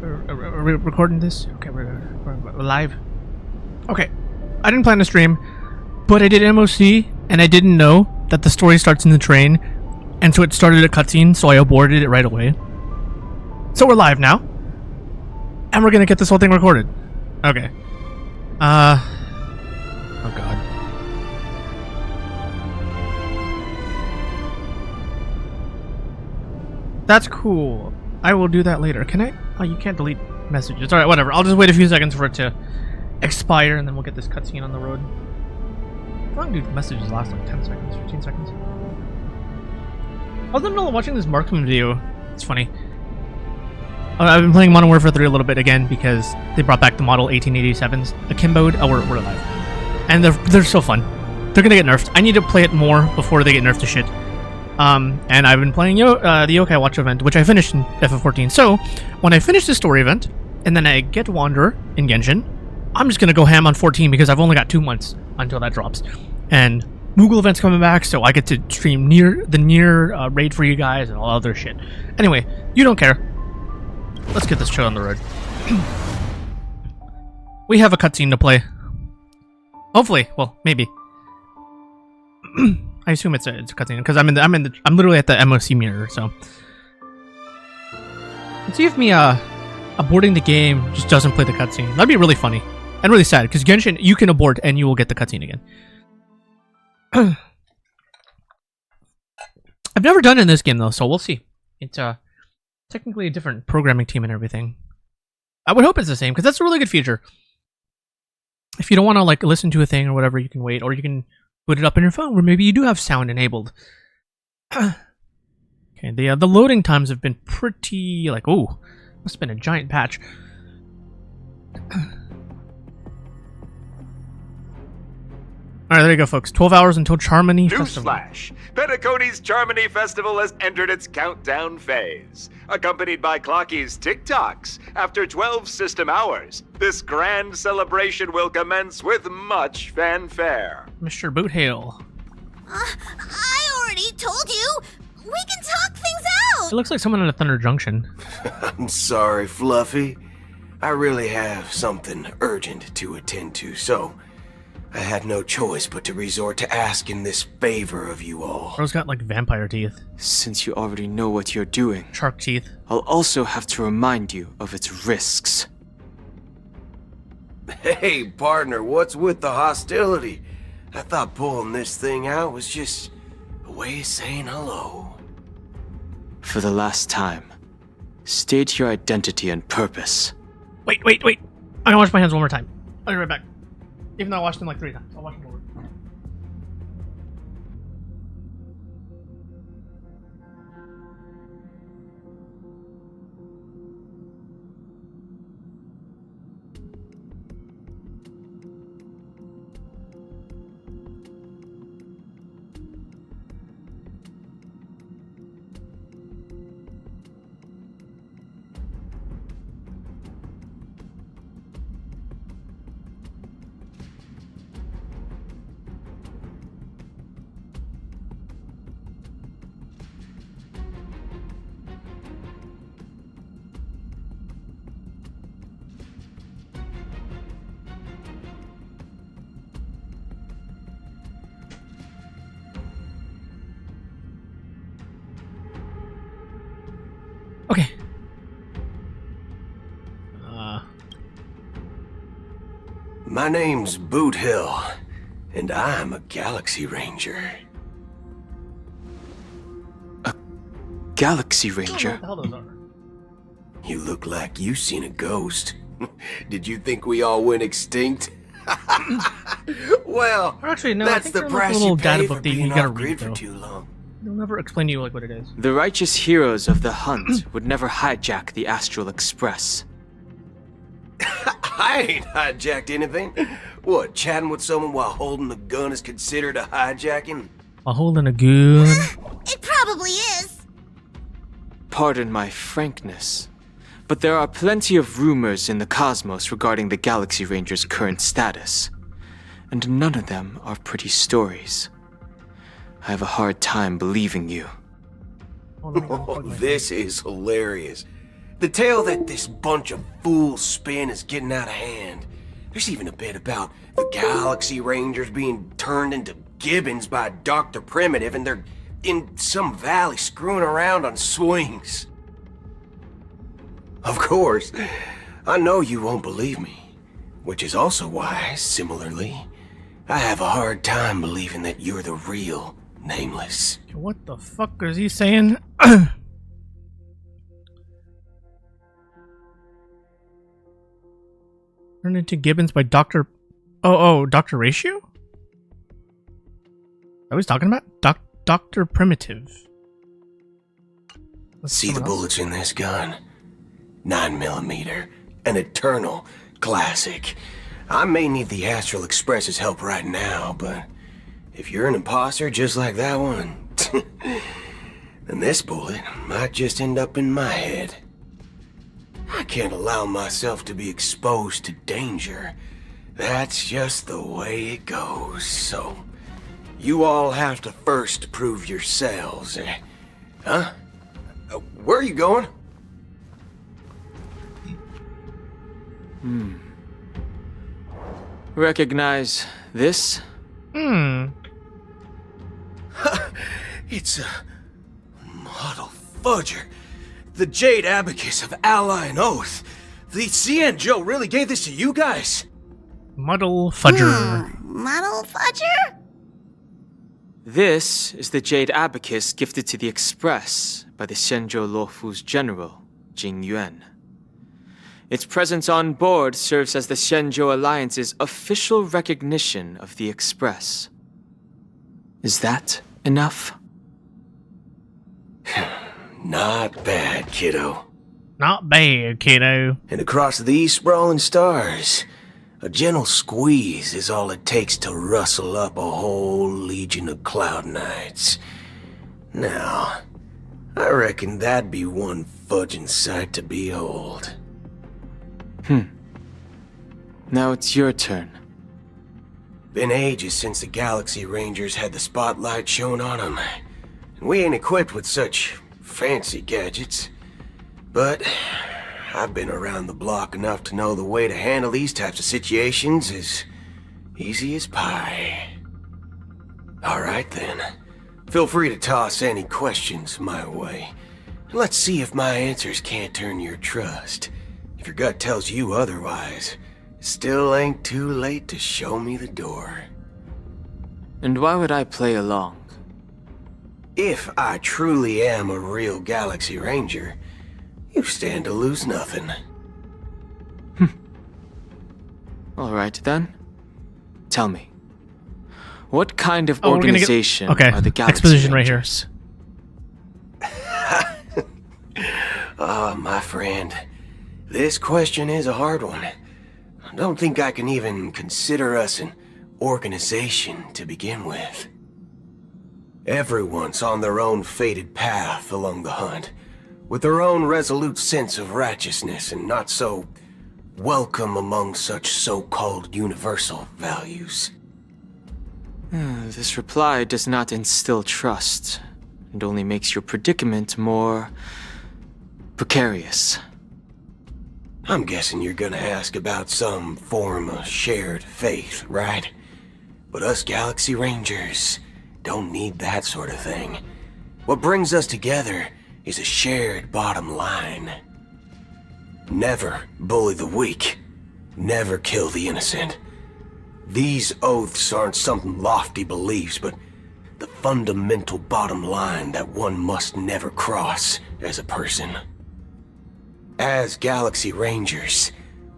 Are we recording this? Okay, we're live. Okay, I didn't plan to stream, but I did MOC, and I didn't know that the story starts in the train, and so it started a cutscene, so I aborted it right away. So we're live now, and we're gonna get this whole thing recorded. Okay. Oh god. That's cool. I will do that later. Can I? Oh, you can't delete messages. Alright, whatever. I'll just wait a few seconds for it to expire, and then we'll get this cutscene on the road. How long do messages last? Like 10 seconds, 15 seconds? I was in the middle of watching this Marksman video. It's funny. I've been playing Modern Warfare 3 a little bit again because they brought back the Model 1887s. Akimboed. Oh, we're alive. And they're so fun. They're gonna get nerfed. I need to play it more before they get nerfed to shit. And I've been playing the Yokai Watch event, which I finished in FF14. So, when I finish the story event, and then I get Wanderer in Genshin, I'm just gonna go ham on 14 because I've only got 2 months until that drops. And Moogle event's coming back, so I get to stream near raid for you guys and all other shit. Anyway, you don't care. Let's get this show on the road. We have a cutscene to play. Hopefully, well, maybe. I assume it's a cutscene because I'm literally at the MOC mirror. So let's see if me aborting the game just doesn't play the cutscene. That'd be really funny and really sad because Genshin you can abort and you will get the cutscene again. I've never done it in this game though, so we'll see. It's technically a different programming team and everything. I would hope it's the same because that's a really good feature. If you don't want to like listen to a thing or whatever, you can wait, or you can put it up in your phone where maybe you do have sound enabled. Okay, the loading times have been pretty like, oh, must have been a giant patch. Alright, there you go, folks. 12 hours until Charmony Festival. Newsflash! Penacony's Charmony Festival has entered its countdown phase. Accompanied by Clocky's TikToks. After 12 system hours, this grand celebration will commence with much fanfare. Mr. Boothale. I already told you! We can talk things out! It looks like someone in a Thunder Junction. I'm sorry, Fluffy. I really have something urgent to attend to, so I had no choice but to resort to asking this favor of you all. Bro's got like vampire teeth. Since you already know what you're doing, Shark teeth. I'll also have to remind you of its risks. Hey, partner, what's with the hostility? I thought pulling this thing out was just a way of saying hello. For the last time, state your identity and purpose. Wait. I'm gonna wash my hands one more time. I'll be right back. Even though I washed them like 3 times. I'll wash them over. Okay. My name's Boot Hill, and I'm a Galaxy Ranger. A Galaxy I don't know Ranger? what the hell those are. You look like you seen a ghost. Did you think we all went extinct? Well, Or actually, no, that's I think the they're like a price little you data pay book for that you being gotta off read, grid for though. too long. They'll never explain to you like what it is. The righteous heroes of the hunt would never hijack the Astral Express. I ain't hijacked anything. What, chatting with someone while holding a gun is considered a hijacking? While holding a goon. It probably is. Pardon my frankness, but there are plenty of rumors in the cosmos regarding the Galaxy Ranger's current status, and none of them are pretty stories. I have a hard time believing you. Oh, this is hilarious. The tale that this bunch of fools spin is getting out of hand. There's even a bit about the Galaxy Rangers being turned into gibbons by Dr. Primitive, and they're in some valley screwing around on swings. Of course, I know you won't believe me, which is also why, similarly, I have a hard time believing that you're the real Nameless. What the fuck is he saying? Turned into gibbons by Dr. Dr. Ratio? That was talking about? Dr. Primitive. That's See the someone else? bullets in this gun? 9mm. An eternal classic. I may need the Astral Express's help right now, but if you're an imposter just like that one, then this bullet might just end up in my head. I can't allow myself to be exposed to danger. That's just the way it goes, so you all have to first prove yourselves. Huh? Where are you going? Recognize this? It's a model fudger. The Jade Abacus of Ally and Oath. The CN Joe really gave this to you guys? Muddle Fudger. Model fudger? This is the Jade Abacus gifted to the Express by the Shenzhou Luofu's general, Jing Yuan. Its presence on board serves as the Shenzhou Alliance's official recognition of the Express. Is that enough? Not bad, kiddo. Not bad, kiddo. And across these sprawling stars, a gentle squeeze is all it takes to rustle up a whole legion of Cloud Knights. Now, I reckon that'd be one fudging sight to behold. Now it's your turn. Been ages since the Galaxy Rangers had the spotlight shown on them. And we ain't equipped with such fancy gadgets. But I've been around the block enough to know the way to handle these types of situations is easy as pie. Alright then. Feel free to toss any questions my way. Let's see if my answers can't turn your trust. If your gut tells you otherwise, it still ain't too late to show me the door. And why would I play along? If I truly am a real Galaxy Ranger, you stand to lose nothing. Alright then. Tell me. What kind of Oh, we're gonna get- organization okay, are the Galaxy exposition right here. Rangers? Ah, my friend. This question is a hard one. I don't think I can even consider us an organization to begin with. Everyone's on their own fated path along the hunt, with their own resolute sense of righteousness and not so welcome among such so-called universal values. This reply does not instill trust, and only makes your predicament more precarious. I'm guessing you're gonna ask about some form of shared faith, right? But us Galaxy Rangers don't need that sort of thing. What brings us together is a shared bottom line. Never bully the weak. Never kill the innocent. These oaths aren't some lofty beliefs, but the fundamental bottom line that one must never cross as a person. As Galaxy Rangers,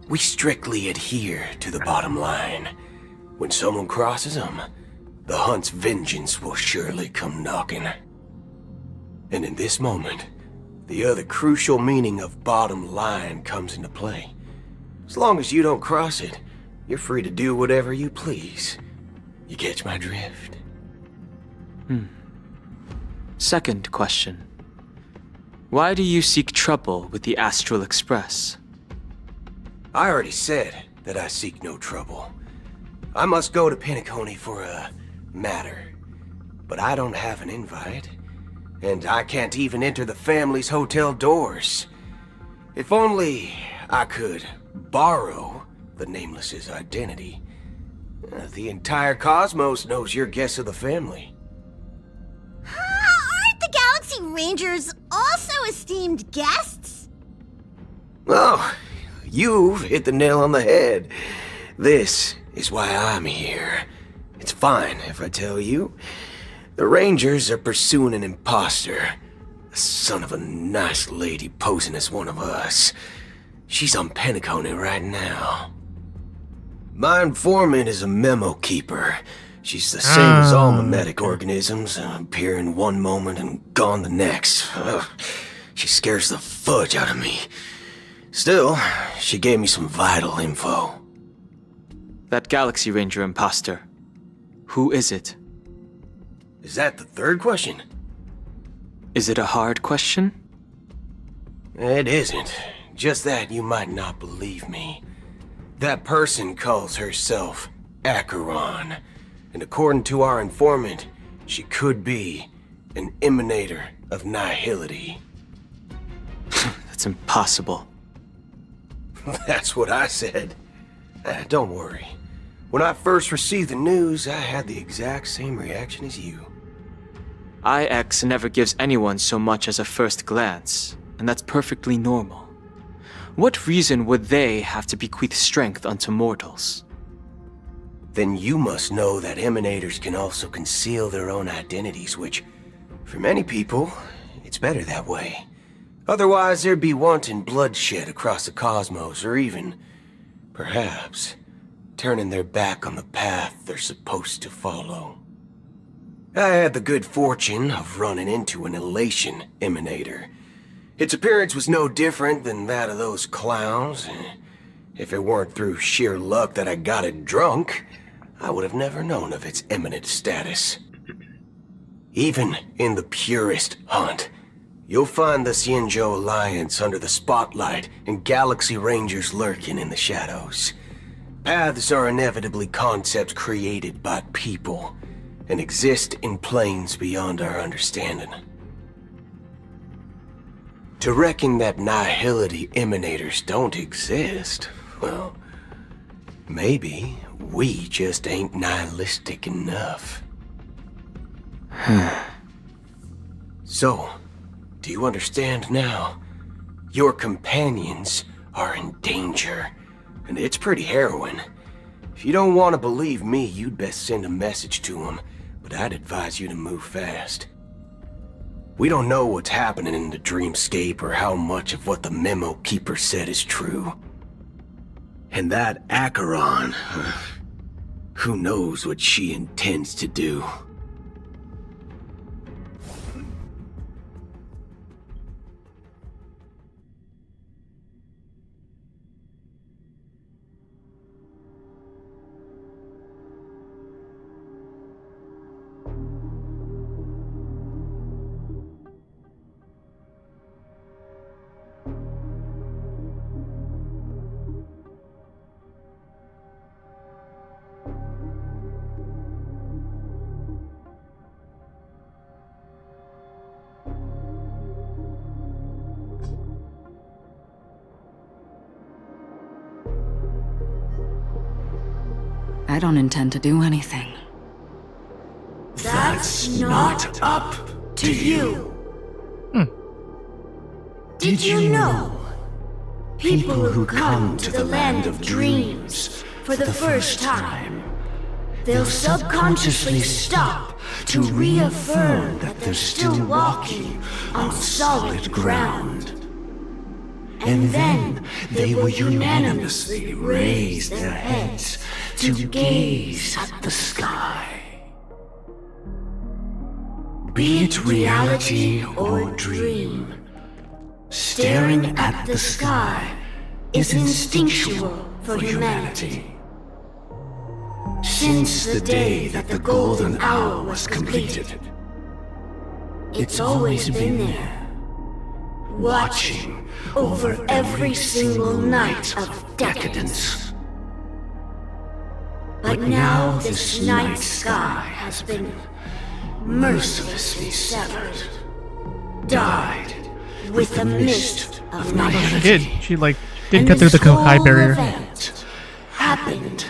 we strictly adhere to the bottom line. When someone crosses them, the hunt's vengeance will surely come knocking. And in this moment, the other crucial meaning of bottom line comes into play. As long as you don't cross it, you're free to do whatever you please. You catch my drift? Second question. Why do you seek trouble with the Astral Express? I already said that I seek no trouble. I must go to Penacony for a matter. But I don't have an invite. And I can't even enter the family's hotel doors. If only I could borrow the Nameless's identity. The entire cosmos knows your guess of the family. Aren't the Galaxy Rangers also esteemed guests? Oh, you've hit the nail on the head. This is why I'm here. It's fine if I tell you. The Rangers are pursuing an imposter. A son of a nice lady posing as one of us. She's on Penacony right now. My informant is a memo keeper. She's the same as all mimetic organisms, appearing one moment and gone the next. Ugh, she scares the fudge out of me. Still, she gave me some vital info. That Galaxy Ranger imposter. Who is it? Is that the third question? Is it a hard question? It isn't. Just that you might not believe me. That person calls herself Acheron, and according to our informant, she could be an emanator of nihility. That's impossible. That's what I said. Don't worry. When I first received the news, I had the exact same reaction as you. IX never gives anyone so much as a first glance, and that's perfectly normal. What reason would they have to bequeath strength unto mortals? Then you must know that emanators can also conceal their own identities, which, for many people, it's better that way. Otherwise, there'd be wanton bloodshed across the cosmos, or even, perhaps, turning their back on the path they're supposed to follow. I had the good fortune of running into an elation emanator. Its appearance was no different than that of those clowns. If it weren't through sheer luck that I got it drunk, I would have never known of its eminent status. Even in the purest hunt, you'll find the Xianzhou Alliance under the spotlight and Galaxy Rangers lurking in the shadows. Paths are inevitably concepts created by people and exist in planes beyond our understanding. To reckon that nihility emanators don't exist, well, maybe we just ain't nihilistic enough. So, do you understand now? Your companions are in danger, and it's pretty harrowing. If you don't want to believe me, you'd best send a message to them, but I'd advise you to move fast. We don't know what's happening in the dreamscape or how much of what the memo keeper said is true. And that Acheron, who knows what she intends to do. I don't intend to do anything. That's not up to you. Did you know? People who come to the land of dreams for the first time, they'll subconsciously stop to reaffirm that they're still walking on solid ground. And then they will unanimously raise their heads to gaze at the sky. Be it reality or dream, staring at the sky is instinctual for humanity. Since the day that the golden hour was completed, it's always been there, watching over every single night of decadence. But now this night sky has been mercilessly severed, dyed with the mist of She nihility. did. She didn't And get through the this whole Honkai barrier. event happened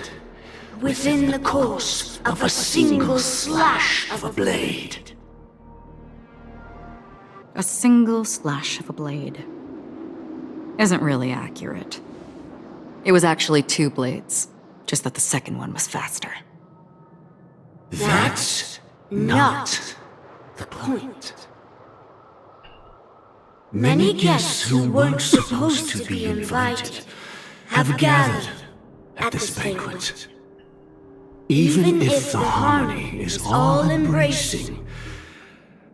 within the course of a single slash of a blade. A single slash of a blade. Isn't really accurate. It was actually 2 blades, just that the second one was faster. That's not the point. Many guests who weren't supposed to be invited have gathered at this banquet. Even if the harmony is all-embracing,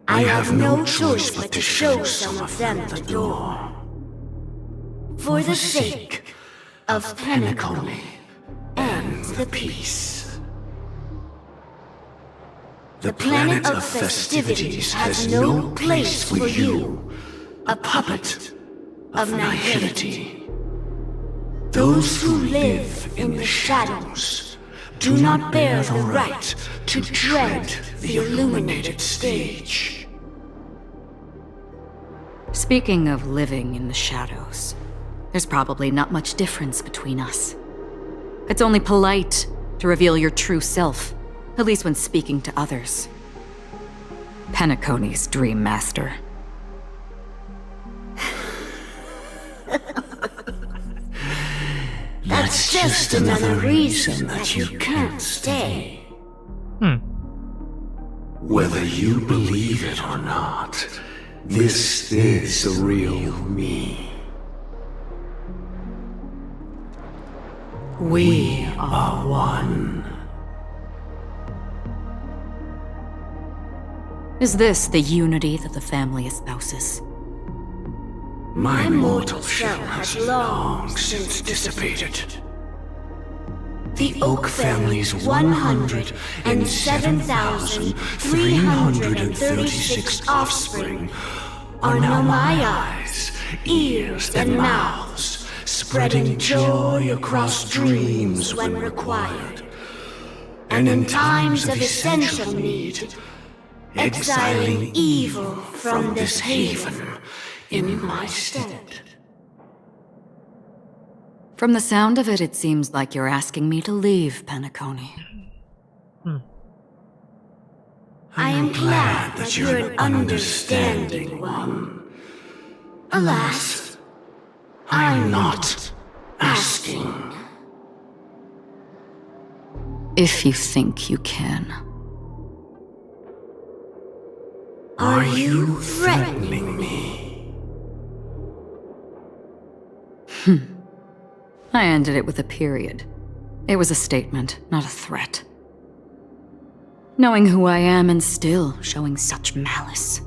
I have no choice but to show some of them the door. For the sake of Penacony and the peace. The planet of festivities has no place for you, a puppet of nihility. Those who live in the shadows do not bear the right to tread the illuminated stage. Speaking of living in the shadows, there's probably not much difference between us. It's only polite to reveal your true self, at least when speaking to others. Penacony's Dream Master. That's just another reason that you can't stay. Whether you believe it or not, this is the real me. We are one. Is this the unity that the family espouses? My mortal shell has long since dissipated. The Oak family's 107,336 offspring are now my eyes, ears, and mouths, spreading joy across dreams when required, and in times of essential need, exiling evil from this haven in my stead. From the sound of it, it seems like you're asking me to leave, Penacony. I am glad that you're an understanding one. Alas, I'm not asking. If you think you can. Are you threatening me? I ended it with a period. It was a statement, not a threat. Knowing who I am and still showing such malice.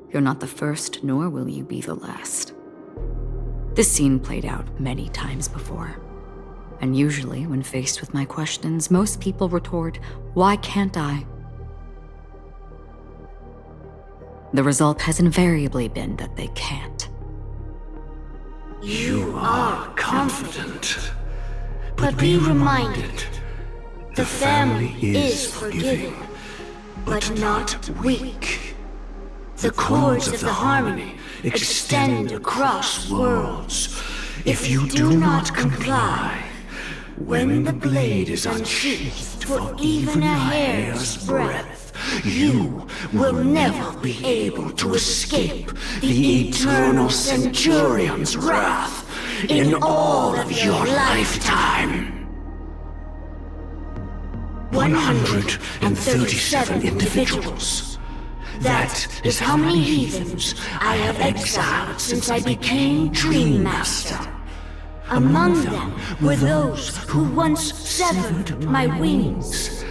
You're not the first, nor will you be the last. This scene played out many times before. And usually, when faced with my questions, most people retort, "Why can't I?" The result has invariably been that they can't. You are confident. But be reminded, the family is forgiving, but not weak. The cords of the harmony extend across worlds. If you do not comply, when the blade is unsheathed for even a hair's breadth, you will never be able to escape the eternal Centurion's wrath in all of your lifetime. 137 individuals. That is how many heathens I have exiled since I became Dream Master. Among them were those who once severed my wings,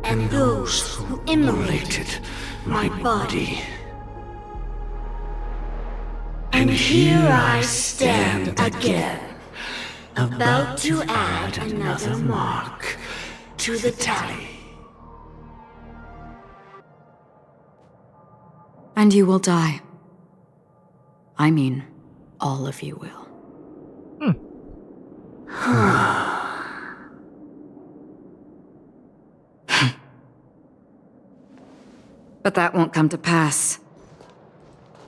and those who immolated my body. And here I stand again, about to add another mark to the tally. And you will die. I mean, all of you will. But that won't come to pass.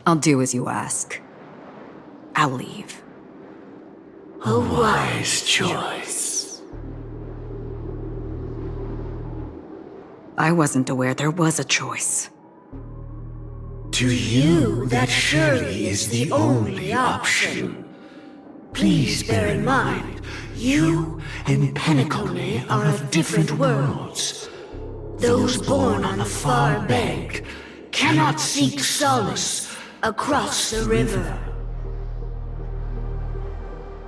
I'll do as you ask. I'll leave. A wise choice. I wasn't aware there was a choice. To you, that surely is the only option. Please bear in mind, you and Penacony are of different worlds. Those born on the far bank cannot seek solace across the river.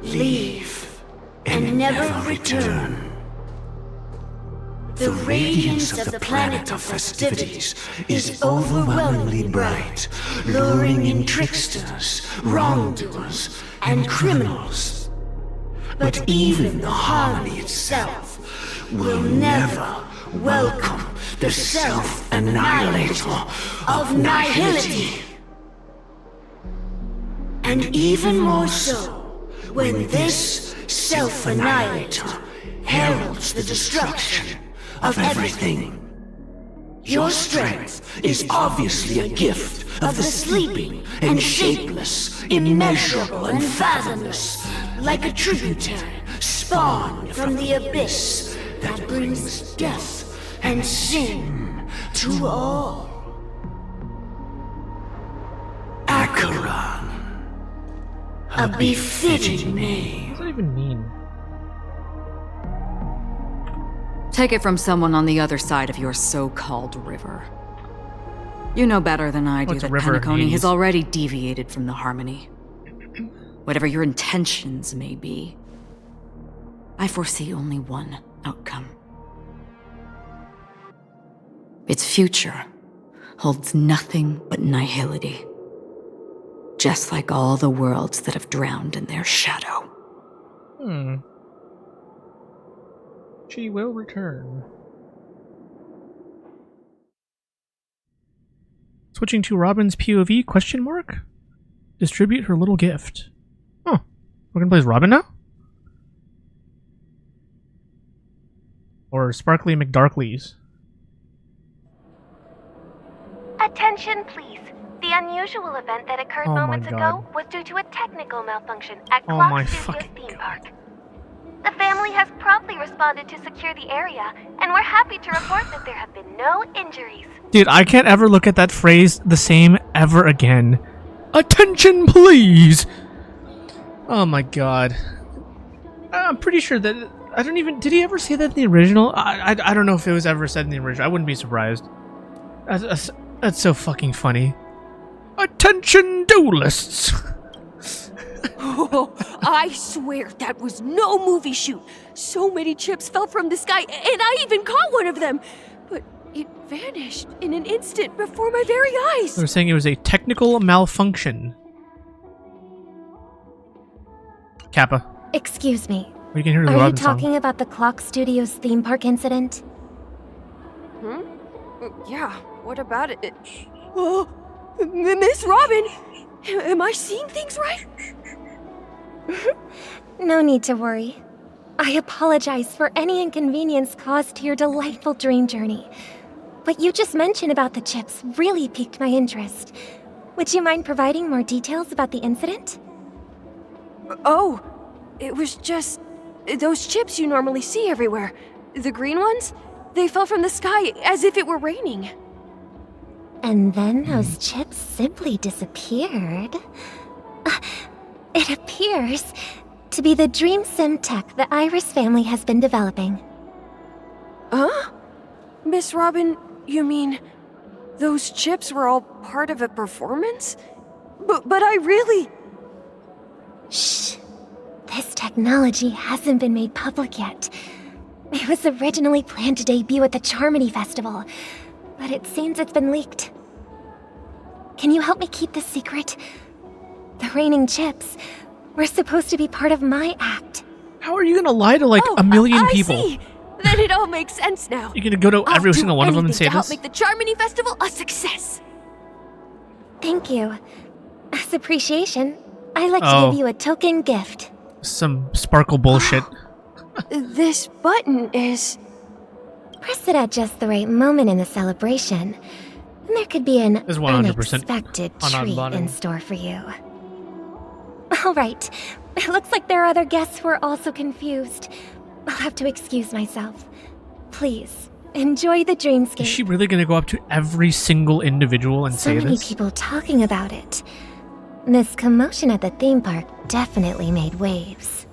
Leave and never return. The radiance of the planet of festivities is overwhelmingly bright, luring in tricksters, wrongdoers, and criminals. But even the harmony itself will never welcome the self-annihilator of nihility. And even more so, when this self-annihilator heralds the destruction of everything. Your strength is obviously a gift of the sleeping and shapeless, immeasurable and fathomless, like a tributary spawned from the abyss that brings death and sin to all. Acheron. A befitting name. What does that even mean? Take it from someone on the other side of your so-called river. You know better than I do What's that river Penacony means? has already deviated from the harmony. Whatever your intentions may be, I foresee only one outcome. Its future holds nothing but nihility. Just like all the worlds that have drowned in their shadow. She will return. Switching to Robin's POV, question mark? Distribute her little gift. Oh, we're gonna play as Robin now? Or Sparkly McDarkleys. Attention, please. The unusual event that occurred Oh my moments God. ago was due to a technical malfunction at Oh Clock my Studios fucking theme God. park. The family has promptly responded to secure the area, and we're happy to report that there have been no injuries. Dude, I can't ever look at that phrase the same ever again. Attention, please! Oh my god. I'm pretty sure that... I don't even... Did he ever say that in the original? I don't know if it was ever said in the original. I wouldn't be surprised. That's so fucking funny. Attention, duelists! Oh, I swear that was no movie shoot. So many chips fell from the sky, and I even caught one of them. But it vanished in an instant before my very eyes. They're saying it was a technical malfunction. Kappa. Excuse me. We can hear the Are you Robin song. talking about the Clock Studios theme park incident? Yeah, what about it? Oh, Miss Robin, am I seeing things right? No need to worry. I apologize for any inconvenience caused to your delightful dream journey. What you just mentioned about the chips really piqued my interest. Would you mind providing more details about the incident? Oh, it was just those chips you normally see everywhere. The green ones? They fell from the sky as if it were raining. And then those chips simply disappeared. It appears to be the dream sim tech the Iris family has been developing. Huh? Miss Robin, you mean those chips were all part of a performance? But I really... Shh. This technology hasn't been made public yet. It was originally planned to debut at the Charmony Festival, but it seems it's been leaked. Can you help me keep this secret? The raining chips were supposed to be part of my act. How are you gonna lie to like a million people? I see. Then it all makes sense now. You're gonna go to I'll every do single one of them and anything say to help this? make the Charmony Festival a success. Thank you. As appreciation, I'd like Oh. to give you a token gift. Some sparkle bullshit. This button is... Press it at just the right moment in the celebration, and there could be an There's 100% unexpected on our treat bottom. in store for you. All right. It looks like there are other guests who are also confused. I'll have to excuse myself. Please, enjoy the dreamscape. Is she really gonna go up to every single individual and say So many this? people talking about it. This commotion at the theme park definitely made waves.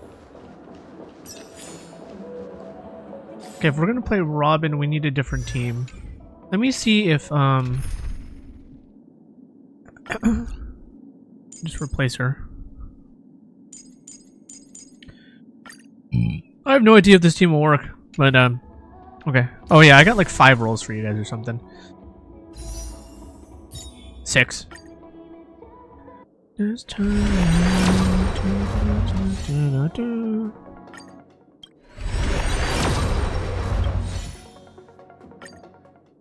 Okay, if we're gonna play Robin, we need a different team. Let me see if just replace her. I have no idea if this team will work, but okay. Oh yeah, I got like 5 rolls for you guys or something. 6. This time.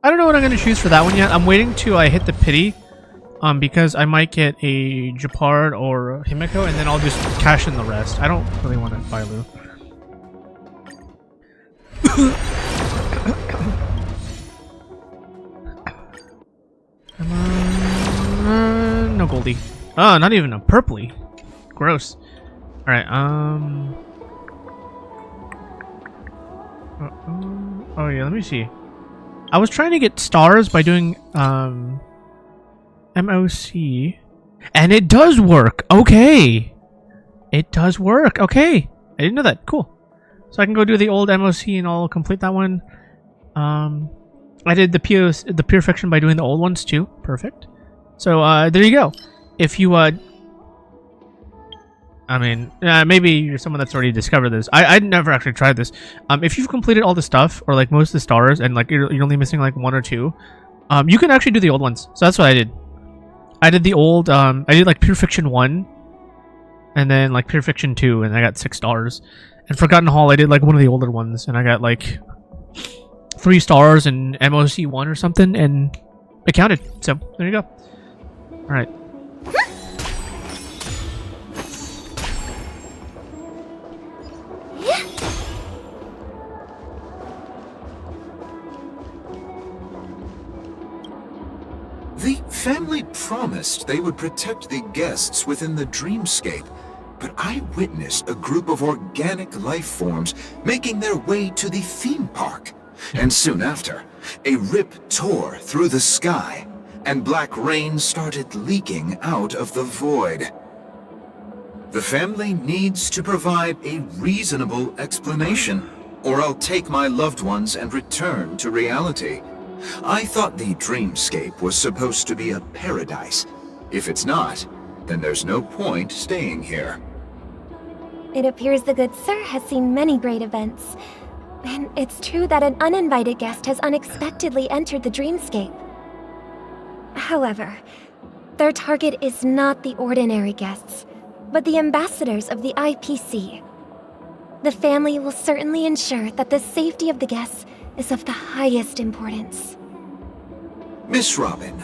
I don't know what I'm gonna choose for that one yet. I'm waiting to hit the pity, because I might get a Gepard or a Himeko, and then I'll just cash in the rest. I don't really want to Bailu. Come on, no Goldie. Oh, not even a purpley. Gross. All right. Oh yeah. Let me see. I was trying to get stars by doing MOC, and it does work. Okay, it does work. Okay, I didn't know that. Cool. So I can go do the old MOC and I'll complete that one. I did the pure fiction by doing the old ones too. Perfect. So there you go. If you I mean, maybe you're someone that's already discovered this. I'd never actually tried this. If you've completed all the stuff, or like most of the stars, and like you're only missing like 1 or 2, you can actually do the old ones. So that's what I did. I did the old, I did like Pure Fiction 1, and then like Pure Fiction 2, and I got 6 stars. And Forgotten Hall, I did like one of the older ones, and I got like 3 stars and MOC 1 or something, and it counted. So there you go. All right. The family promised they would protect the guests within the dreamscape, but I witnessed a group of organic life forms making their way to the theme park. And soon after, a rip tore through the sky, and black rain started leaking out of the void. The family needs to provide a reasonable explanation, or I'll take my loved ones and return to reality. I thought the dreamscape was supposed to be a paradise. If it's not, then there's no point staying here. It appears the good sir has seen many great events. And it's true that an uninvited guest has unexpectedly entered the dreamscape. However, their target is not the ordinary guests, but the ambassadors of the IPC. The family will certainly ensure that the safety of the guests is of the highest importance. Miss Robin,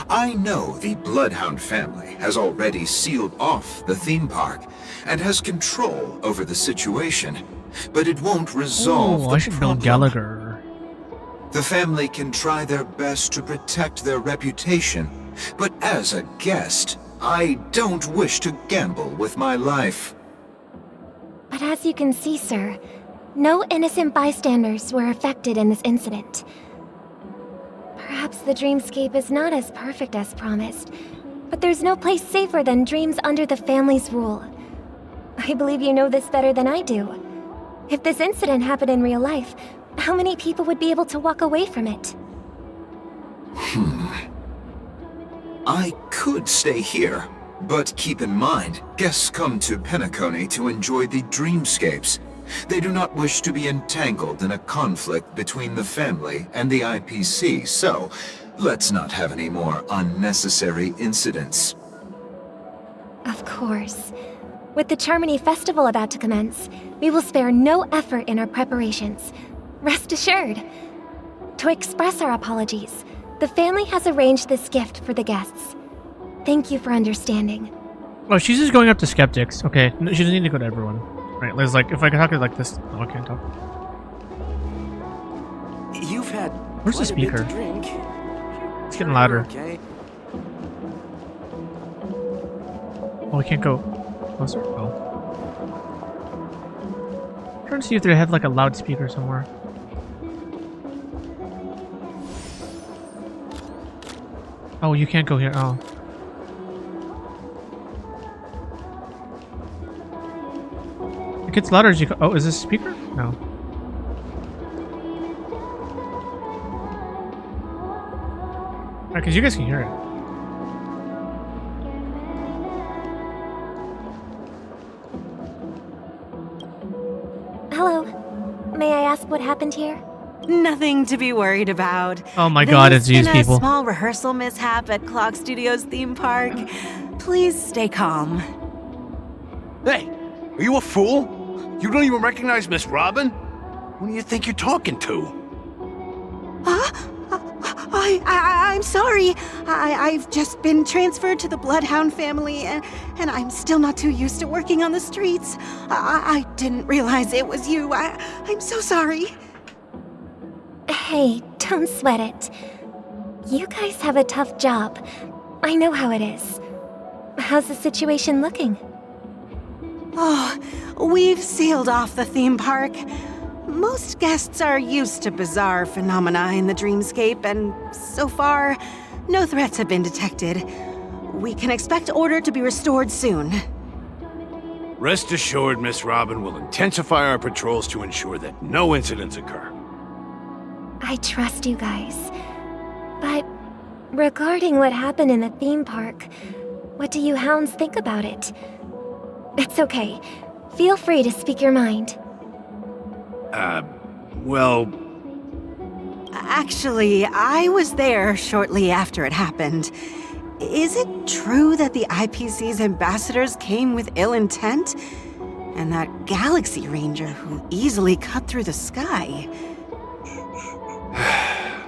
I know the Bloodhound family has already sealed off the theme park and has control over the situation, but it won't resolve the I should problem. build Gallagher. The family can try their best to protect their reputation, but as a guest, I don't wish to gamble with my life. But as you can see, sir, no innocent bystanders were affected in this incident. Perhaps the dreamscape is not as perfect as promised, but there's no place safer than dreams under the family's rule. I believe you know this better than I do. If this incident happened in real life, how many people would be able to walk away from it? I could stay here, but keep in mind, guests come to Penacony to enjoy the dreamscapes. They do not wish to be entangled in a conflict between the family and the IPC, so let's not have any more unnecessary incidents. Of course. With the Charmony Festival about to commence, we will spare no effort in our preparations. Rest assured. To express our apologies, the family has arranged this gift for the guests. Thank you for understanding. Oh, she's just going up to skeptics. Okay, no, she doesn't need to go to everyone. Right, Liz, like, if I could talk to like this... Oh, I can't talk. You've had Where's the quite a bit speaker? to drink. It's getting louder. Okay. Oh, we can't go. closer? Oh. I'm trying to see if they have like a loudspeaker somewhere. Oh, you can't go here. Oh. It gets louder as you go. Oh, is this a speaker? No. Alright, because you guys can hear it. Hello. May I ask what happened here? Nothing to be worried about. Oh my god, it's these There's been people. a small rehearsal mishap at Clock Studios theme park. Please stay calm. Hey, are you a fool? You don't even recognize Miss Robin? Who do you think you're talking to? I'm sorry. I've just been transferred to the Bloodhound family, and I'm still not too used to working on the streets. I didn't realize it was you. I'm so sorry. Hey, don't sweat it. You guys have a tough job. I know how it is. How's the situation looking? Oh, we've sealed off the theme park. Most guests are used to bizarre phenomena in the dreamscape, and so far, no threats have been detected. We can expect order to be restored soon. Rest assured, Miss Robin will intensify our patrols to ensure that no incidents occur. I trust you guys. But regarding what happened in the theme park, what do you hounds think about it? It's okay. Feel free to speak your mind. Well... Actually, I was there shortly after it happened. Is it true that the IPC's ambassadors came with ill intent? And that Galaxy Ranger who easily cut through the sky?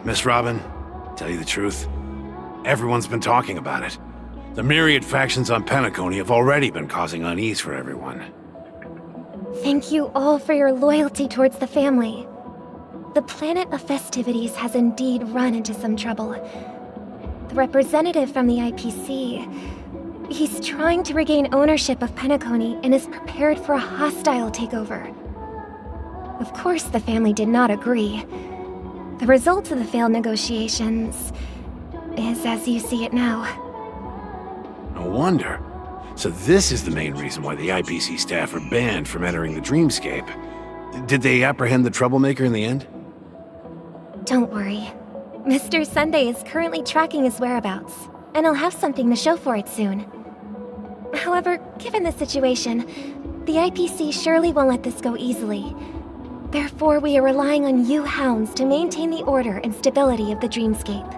Miss Robin, tell you the truth, everyone's been talking about it. The myriad factions on Penacony have already been causing unease for everyone. Thank you all for your loyalty towards the family. The planet of festivities has indeed run into some trouble. The representative from the IPC, he's trying to regain ownership of Penacony and is prepared for a hostile takeover. Of course, the family did not agree. The result of the failed negotiations is as you see it now. No wonder. So this is the main reason why the IPC staff are banned from entering the dreamscape. Did they apprehend the troublemaker in the end? Don't worry. Mr. Sunday is currently tracking his whereabouts, and he'll have something to show for it soon. However, given the situation, the IPC surely won't let this go easily. Therefore, we are relying on you hounds to maintain the order and stability of the dreamscape.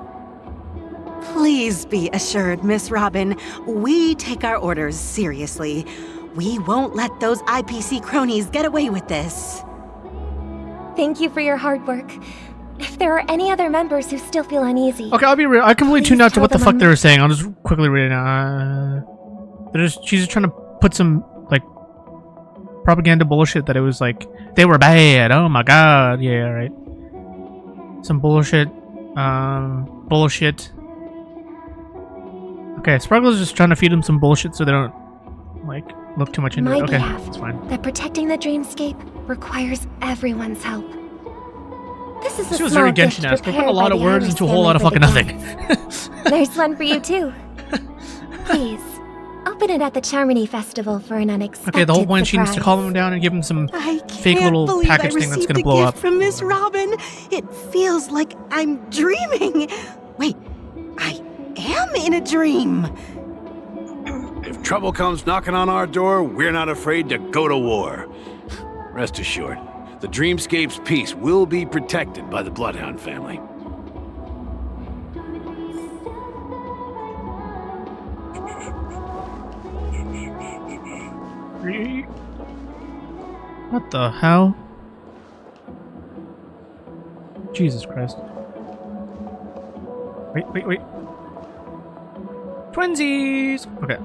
Please be assured, Miss Robin, we take our orders seriously. We won't let those IPC cronies get away with this. Thank you for your hard work. If there are any other members who still feel uneasy... Okay, I'll be real. I completely please tuned out to tell what the them fuck I'm they were saying. I'll just quickly read it now. She's just trying to put some, like, propaganda bullshit that it was like, they were bad. Oh my god. Yeah, right. Some bullshit. Bullshit. Okay, Sparkle's just trying to feed them some bullshit so they don't, like, look too much into My it. Okay, behalf, that's fine. that protecting the dreamscape requires everyone's help. This is a She was small very gift Genshin-esque. They put a prepared lot by of the words Iris into a whole lot of family fucking for the nothing. guests. There's one for you too. Please, open it at the Charmony Festival for an unexpected Okay, the whole point she needs to surprise. calm him down and give him some I fake can't little believe package I thing that's received gonna a blow gift up. from Miss Robin. It feels like I'm dreaming. Wait, I am in a dream. If trouble comes knocking on our door, we're not afraid to go to war. Rest assured, the Dreamscape's peace will be protected by the Bloodhound family. What the hell? Jesus Christ. Wait. Twinsies! Okay.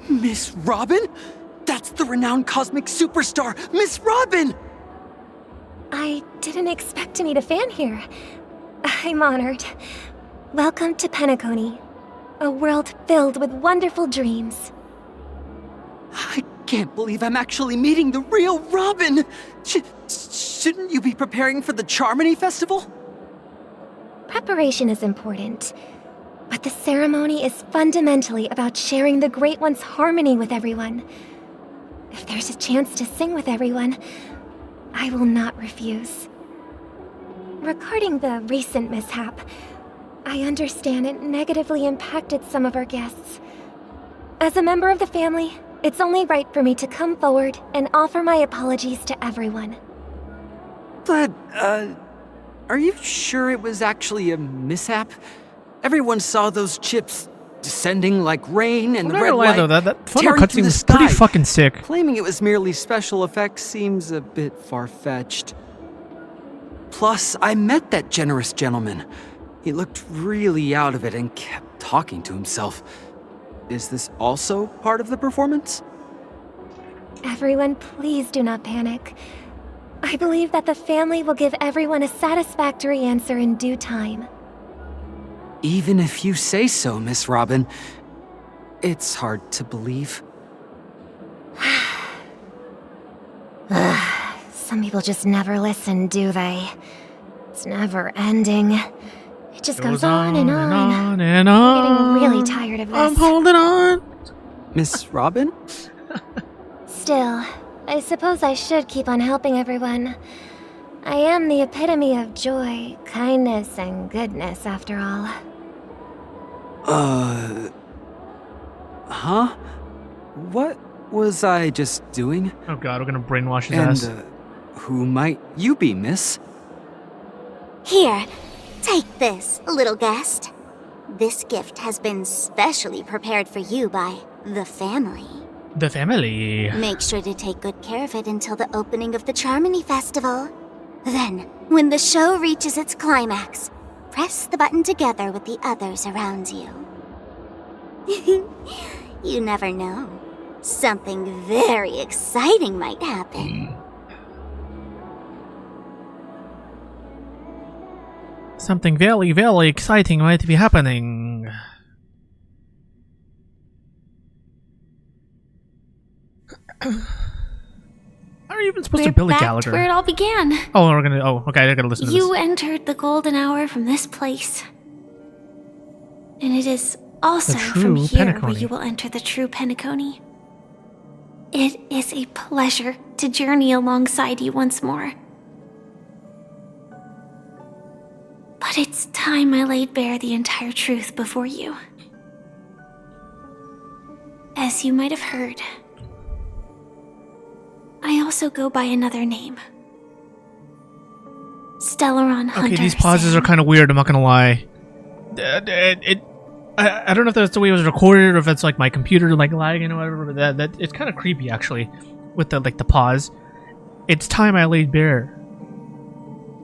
Miss Robin? That's the renowned cosmic superstar, Miss Robin! I didn't expect to meet a fan here. I'm honored. Welcome to Penacony, A world filled with wonderful dreams. I can't believe I'm actually meeting the real Robin! Shouldn't you be preparing for the Charmony Festival? Preparation is important, but the ceremony is fundamentally about sharing the Great One's harmony with everyone. If there's a chance to sing with everyone, I will not refuse. Regarding the recent mishap, I understand it negatively impacted some of our guests. As a member of the family, it's only right for me to come forward and offer my apologies to everyone. But, are you sure it was actually a mishap? Everyone saw those chips descending like rain and the red light though, that photo tearing cutscene through the was pretty sky. fucking sick. Claiming it was merely special effects seems a bit far-fetched. Plus, I met that generous gentleman. He looked really out of it and kept talking to himself. Is this also part of the performance? Everyone, please do not panic. I believe that the family will give everyone a satisfactory answer in due time. Even if you say so, Miss Robin, it's hard to believe. Some people just never listen, do they? It's never ending. It just goes on and on. and I'm getting really tired of this. I'm holding on. Miss Robin? Still, I suppose I should keep on helping everyone. I am the epitome of joy, kindness, and goodness, after all. Huh? What was I just doing? Oh god, we're gonna brainwash his ass. And, who might you be, miss? Here, take this, little guest. This gift has been specially prepared for you by the family. The family. Make sure to take good care of it until the opening of the Charmony Festival. Then, when the show reaches its climax, press the button together with the others around you. You never know. Something very exciting might happen. Something very, very exciting might be happening. How are you even supposed to build a Gallagher? Where it all began. Oh, we're gonna. Oh, okay. I gotta listen to this. You entered the golden hour from this place, and it is also The from true here where Penacony. you will enter the true Penacony. It is a pleasure to journey alongside you once more. But it's time I laid bare the entire truth before you. As you might have heard, I also go by another name. Stellaron Hunter. Okay, these pauses are kind of weird. I'm not gonna lie. I don't know if that's the way it was recorded or if it's like my computer like lagging or whatever. But that it's kind of creepy actually, with the pause. It's time I laid bare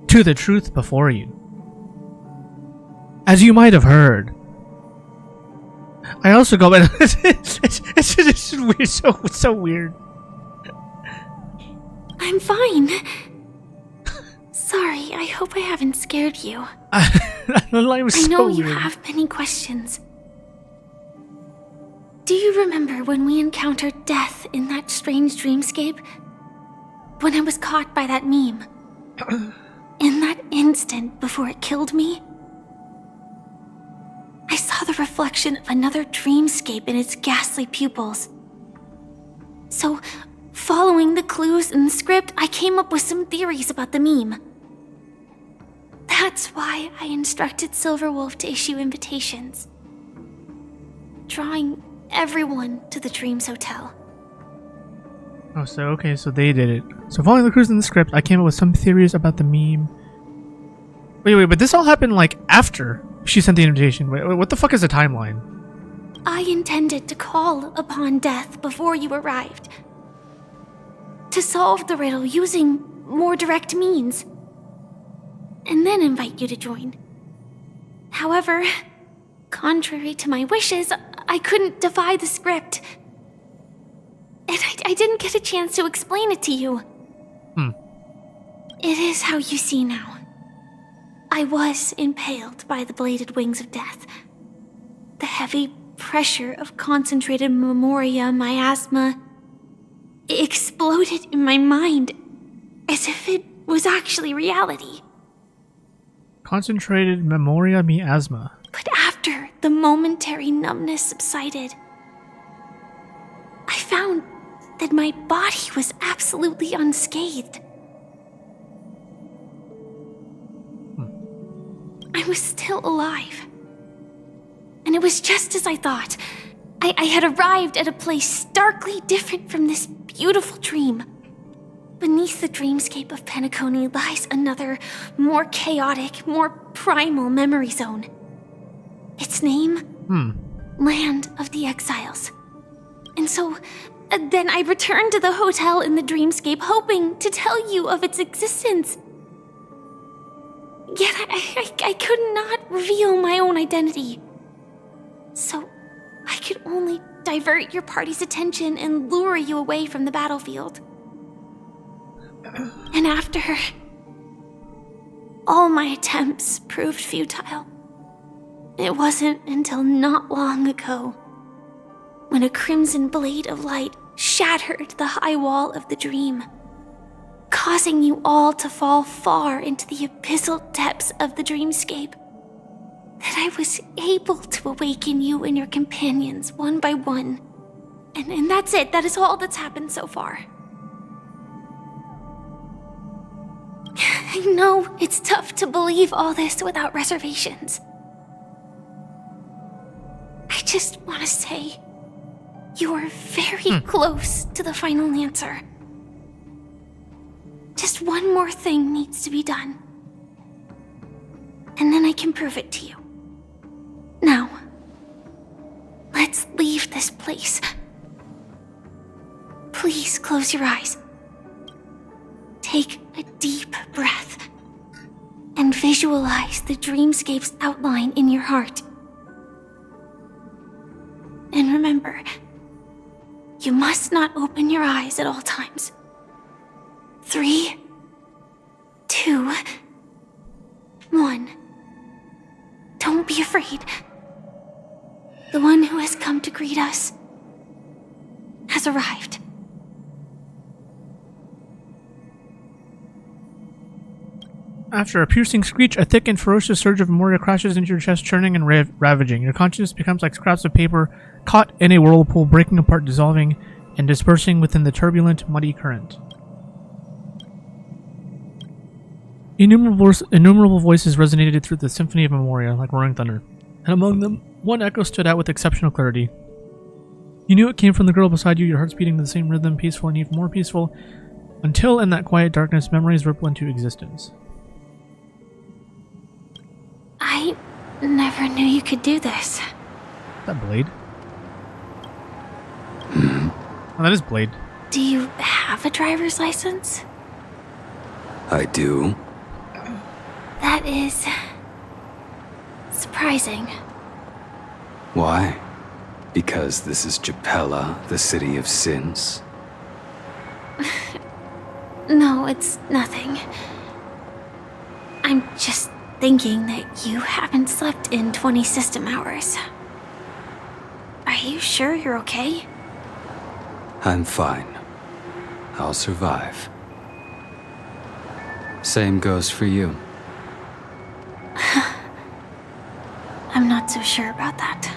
to the truth before you. As you might have heard. I also go by. It's just weird. So weird. I'm fine. Sorry, I hope I haven't scared you. The line was I know so you weird. have many questions. Do you remember when we encountered death in that strange dreamscape? When I was caught by that meme? In that instant before it killed me? I saw the reflection of another dreamscape in its ghastly pupils. So, following the clues in the script, I came up with some theories about the meme. That's why I instructed Silverwolf to issue invitations, drawing everyone to the Dreams Hotel. Oh, so okay, so they did it. So following the clues in the script, I came up with some theories about the meme. Wait, but this all happened like after she sent the invitation. Wait, what the fuck is the timeline? I intended to call upon death before you arrived, to solve the riddle using more direct means, and then invite you to join. However, contrary to my wishes, I couldn't defy the script. And I didn't get a chance to explain it to you. It is how you see now. I was impaled by the bladed wings of death. The heavy pressure of concentrated memoria miasma exploded in my mind as if it was actually reality. Concentrated memoria miasma. But after the momentary numbness subsided, I found that my body was absolutely unscathed. I was still alive. And it was just as I thought. I had arrived at a place starkly different from this beautiful dream. Beneath the dreamscape of Penacony lies another, more chaotic, more primal memory zone. Its name? Land of the Exiles. And so, then I returned to the hotel in the dreamscape, hoping to tell you of its existence. Yet I could not reveal my own identity. So, I could only divert your party's attention and lure you away from the battlefield. And after all my attempts proved futile, it wasn't until not long ago when a crimson blade of light shattered the high wall of the dream, causing you all to fall far into the abyssal depths of the dreamscape, that I was able to awaken you and your companions one by one. And that's it. That is all that's happened so far. I know it's tough to believe all this without reservations. I just want to say, you are very close to the final answer. Just one more thing needs to be done. And then I can prove it to you. Now, let's leave this place. Please close your eyes. Take a deep breath and visualize the dreamscape's outline in your heart. And remember, you must not open your eyes at all times. 3, 2, 1. Don't be afraid. The one who has come to greet us has arrived. After a piercing screech, a thick and ferocious surge of memoria crashes into your chest, churning and ravaging. Your consciousness becomes like scraps of paper caught in a whirlpool, breaking apart, dissolving, and dispersing within the turbulent, muddy current. Innumerable voices resonated through the symphony of memoria like roaring thunder, and among them, one echo stood out with exceptional clarity. You knew it came from the girl beside you, your hearts beating to the same rhythm, peaceful and even more peaceful, until in that quiet darkness, memories ripple into existence. I never knew you could do this. Is that Blade? Oh, that is Blade. Do you have a driver's license? I do. That is surprising. Why? Because this is Pela, the city of sins? No, it's nothing. I'm just thinking that you haven't slept in 20 system hours. Are you sure you're okay? I'm fine. I'll survive. Same goes for you. I'm not so sure about that.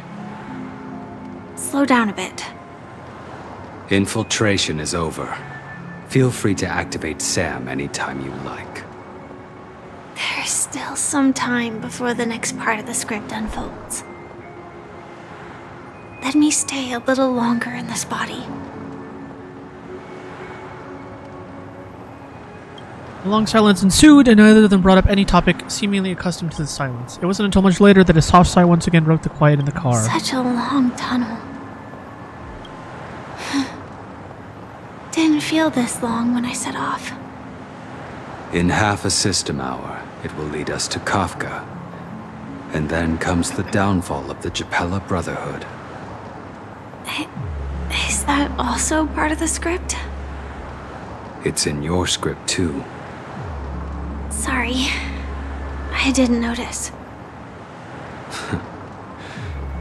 Slow down a bit. Infiltration is over. Feel free to activate Sam anytime you like. There's still some time before the next part of the script unfolds. Let me stay a little longer in this body. A long silence ensued, and neither of them brought up any topic, seemingly accustomed to the silence. It wasn't until much later that a soft sigh once again broke the quiet in the car. Such a long tunnel. Didn't feel this long when I set off. In half a system hour, it will lead us to Kafka. And then comes the downfall of the Pela Brotherhood. Is that also part of the script? It's in your script too. Sorry. I didn't notice.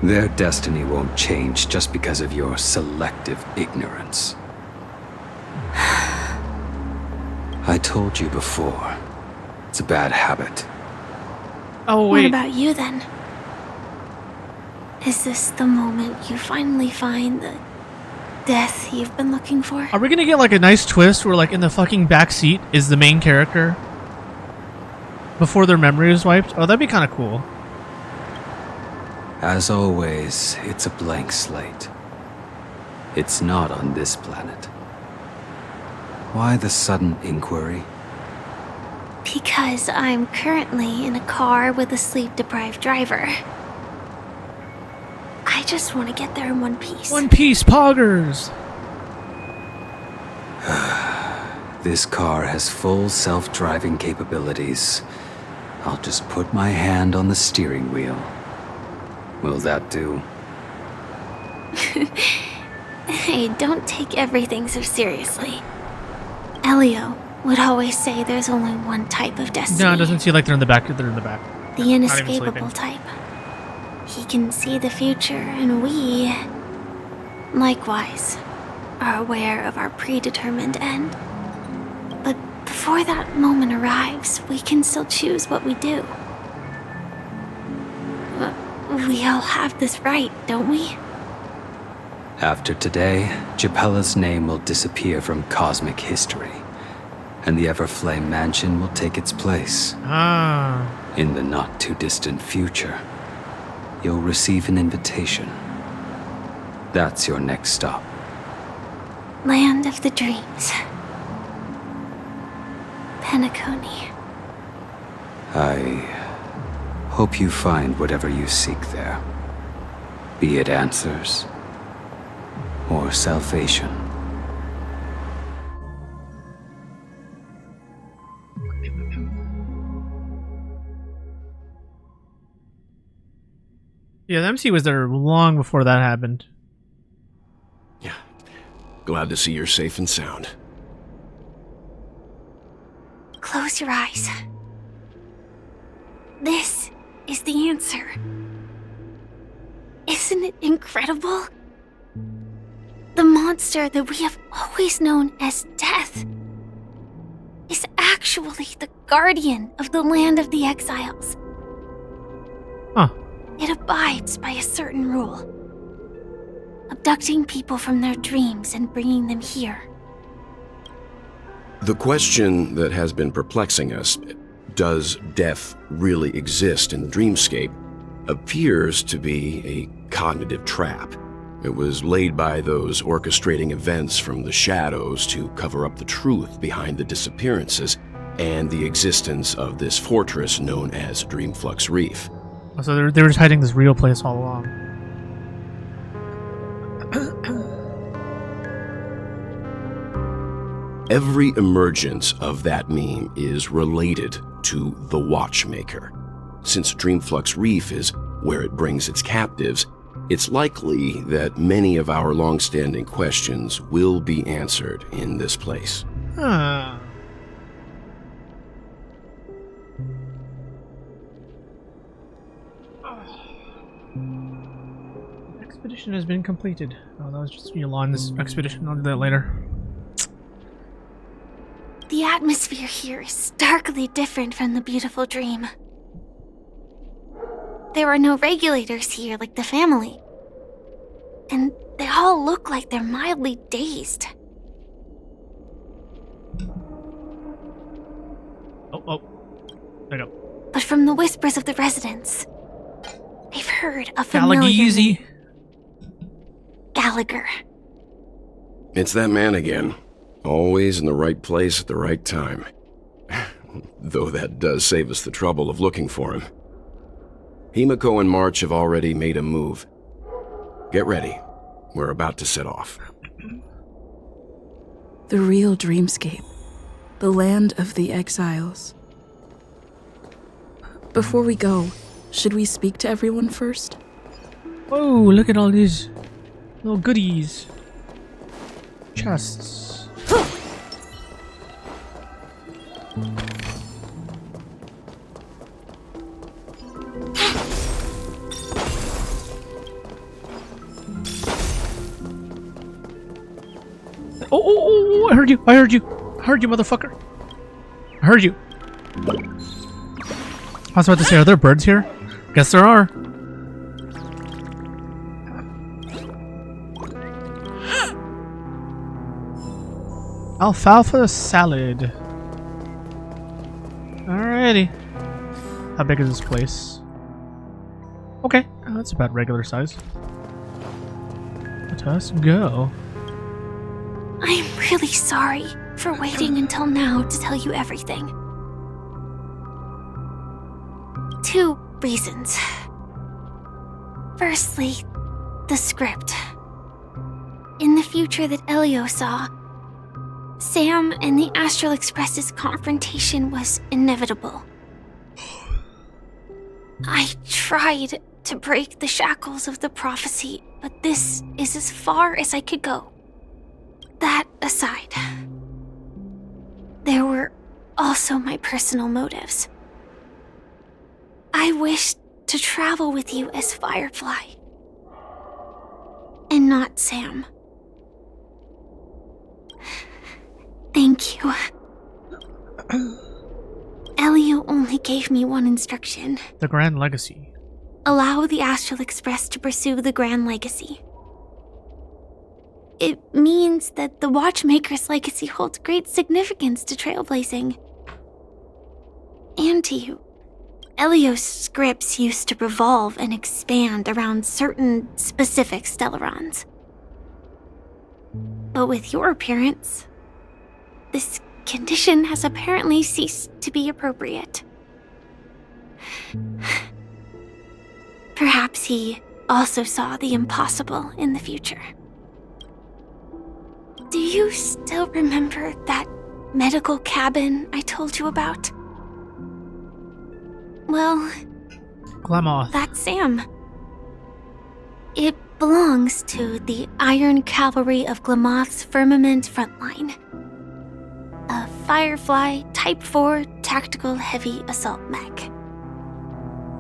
Their destiny won't change just because of your selective ignorance. I told you before, it's a bad habit. Oh, wait. What about you then? Is this the moment you finally find the death you've been looking for? Are we gonna get like a nice twist where like in the fucking back seat is the main character before their memory is wiped? Oh, that'd be kind of cool. As always, it's a blank slate. It's not on this planet. Why the sudden inquiry? Because I'm currently in a car with a sleep-deprived driver. I just want to get there in one piece. One Piece poggers! This car has full self-driving capabilities. I'll just put my hand on the steering wheel. Will that do? Hey, don't take everything so seriously. Elio would always say there's only one type of destiny. No, it doesn't seem like they're in the back. They're in the back. The inescapable type. He can see the future, and we, likewise, are aware of our predetermined end. But before that moment arrives, we can still choose what we do. We all have this right, don't we? After today, Japela's name will disappear from cosmic history, and the Everflame Mansion will take its place. Ah. In the not-too-distant future, you'll receive an invitation. That's your next stop. Land of the Dreams. Penacony. I hope you find whatever you seek there. Be it answers or salvation. Yeah, the MC was there long before that happened. Yeah. Glad to see you're safe and sound. Close your eyes. This is the answer. Isn't it incredible? The monster that we have always known as Death is actually the guardian of the land of the exiles. Huh. It abides by a certain rule. Abducting people from their dreams and bringing them here. The question that has been perplexing us, does death really exist in the dreamscape, appears to be a cognitive trap. It was laid by those orchestrating events from the shadows to cover up the truth behind the disappearances and the existence of this fortress known as Dreamflux Reef. So they were just hiding this real place all along. Every emergence of that meme is related to the Watchmaker. Since Dreamflux Reef is where it brings its captives, it's likely that many of our long-standing questions will be answered in this place. Huh. Expedition has been completed. Oh, that was just Yuan's expedition. I'll do that later. The atmosphere here is starkly different from the beautiful dream. There are no regulators here like the family. And they all look like they're mildly dazed. Oh. There you go. But from the whispers of the residents, they've heard a familiar Galageezy. name. Gallagher. It's that man again. Always in the right place at the right time. Though that does save us the trouble of looking for him. Himeko and March have already made a move. Get ready. We're about to set off. The real dreamscape. The land of the exiles. Before we go, should we speak to everyone first? Whoa, look at all these little goodies. Chests. Oh, I heard you. I heard you, motherfucker. I heard you. I was about to say, are there birds here? Guess there are. Alfalfa salad. Alrighty. How big is this place? Okay, that's about regular size. Let us go. I'm really sorry for waiting until now to tell you everything. 2 reasons. Firstly, the script. In the future that Elio saw, Sam and the Astral Express's confrontation was inevitable. I tried to break the shackles of the prophecy, but this is as far as I could go. That aside, there were also my personal motives. I wished to travel with you as Firefly, and not Sam. Thank you. Elio only gave me one instruction. The Grand Legacy. Allow the Astral Express to pursue the Grand Legacy. It means that the Watchmaker's legacy holds great significance to trailblazing. And to you. Elio's scripts used to revolve and expand around certain specific Stellarons. But with your appearance, this condition has apparently ceased to be appropriate. Perhaps he also saw the impossible in the future. Do you still remember that medical cabin I told you about? Well, Glamoth. That's Sam. It belongs to the Iron Cavalry of Glamoth's Firmament Frontline. A Firefly Type 4 Tactical Heavy Assault Mech.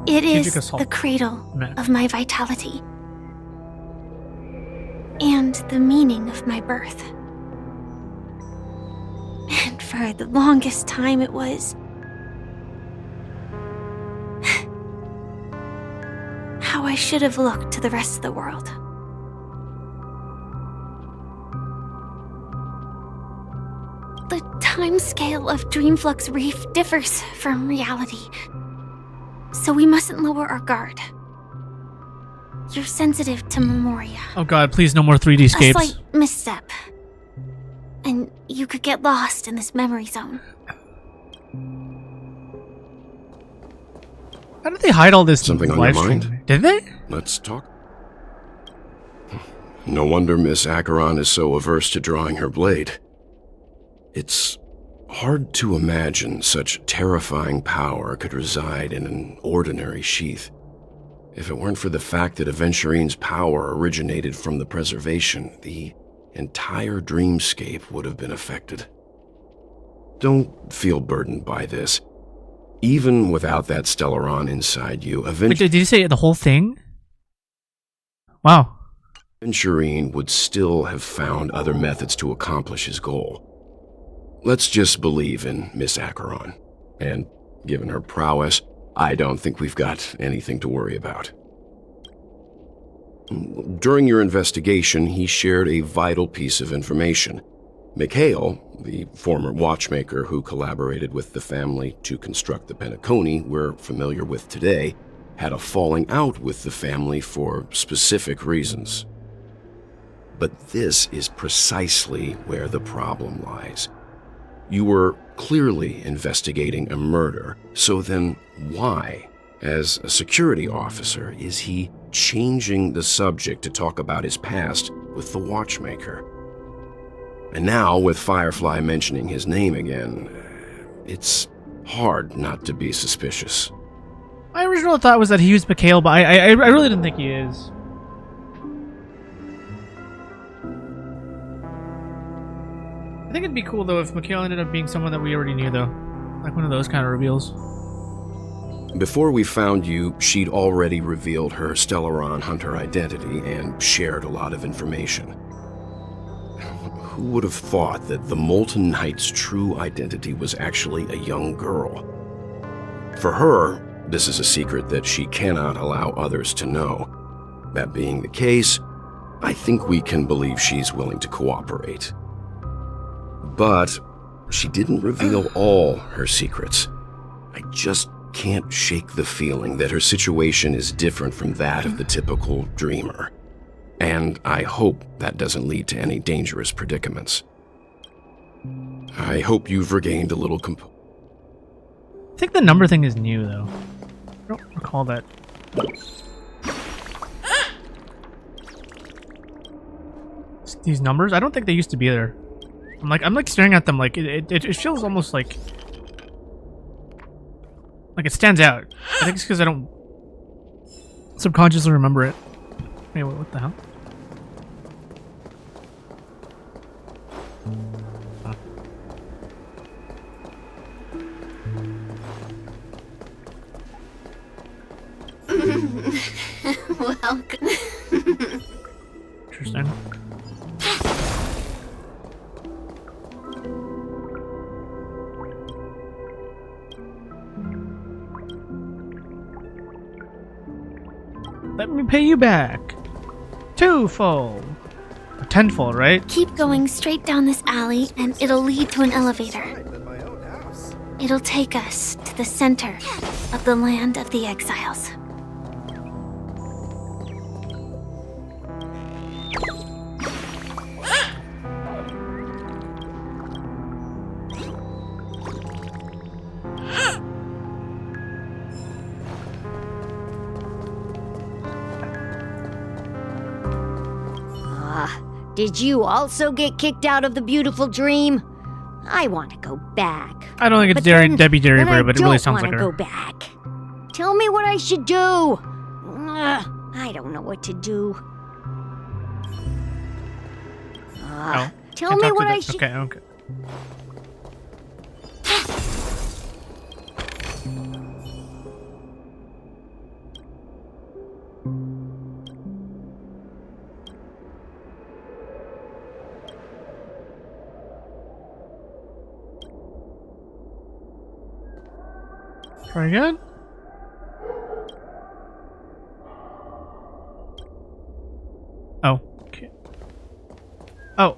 It is the cradle of my vitality. And the meaning of my birth. And for the longest time it was how I should have looked to the rest of the world. The timescale of Dreamflux Reef differs from reality, so we mustn't lower our guard. You're sensitive to Memoria. Oh god, please no more 3D scapes. A slight misstep, and you could get lost in this memory zone. How did they hide all this? Something on your mind? Did they? Let's talk. No wonder Miss Acheron is so averse to drawing her blade. It's hard to imagine such terrifying power could reside in an ordinary sheath. If it weren't for the fact that Aventurine's power originated from the preservation, the entire dreamscape would have been affected. Don't feel burdened by this. Even without that Stellaron inside you, Wait, did you say the whole thing? Wow. Aventurine would still have found other methods to accomplish his goal. Let's just believe in Miss Acheron. And given her prowess, I don't think we've got anything to worry about. During your investigation, he shared a vital piece of information. Mikhail, the former watchmaker who collaborated with the family to construct the Penacony we're familiar with today, had a falling out with the family for specific reasons. But this is precisely where the problem lies. You were clearly investigating a murder, so then why, as a security officer, is he changing the subject to talk about his past with the watchmaker? And now, with Firefly mentioning his name again, it's hard not to be suspicious. My original thought was that he was Mikhail, but I really didn't think he is. I think it'd be cool, though, if Mikhail ended up being someone that we already knew, though. Like one of those kind of reveals. Before we found you, she'd already revealed her Stellaron hunter identity and shared a lot of information. Who would have thought that the Molten Knight's true identity was actually a young girl? For her, this is a secret that she cannot allow others to know. That being the case, I think we can believe she's willing to cooperate. But she didn't reveal all her secrets. I just can't shake the feeling that her situation is different from that of the typical dreamer. And I hope that doesn't lead to any dangerous predicaments. I hope you've regained a little I think the number thing is new, though. I don't recall that. These numbers? I don't think they used to be there. I'm like staring at them like it feels almost like it stands out. I think it's because I don't subconsciously remember it. Anyway, what the hell? Welcome. Interesting. Let me pay you back. Twofold. Or tenfold, right? Keep going straight down this alley and it'll lead to an elevator. It'll take us to the center of the land of the exiles. Did you also get kicked out of the beautiful dream? I want to go back. I don't think it's Debbie Derryberry, but it really sounds like her. I don't want to go back. Tell me what I should do. I don't know what to do. Tell me what I should... Okay. Try again. Oh. Okay. Oh.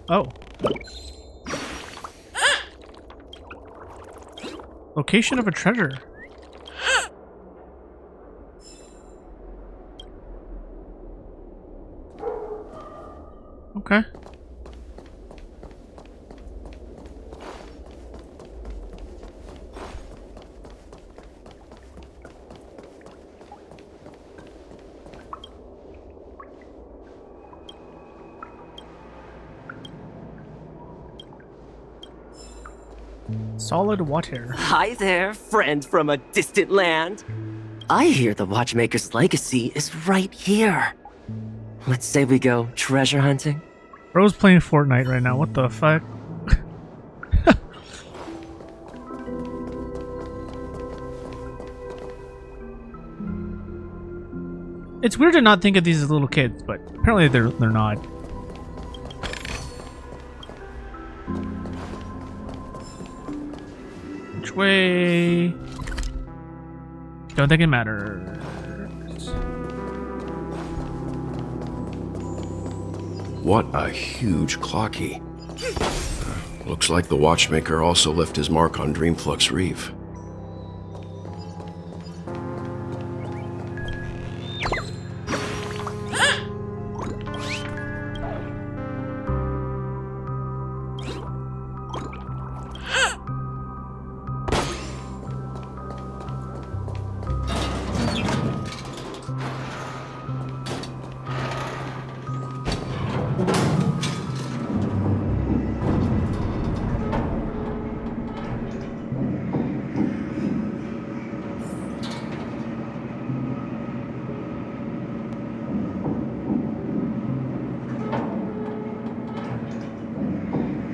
Location of a treasure. Okay. Solid water. Hi there, friend from a distant land. I hear the Watchmaker's legacy is right here. Let's say we go treasure hunting. Bro's playing Fortnite right now. What the fuck? It's weird to not think of these as little kids, but apparently they're not. Which way? Don't think it matters. What a huge clocky. Looks like the Watchmaker also left his mark on Dreamflux Reef.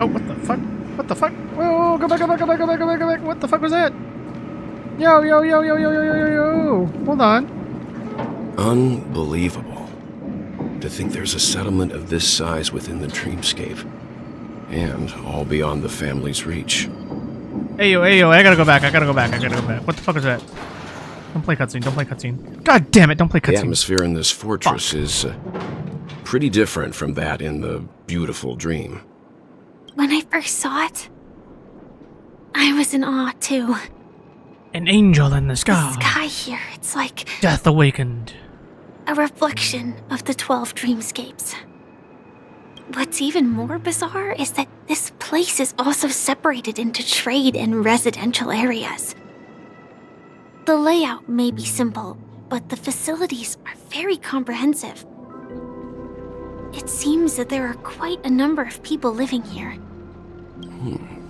Oh, what the fuck? What the fuck? Whoa, go back. What the fuck was that? Yo. Hold on. Unbelievable. To think there's a settlement of this size within the dreamscape. and all beyond the family's reach. Ayo, I gotta go back. What the fuck is that? Don't play cutscene. God damn it, don't play cutscene. The atmosphere in this fortress is pretty different from that in the beautiful dream. When I first saw it, I was in awe too. An angel in the sky. The sky here, it's like Death awakened. a reflection of the 12 dreamscapes. What's even more bizarre is that this place is also separated into trade and residential areas. The layout may be simple, but the facilities are very comprehensive. It seems that there are quite a number of people living here.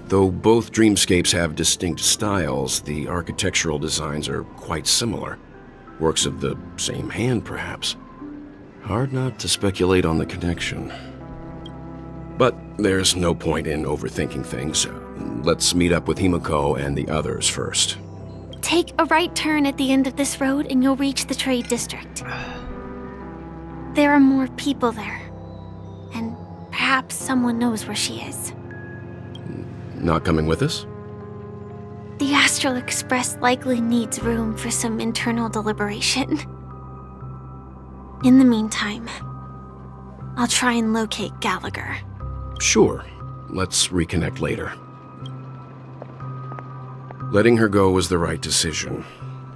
Though both dreamscapes have distinct styles, the architectural designs are quite similar. Works of the same hand, perhaps. Hard not to speculate on the connection. But there's no point in overthinking things. Let's meet up with Himeko and the others first. Take a right turn at the end of this road and you'll reach the trade district. There are more people there. And perhaps someone knows where she is. Not coming with us? The Astral Express likely needs room for some internal deliberation. In the meantime, I'll try and locate Gallagher. Sure. Let's reconnect later. Letting her go was the right decision.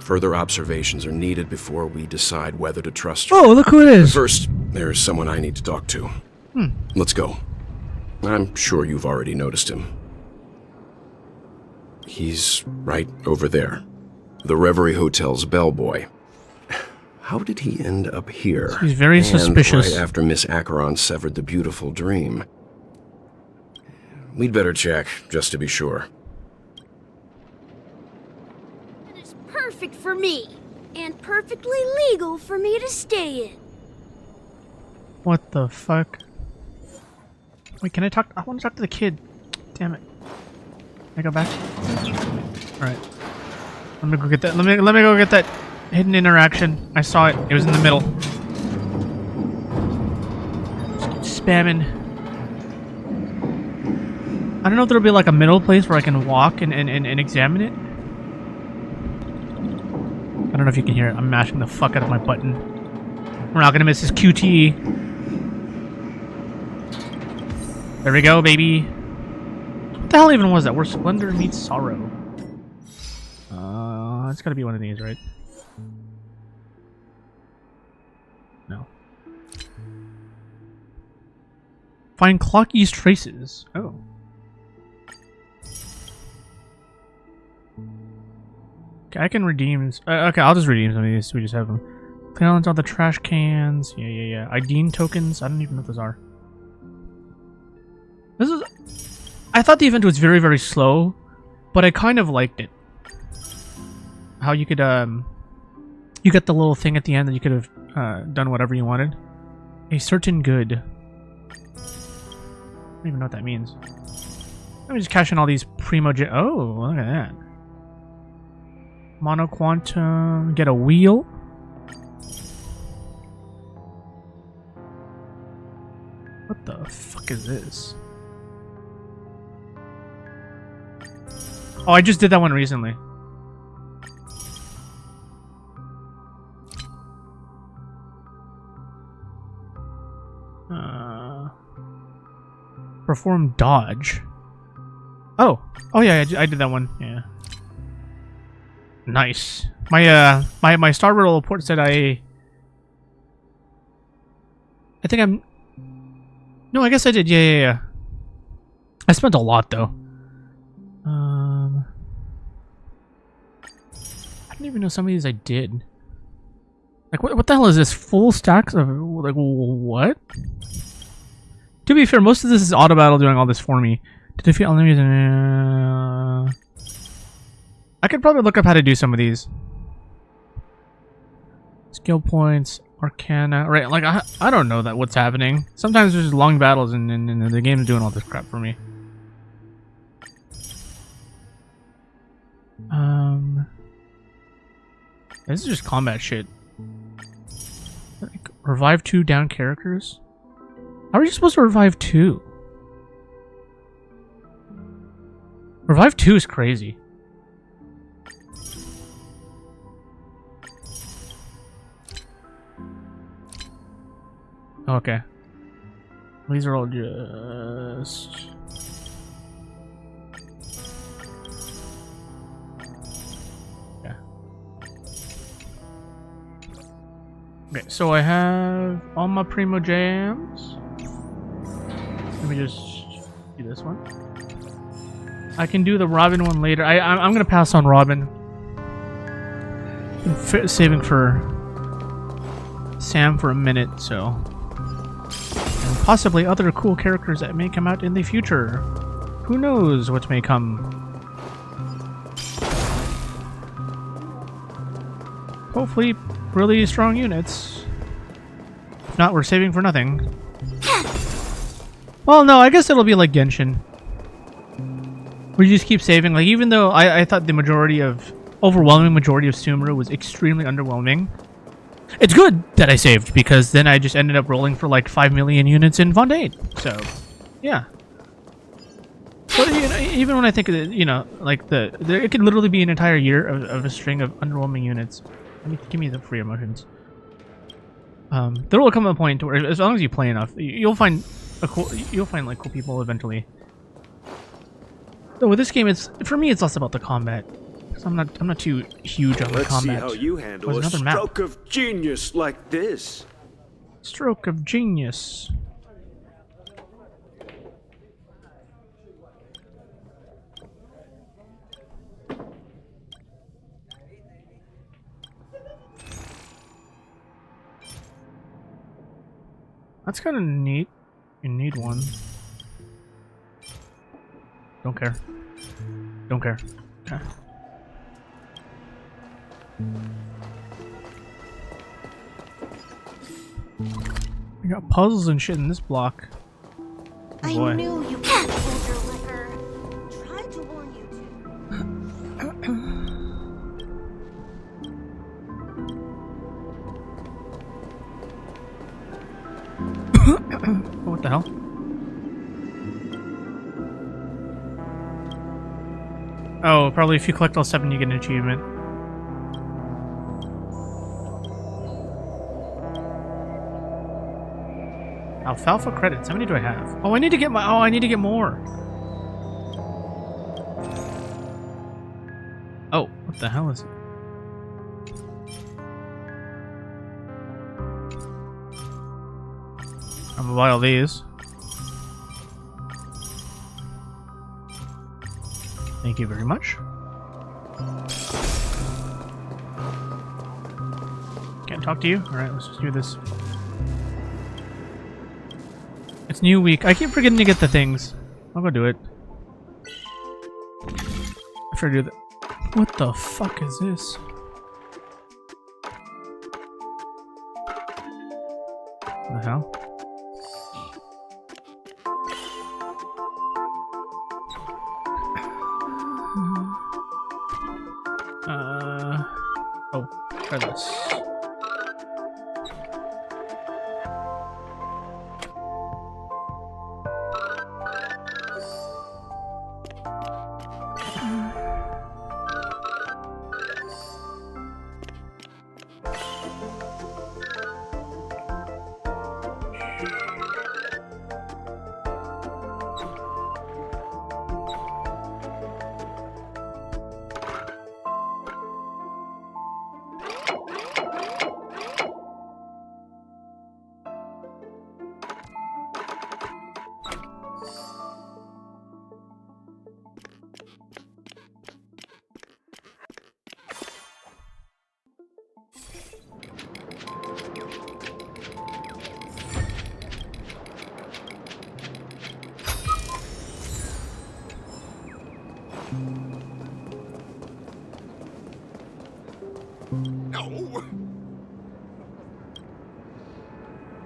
Further observations are needed before we decide whether to trust her. Oh, look who it is. But first, there's someone I need to talk to. Let's go. I'm sure you've already noticed him. He's right over there. The Reverie Hotel's bellboy. How did he end up here? He's very suspicious. Right after Miss Acheron severed the beautiful dream. We'd better check, just to be sure. It is perfect for me, and perfectly legal for me to stay in. What the fuck? Wait, can I talk? I want to talk to the kid. Damn it. Can I go back? Alright. Let me go get that. Let me go get that hidden interaction. I saw it. It was in the middle. Just spamming. I don't know if there'll be like a middle place where I can walk and examine it. I don't know if you can hear it. I'm mashing the fuck out of my button. We're not gonna miss this QTE. There we go, baby. What the hell even was that? Where splendor meets sorrow. It's gotta be one of these, right? No. Find Clocky's traces. Oh. Okay, I can redeem. Okay, I'll just redeem some of these. We just have them. Clean out all the trash cans. Yeah. ID tokens. I don't even know what those are. This is. I thought the event was very, very slow, but I kind of liked it. How you could you get the little thing at the end that you could have done whatever you wanted. A certain good. I don't even know what that means. Let me just cash in all these primo. Oh, look at that. Monoquantum. Get a wheel. What the fuck is this? Oh, I just did that one recently. Perform dodge. Oh yeah, I did that one. Yeah. Nice. My Star Riddle report said I think I'm. No, I guess I did. Yeah. I spent a lot though. I didn't even know some of these I did. Like what the hell is this? Full stacks of like what? To be fair, most of this is auto battle doing all this for me. To defeat enemies, I could probably look up how to do some of these. Skill points, Arcana, right? Like I don't know what's happening. Sometimes there's long battles and the game's doing all this crap for me. This is just combat shit. Like, revive 2 down characters? How are you supposed to revive 2? Revive 2 is crazy. Okay. These are all just... Yeah. Okay, so I have all my Primo Jams. Let me just do this one. I can do the Robin one later. I'm gonna pass on Robin. Been saving for Sam for a minute, so... And possibly other cool characters that may come out in the future. Who knows what may come. Hopefully, really strong units. If not, we're saving for nothing. Well, no, I guess it'll be like Genshin. We just keep saving. Like, even though I thought the overwhelming majority of Sumeru was extremely underwhelming, it's good that I saved, because then I just ended up rolling for like 5 million units in Fontaine. So, yeah. But, you know, even when I think of it, you know, like it could literally be an entire year of a string of underwhelming units. Give me the free emotions. There will come a point where, as long as you play enough, you'll find like cool people eventually. Though with this game, for me, it's less about the combat. I'm not too huge on the combat. Let's see how you handle a another map. stroke of genius like this. Stroke of genius. That's kind of neat. You need one. Don't care. Don't care. Okay. We got puzzles and shit in this block. Oh, boy. I knew you couldn't hold your liquor. Tried to warn you What the hell? Oh, probably if you collect all 7 you get an achievement. Alfalfa credits. How many do I have? Oh, I need to get I need to get more. Oh, what the hell is it? I'm gonna buy all these. Thank you very much. Can't talk to you? Alright, let's just do this. It's new week. I keep forgetting to get the things. I'll go do it. I forget to do that. What the fuck is this? The hell? Oh, try this.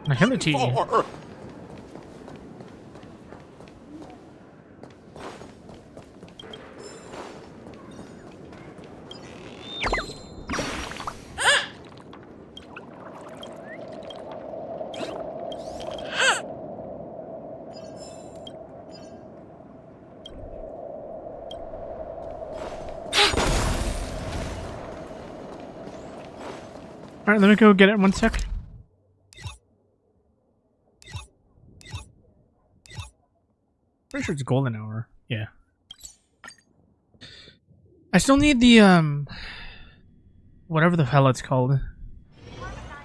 Nahimity. Alright, let me go get it in 1 sec. Pretty sure it's golden hour. Yeah. I still need the, whatever the hell it's called.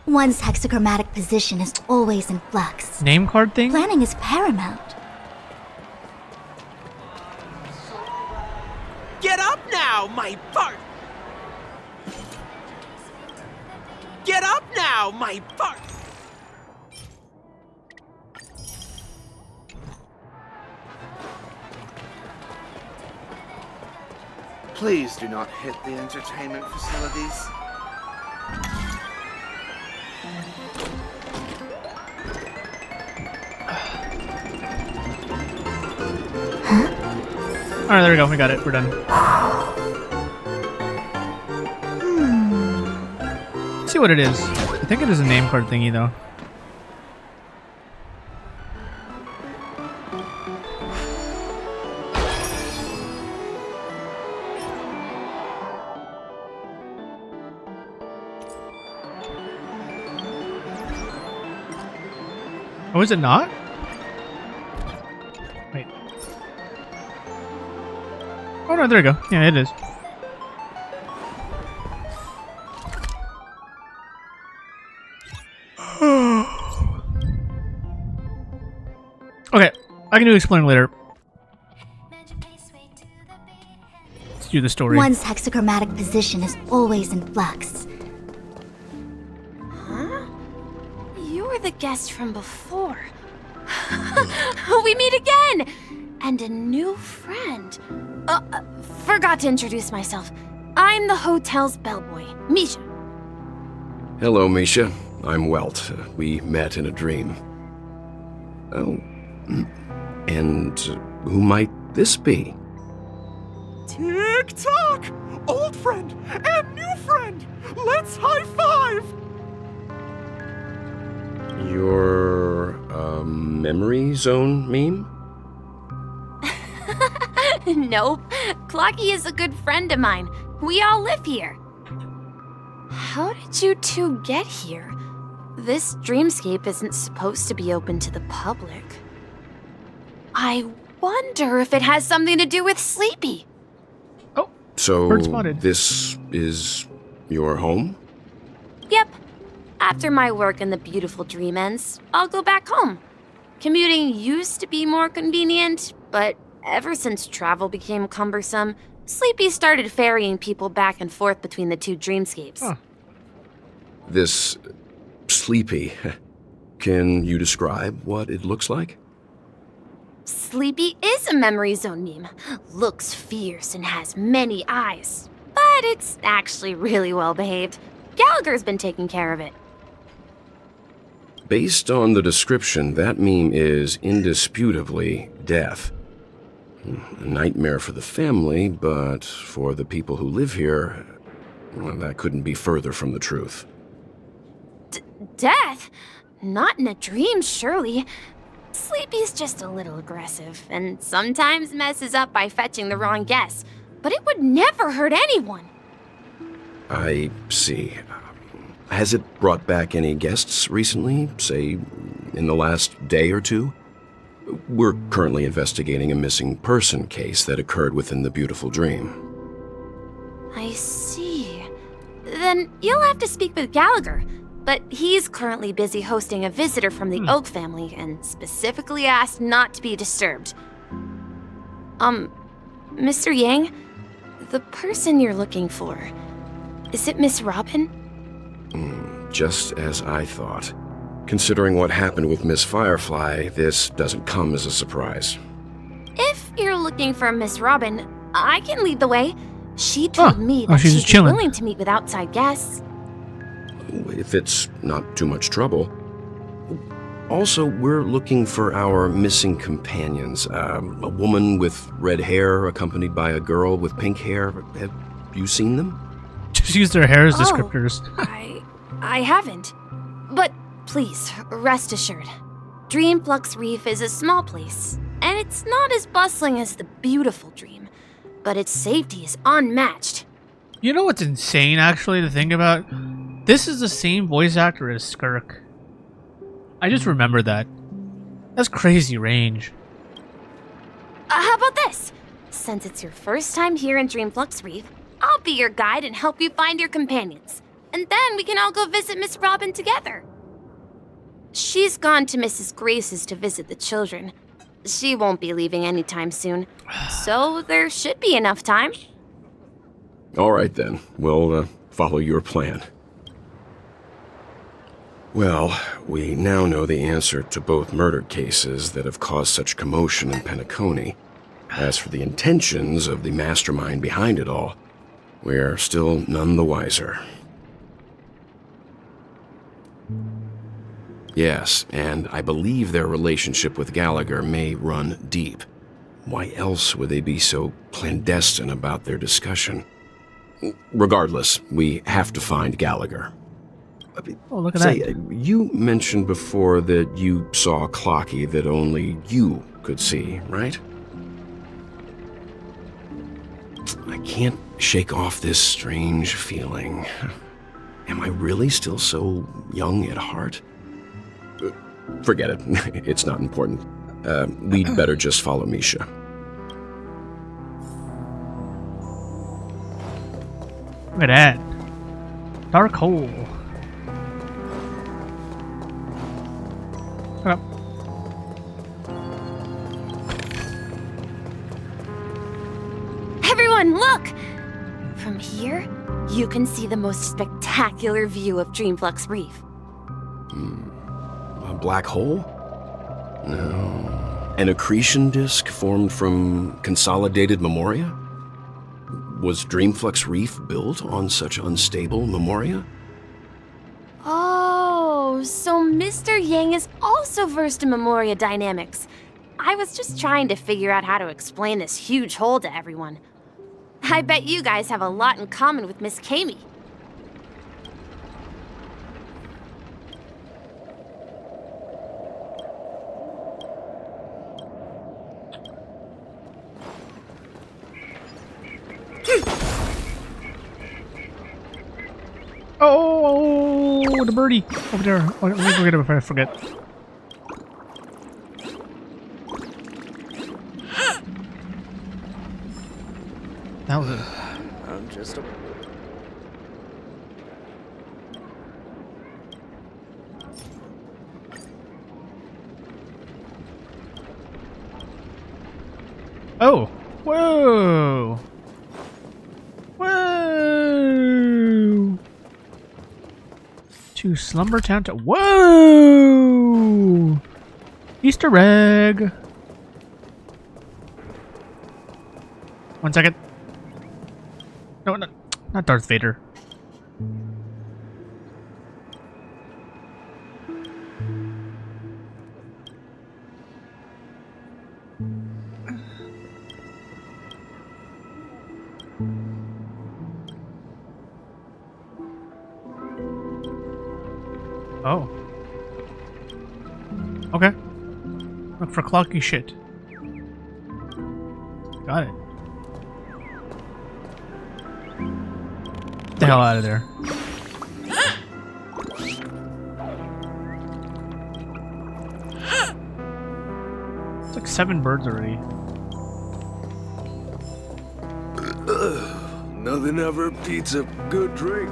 One's hexachromatic position is always in flux. Name card thing? Planning is paramount. Get up now, my part! Get up now, my part! Please do not hit the entertainment facilities. Alright, there we go. We got it. We're done. Let's see what it is. I think it is a name card thingy, though. Oh, is it not? Wait. Oh no, there we go. Yeah, it is. Okay, I can do explain later. Let's do the story. One's hexachromatic position is always in flux. You're the guest from before. We meet again! And a new friend. Forgot to introduce myself. I'm the hotel's bellboy, Misha. Hello, Misha. I'm Welt. We met in a dream. Oh. And who might this be? Tick-tock! Old friend and new friend! Let's high-five! Your, memory zone meme? Nope. Clocky is a good friend of mine. We all live here. How did you two get here? This dreamscape isn't supposed to be open to the public. I wonder if it has something to do with Sleepy. So, Bird spotted. this is your home? Yep. After my work in the beautiful dream ends, I'll go back home. Commuting used to be more convenient, but ever since travel became cumbersome, Sleepy started ferrying people back and forth between the two dreamscapes. Huh. This Sleepy. Can you describe what it looks like? Sleepy is a memory zone meme. Looks fierce and has many eyes. But it's actually really well behaved. Gallagher's been taking care of it. Based on the description, that meme is indisputably death. A nightmare for the family, but for the people who live here, well, that couldn't be further from the truth. Death? Not in a dream, surely. Sleepy's just a little aggressive, and sometimes messes up by fetching the wrong guess. But it would never hurt anyone. I see. Has it brought back any guests recently, say, in the last day or two? We're currently investigating a missing person case that occurred within the beautiful dream. I see. Then you'll have to speak with Gallagher. But he's currently busy hosting a visitor from the Oak family and specifically asked not to be disturbed. Mr. Yang, the person you're looking for, is it Miss Robin? Just as I thought. Considering what happened with Miss Firefly, this doesn't come as a surprise. If you're looking for Miss Robin, I can lead the way. She told me that she's she'd be chilling. willing to meet with outside guests. If it's not too much trouble. Also, we're looking for our missing companions. A woman with red hair accompanied by a girl with pink hair. Have you seen them? Just use their hair as descriptors. I haven't. But please, rest assured. Dreamflux Reef is a small place, and it's not as bustling as the beautiful dream, but its safety is unmatched. You know what's insane, actually, to think about? This is the same voice actor as Skirk. I just remember that. That's crazy range. How about this? Since it's your first time here in Dreamflux Reef, I'll be your guide and help you find your companions. And then we can all go visit Miss Robin together. She's gone to Mrs. Grace's to visit the children. She won't be leaving anytime soon. So there should be enough time. All right then, we'll follow your plan. Well, we now know the answer to both murder cases that have caused such commotion in Penacony. As for the intentions of the mastermind behind it all, we're still none the wiser. Yes, and I believe their relationship with Gallagher may run deep. Why else would they be so clandestine about their discussion? Regardless, we have to find Gallagher. Oh, look at that. You mentioned before that you saw a clocky that only you could see, right? I can't shake off this strange feeling. Am I really still so young at heart? Forget it. It's not important. We'd better just follow Misha. Look at that. Dark hole. Shut up. Everyone, look! From here, you can see the most spectacular view of Dreamflux Reef. A black hole? No. An accretion disk formed from consolidated memoria? Was Dreamflux Reef built on such unstable memoria? Oh, so Mr. Yang is also versed in memoria dynamics. I was just trying to figure out how to explain this huge hole to everyone. I bet you guys have a lot in common with Miss Kami. Oh, the birdie over there. Oh, let me go get it before I forget. That was it. I'm just a... Oh! Whoa! Whoa! To Slumber Town to... Whoa! Easter egg! 1 second. No, not Darth Vader. Oh. Okay. Look for clocky shit. Got it. Get the hell out of there. It's like 7 birds already. Nothing ever beats a good drink.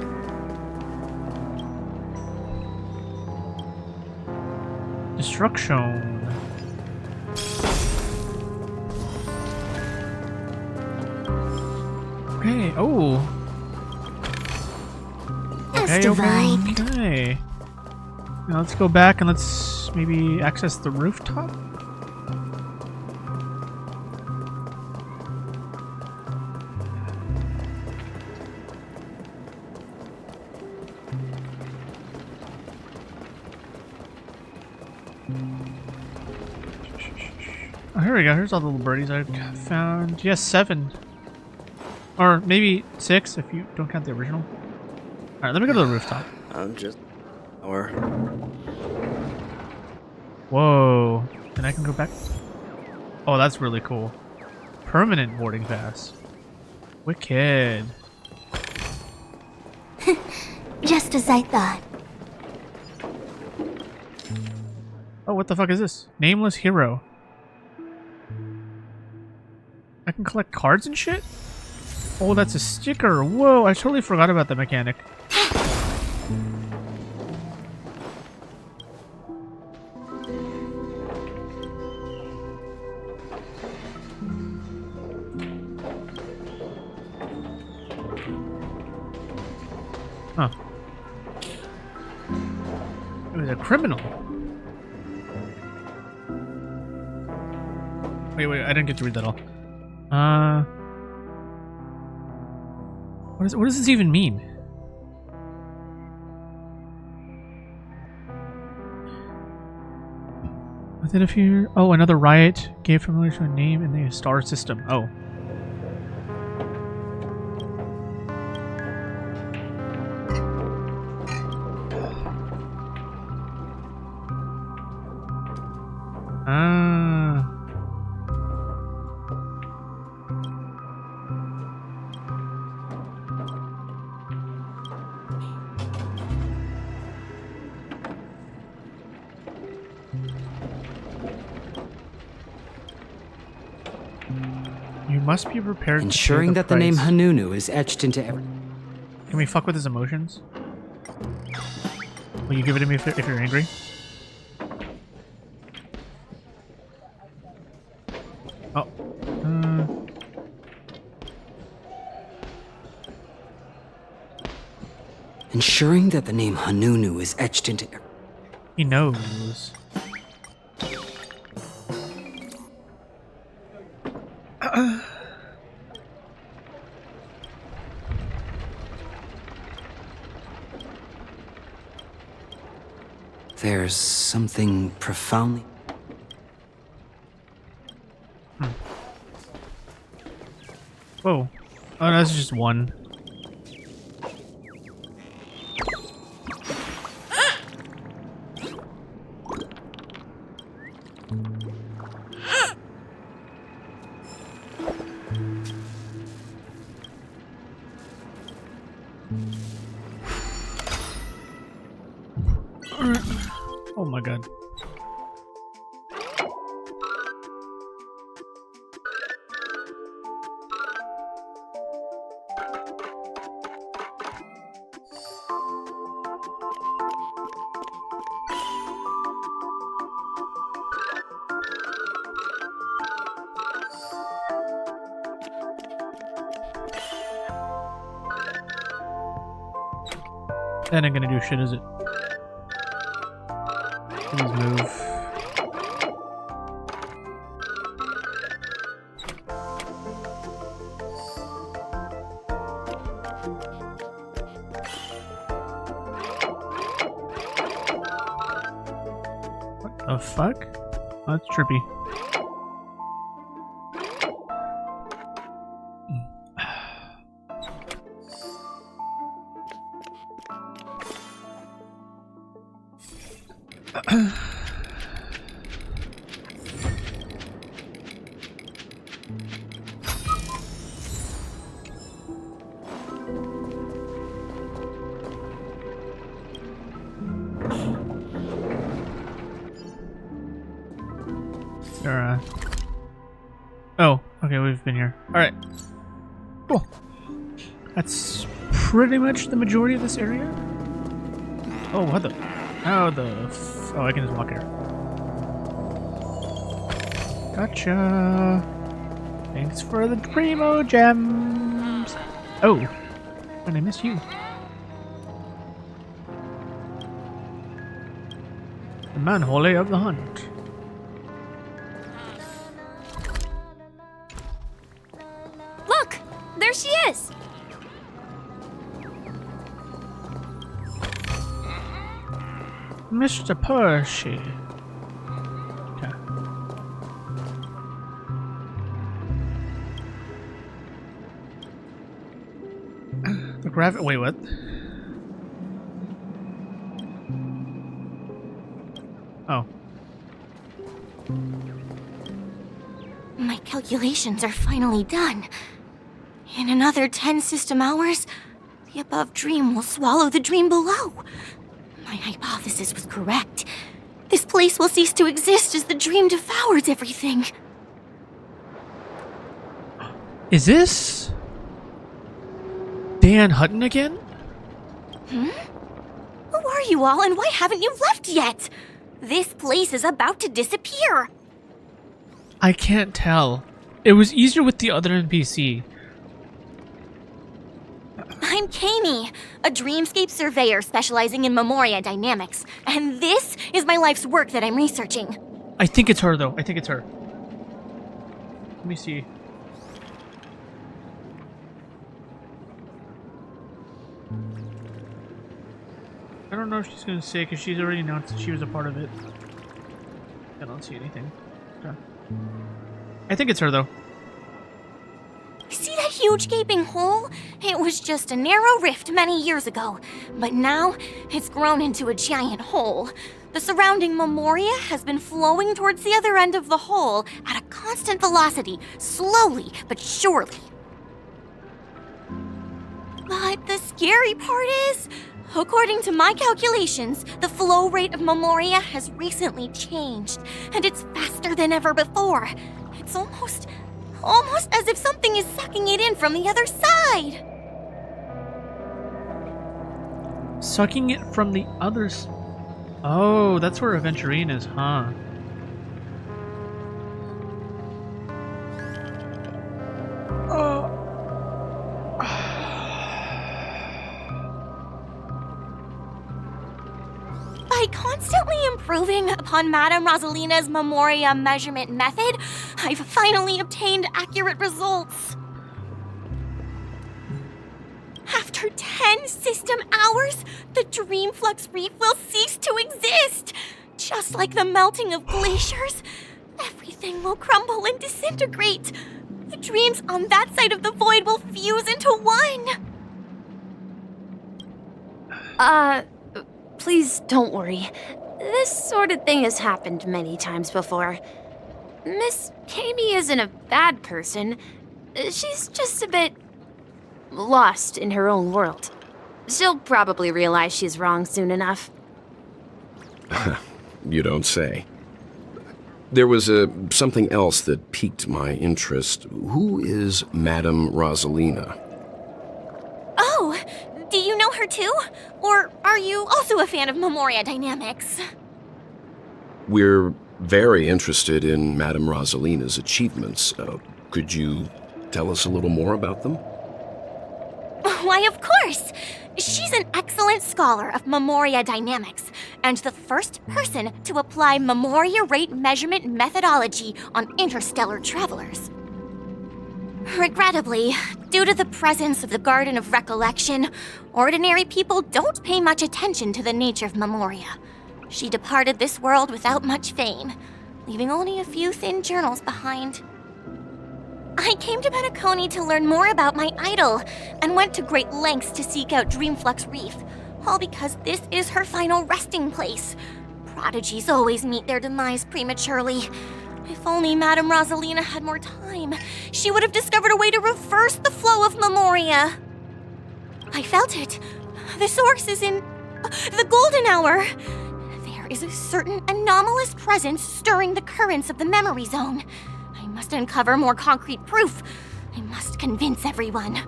Destruction. Okay, oh. Okay, okay. Now let's go back and let's maybe access the rooftop. Oh, here we go. Here's all the little birdies I found. Yes, 7. Or maybe 6 if you don't count the original. Alright, let me go to the rooftop. I'm just... Or... Whoa. And I can go back? Oh, that's really cool. Permanent boarding pass. Wicked. Just as I thought. Oh, what the fuck is this? Nameless hero. I can collect cards and shit? Oh, that's a sticker. Whoa, I totally forgot about the mechanic. Huh. It was a criminal. Wait, I didn't get to read that all. What does this even mean? Within a few... Oh, another riot gave familiar to a name in the star system. Oh. Must be prepared ensuring that the name Hanunu is etched into every... Can we fuck with his emotions? Will you give it to me if you're angry? Oh. Ensuring that the name Hanunu is etched into... He knows. There's something profoundly... Whoa. Oh, no, that's just one. Oh my god. That ain't gonna do shit, is it? Please move. What the fuck? Oh, that's trippy. Oh, okay, we've been here. Alright. Cool. That's pretty much the majority of this area. Oh, what the... How the... Oh, I can just walk here. Gotcha. Thanks for the primo gems. Oh, and I missed you. The manhole of the hunt. Look! There she is! Mr. Percy. Okay. The gravity. Wait, what? Oh. My calculations are finally done. In another 10 system hours, The above dream will swallow the dream below. My hypothesis was correct. This place will cease to exist as the dream devours everything. Is this Dan Hutton again? Who are you all, and why haven't you left yet? This place is about to disappear. I can't tell. It was easier with the other NPC. I'm Kami, a dreamscape surveyor specializing in Memoria dynamics, and this is my life's work that I'm researching. I think it's her, though. I think it's her. Let me see. I don't know if she's gonna say, because she's already announced that she was a part of it. I don't see anything. Okay. I think it's her, though. See that huge gaping hole? It was just a narrow rift many years ago, but now it's grown into a giant hole. The surrounding Memoria has been flowing towards the other end of the hole at a constant velocity, slowly but surely. But the scary part is, according to my calculations, the flow rate of Memoria has recently changed, and it's faster than ever before. It's almost as if something is sucking it in from the other side. Sucking it from the others. Oh, that's where Aventurine is, huh? By constantly improving upon Madame Rosalina's Memoria measurement method, I've finally obtained accurate results. After 10 system hours, the Dream Flux Reef will cease to exist. Just like the melting of glaciers, everything will crumble and disintegrate. The dreams on that side of the void will fuse into one. Please don't worry. This sort of thing has happened many times before. Miss Kami isn't a bad person. She's just a bit lost in her own world. She'll probably realize she's wrong soon enough. You don't say. There was something else that piqued my interest. Who is Madame Rosalina? Oh, do you know her too? Or are you also a fan of Memoria dynamics? We're very interested in Madame Rosalina's achievements. Could you tell us a little more about them? Why, of course! She's an excellent scholar of Memoria dynamics, and the first person to apply Memoria rate measurement methodology on interstellar travelers. Regrettably, due to the presence of the Garden of Recollection, ordinary people don't pay much attention to the nature of Memoria. She departed this world without much fame, leaving only a few thin journals behind. I came to Penacony to learn more about my idol, and went to great lengths to seek out Dreamflux Reef, all because this is her final resting place. Prodigies always meet their demise prematurely. If only Madame Rosalina had more time, she would have discovered a way to reverse the flow of Memoria. I felt it. The source is in the golden hour. There is a certain anomalous presence stirring the currents of the memory zone. I must uncover more concrete proof. I must convince everyone.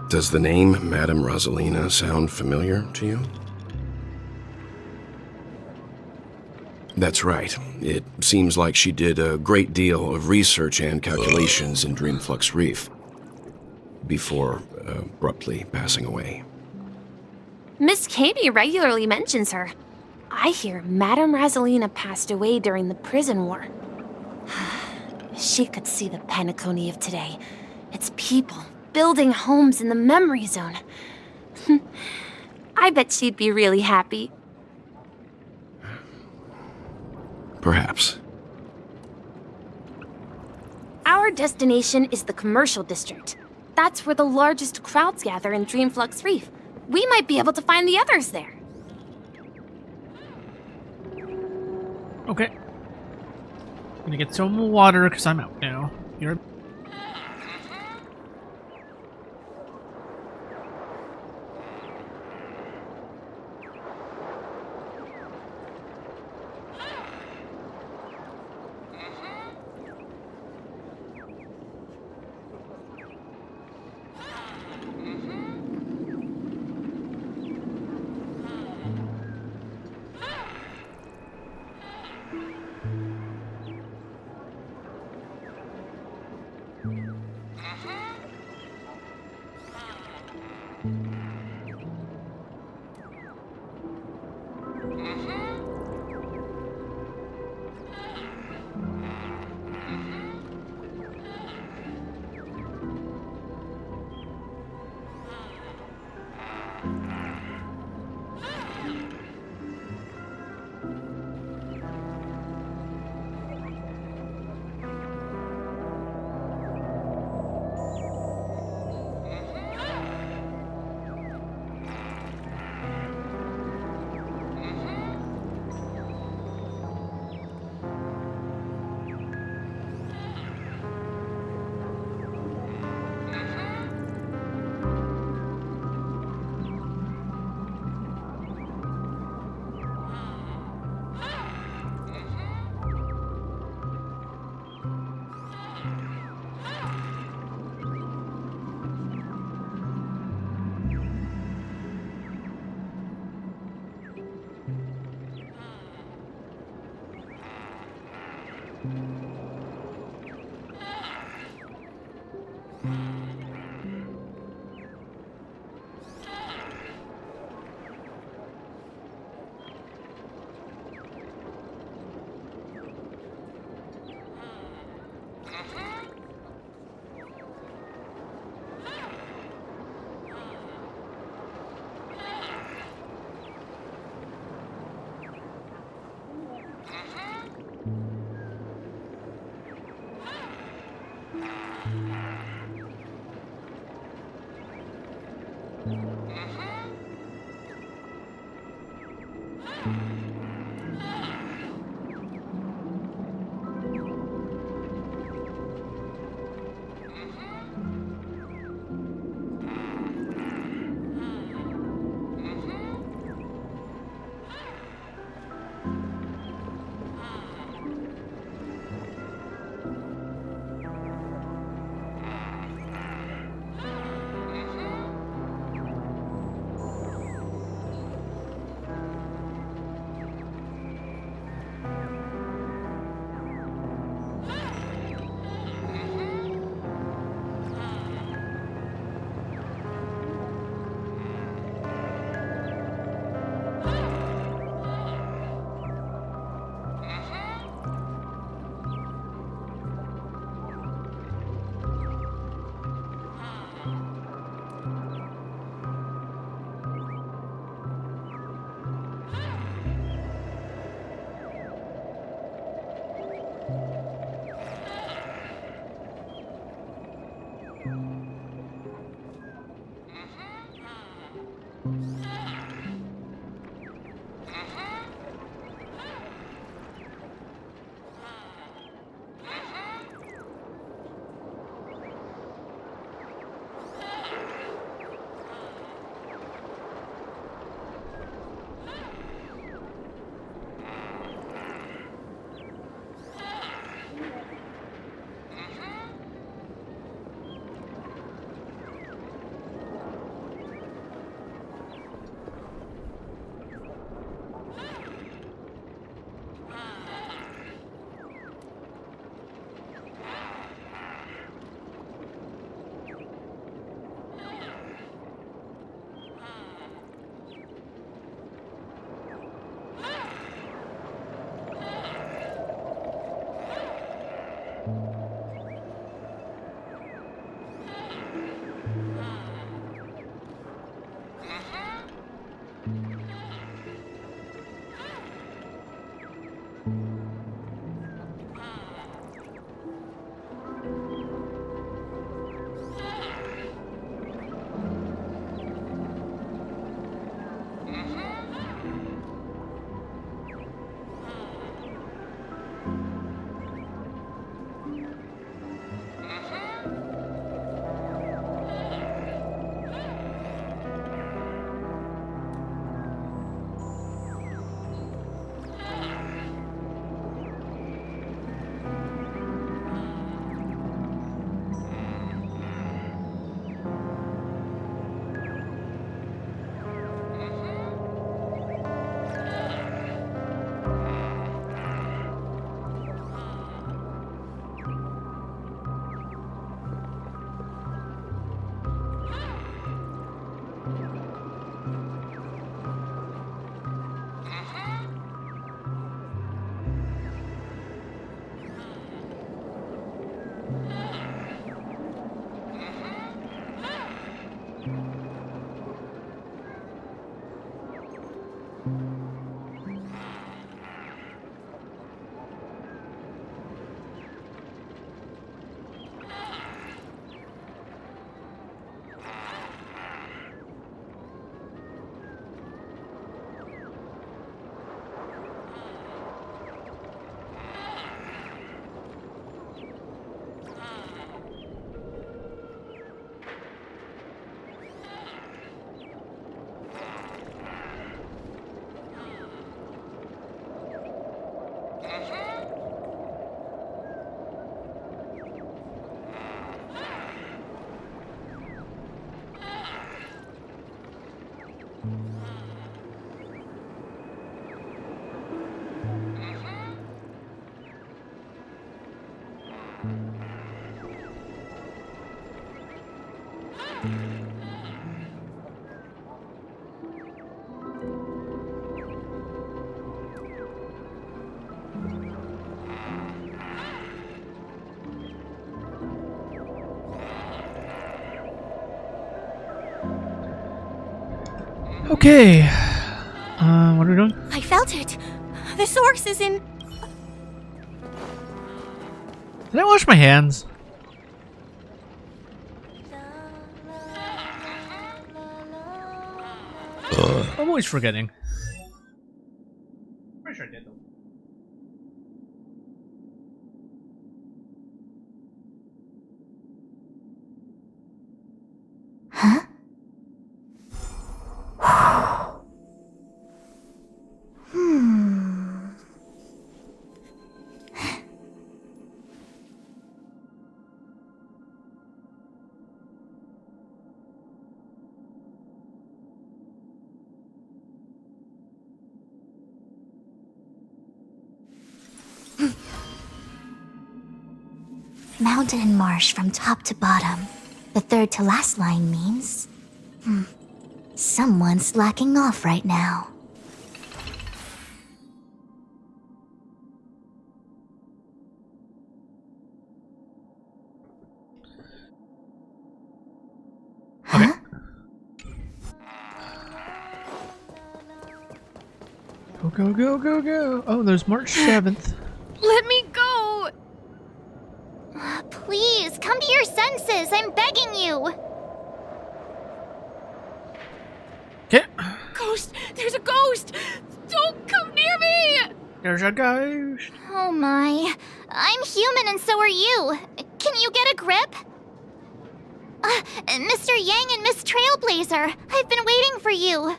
Does the name Madame Rosalina sound familiar to you? That's right. It seems like she did a great deal of research and calculations in Dreamflux Reef before abruptly passing away. Miss Kami regularly mentions her. I hear Madame Rosalina passed away during the prison war. She could see the Penacony of today. Its people building homes in the memory zone. I bet she'd be really happy. Perhaps. Our destination is the commercial district. That's where the largest crowds gather in Dreamflux Reef. We might be able to find the others there. Okay. Gonna get some water because I'm out now. You're... Okay. What are we doing? I felt it. The source is in... Did I wash my hands? I'm always forgetting. Pretty sure I did though. Huh? Mountain and marsh from top to bottom. The third to last line means... someone's slacking off right now. Okay. Go, go, go, go, go. Oh, there's March 7th. Let me go! Please, come to your senses. I'm begging you. Okay. Ghost! There's a ghost! Don't come near me! There's a ghost. Oh my. I'm human and so are you. Can you get a grip? Mr. Yang and Miss Trailblazer, I've been waiting for you.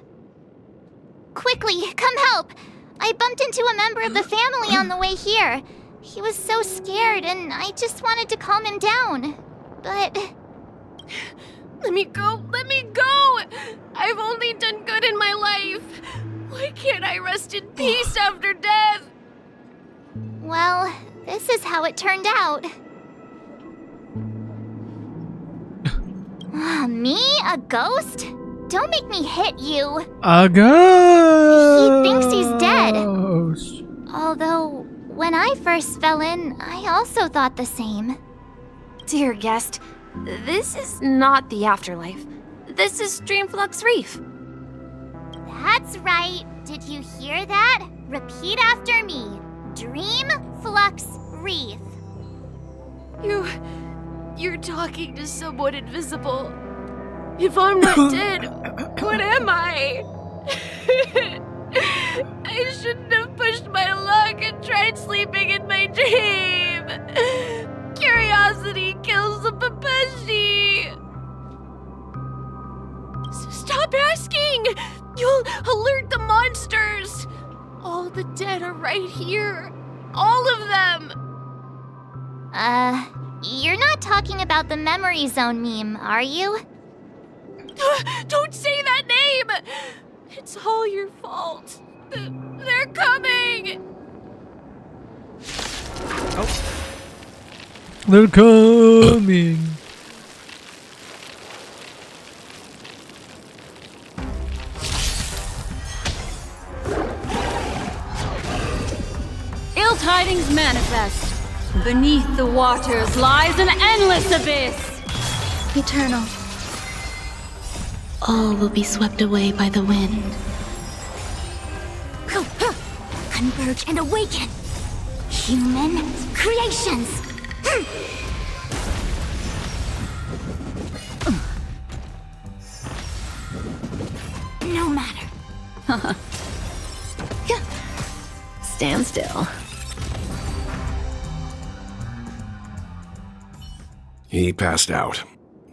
Quickly, come help. I bumped into a member of the family on the way here. He was so scared and I just wanted to calm him down. But... Let me go! Let me go! I've only done good in my life. Why can't I rest in peace after death? Well, this is how it turned out. Me? A ghost? Don't make me hit you. A ghost! He thinks he's dead. Although, when I first fell in, I also thought the same. Dear guest, this is not the afterlife. This is Dreamflux Reef. That's right. Did you hear that? Repeat after me. Dreamflux Reef. You're talking to someone invisible. If I'm not dead, what am I? I shouldn't have pushed my luck and tried sleeping in my dream. Curiosity kills the Papeshi. Stop asking! You'll alert the monsters. All the dead are right here. All of them. You're not talking about the memory zone meme, are you? Don't say that name! It's all your fault. They're coming! Oh. They're coming. Ill tidings manifest. Beneath the waters lies an endless abyss. Eternal. All will be swept away by the wind. Converge and awaken! Human creations! No matter. Stand still. He passed out.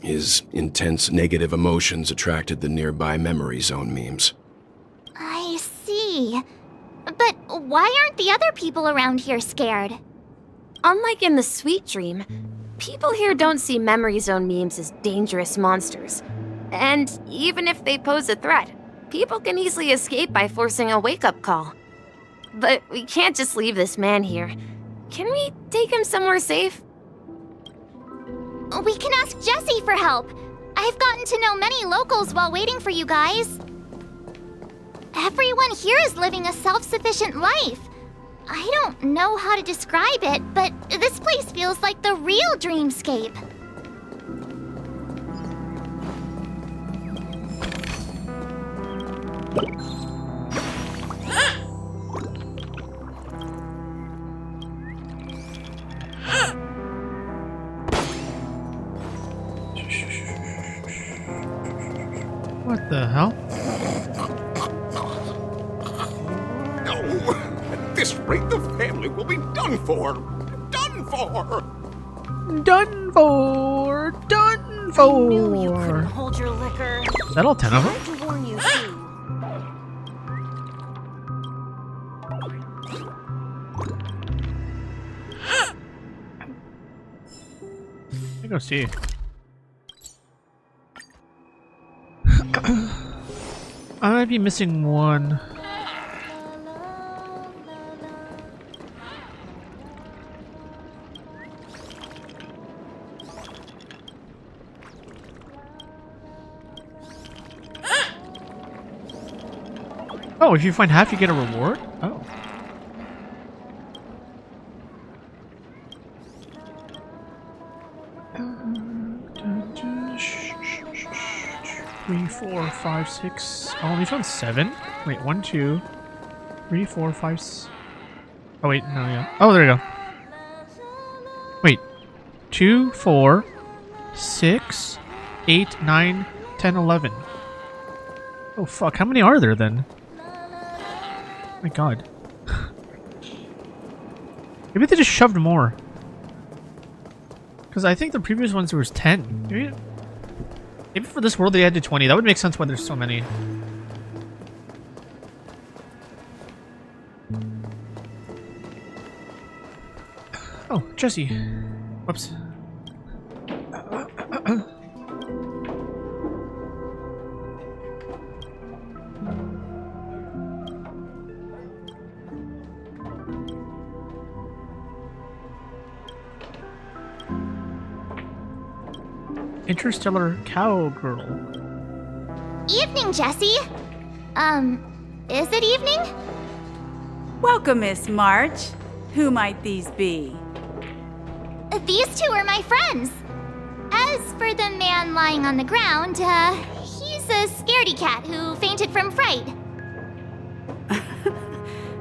His intense negative emotions attracted the nearby memory zone memes. I see. But why aren't the other people around here scared? Unlike in the Sweet Dream, people here don't see memory zone memes as dangerous monsters. And even if they pose a threat, people can easily escape by forcing a wake-up call. But we can't just leave this man here. Can we take him somewhere safe? We can ask Jessie for help. I've gotten to know many locals while waiting for you guys. Everyone here is living a self-sufficient life. I don't know how to describe it, but this place feels like the real dreamscape. What the hell? No! At this rate, the family will be done for! Done for! Done for! Done for! I knew you couldn't hold your liquor. Is that all 10 of them? Tried to warn you too. Let me go see. I might be missing one. Oh, if you find half, you get a reward? Oh. Three, 4, 5, 6. Oh, we found 7. Wait, 1, 2, 3, 4, 5. Oh wait, no, yeah. Oh, there you go. Wait, 2, 4, 6, 8, 9, 10, 11. Oh fuck! How many are there then? My god. Maybe they just shoved more. Because I think the previous ones there was 10. Maybe for this world they added 20. That would make sense why there's so many. Oh, Jesse. Whoops. Interstellar Cowgirl. Evening, Jesse. Is it evening? Welcome, Miss March. Who might these be? These two are my friends. As for the man lying on the ground, he's a scaredy cat who fainted from fright.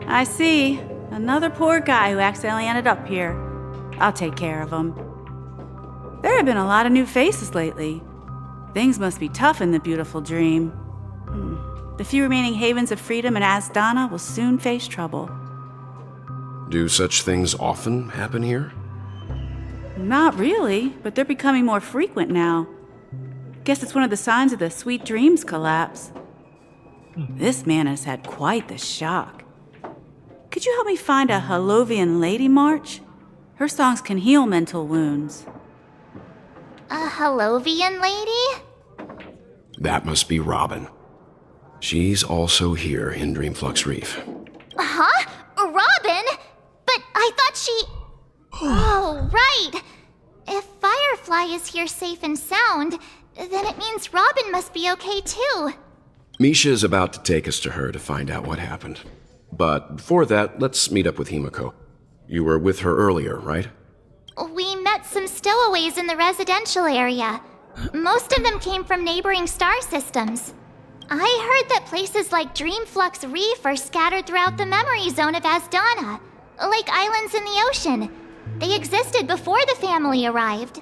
I see. Another poor guy who accidentally ended up here. I'll take care of him. There have been a lot of new faces lately. Things must be tough in the beautiful dream. The few remaining havens of freedom in Asdana will soon face trouble. Do such things often happen here? Not really, but they're becoming more frequent now. Guess it's one of the signs of the Sweet Dreams collapse. This man has had quite the shock. Could you help me find a Halovian lady, March? Her songs can heal mental wounds. A Halovian lady? That must be Robin. She's also here in Dreamflux Reef. Huh? Robin? But I thought she... Oh, right. If Firefly is here safe and sound, then it means Robin must be okay too. Misha is about to take us to her to find out what happened. But before that, let's meet up with Himeko. You were with her earlier, right? We met some stowaways in the residential area. Most of them came from neighboring star systems. I heard that places like Dreamflux Reef are scattered throughout the memory zone of Asdana, like islands in the ocean. They existed before the family arrived.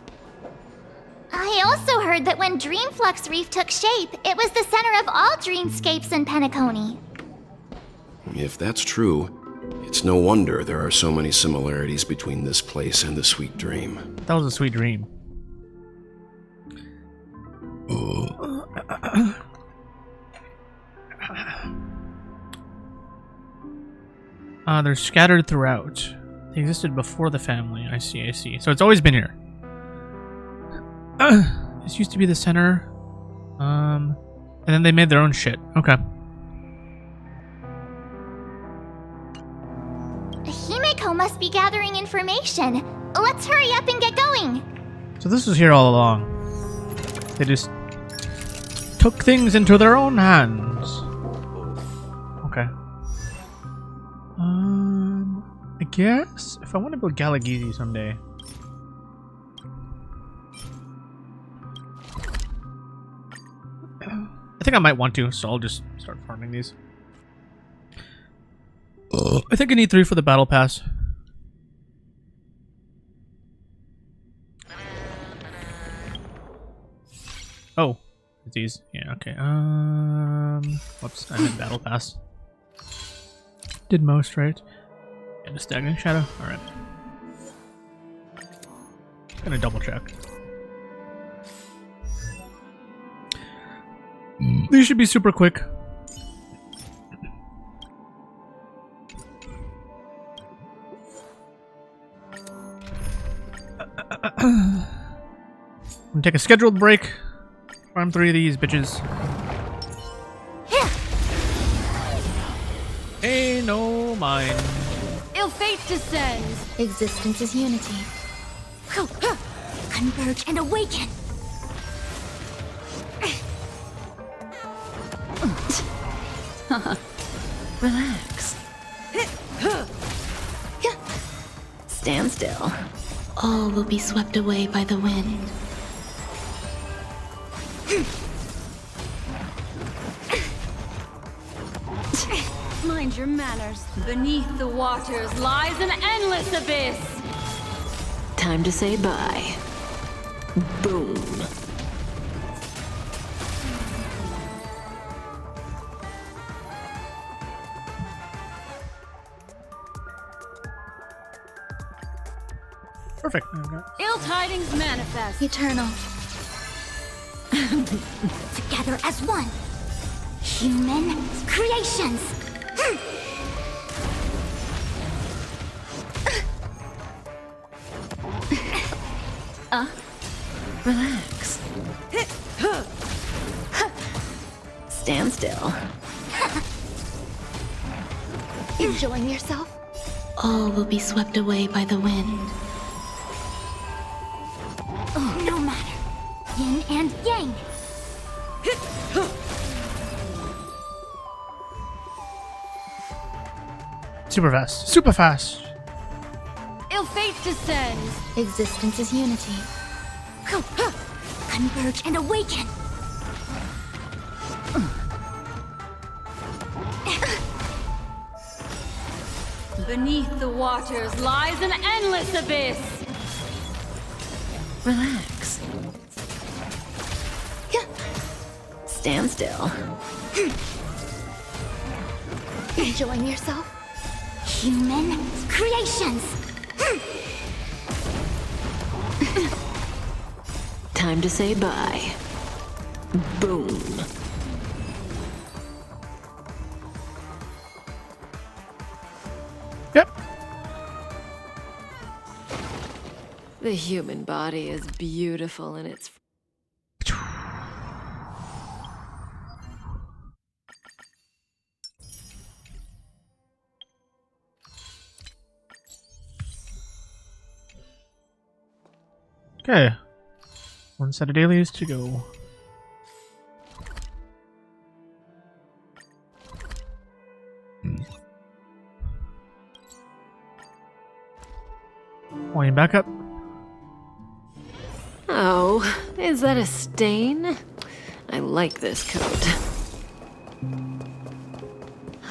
I also heard that when Dreamflux Reef took shape, it was the center of all dreamscapes in Penacony. If that's true, it's no wonder there are so many similarities between this place and the Sweet Dream. That was a sweet dream. They're scattered throughout. They existed before the family. I see, I see. So it's always been here. This used to be the center. And then they made their own shit. Okay. Himeko must be gathering information. Let's hurry up and get going. So this was here all along. They just took things into their own hands. Okay. I guess if I want to build Galagizi someday. I think I might want to, so I'll just start farming these. I think I need 3 for the battle pass. Oh, these. Yeah, okay. Whoops, I meant battle pass. Did most, right? And a stagnant shadow? Alright. Gonna double check. These should be super quick. I'm gonna take a scheduled break. Farm 3 of these bitches. Hey, no mine. Ill fate descends. Existence is unity. Converge and awaken. Relax. Stand still. All will be swept away by the wind. Mind your manners. Beneath the waters lies an endless abyss. Time to say bye. Boom. Perfect. Ill tidings manifest. Eternal. Together as one. Human creations. Relax. Stand still. Enjoying yourself? All will be swept away by the wind. Oh, no matter. Yin and yang. Super fast. Super fast. Ill fate descends. Existence is unity. Converge and awaken. Beneath the waters lies an endless abyss. Relax. Stand still. Enjoying yourself? Human creations. Time to say bye. Boom. Yep. The human body is beautiful in its... Okay. 1 set of dailies to go. Volume back up. Oh, is that a stain? I like this coat.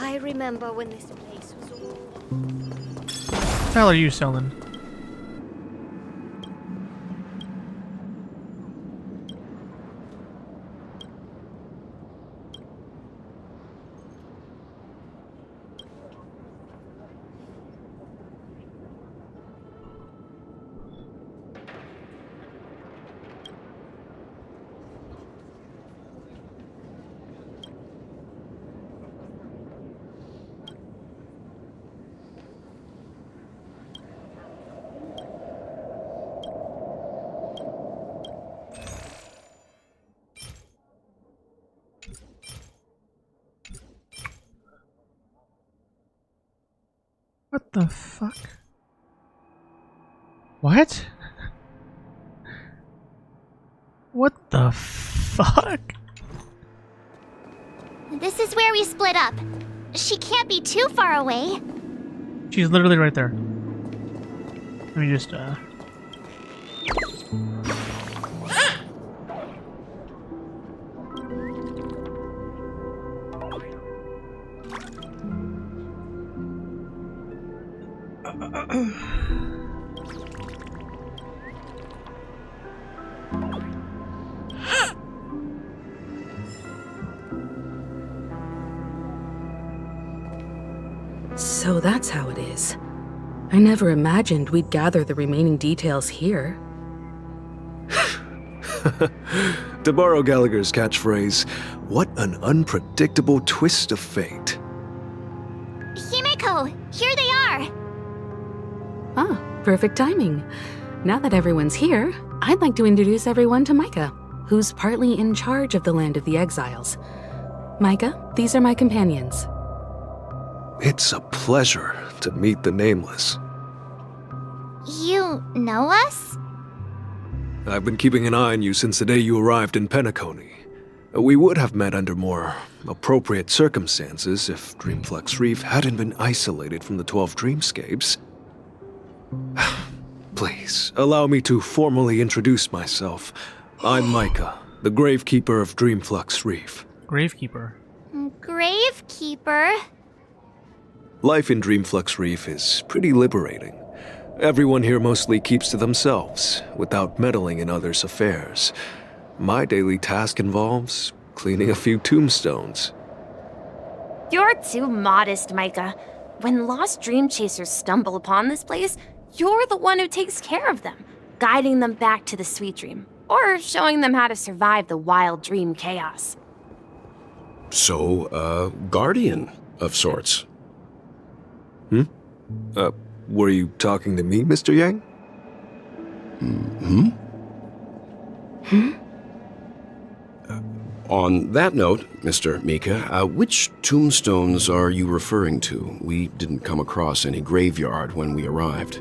I remember when this place was all... What the hell are you selling? What the fuck? What? What the fuck? This is where we split up. She can't be too far away. She's literally right there. Let me just, So that's how it is. I never imagined we'd gather the remaining details here. To borrow Gallagher's catchphrase, what an unpredictable twist of fate. Himeko, here they are! Ah, perfect timing. Now that everyone's here, I'd like to introduce everyone to Micah, who's partly in charge of the Land of the Exiles. Micah, these are my companions. It's a pleasure to meet the Nameless. You know us? I've been keeping an eye on you since the day you arrived in Penacony. We would have met under more appropriate circumstances if Dreamflux Reef hadn't been isolated from the 12 Dreamscapes. Please, allow me to formally introduce myself. I'm Micah, the Gravekeeper of Dreamflux Reef. Gravekeeper? Gravekeeper? Life in Dreamflux Reef is pretty liberating. Everyone here mostly keeps to themselves, without meddling in others' affairs. My daily task involves cleaning a few tombstones. You're too modest, Micah. When lost dream chasers stumble upon this place, you're the one who takes care of them, guiding them back to the sweet dream, or showing them how to survive the wild dream chaos. So, guardian of sorts. Were you talking to me, Mr. Yang? On that note, Mr. Mika, which tombstones are you referring to? We didn't come across any graveyard when we arrived.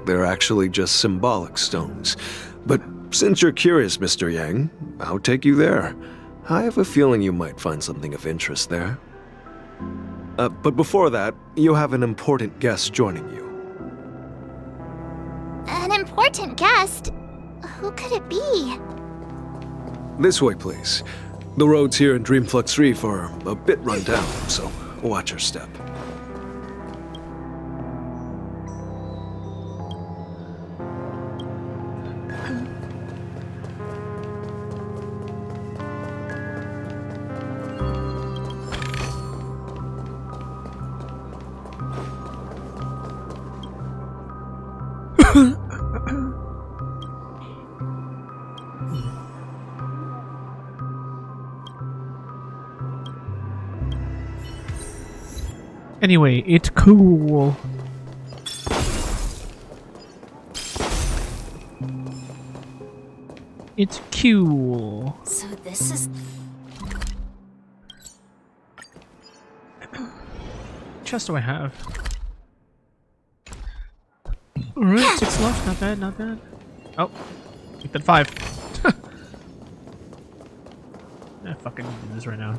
They're actually just symbolic stones. But since you're curious, Mr. Yang, I'll take you there. I have a feeling you might find something of interest there. But before that, you have an important guest joining you. An important guest? Who could it be? This way, please. The roads here in Dreamflux Reef are a bit run down, so watch your step. Anyway, it's cool. It's cool. So this is... chest do I have? Alright, 6 left. Not bad, not bad. Oh, keep that 5. I fucking need this right now.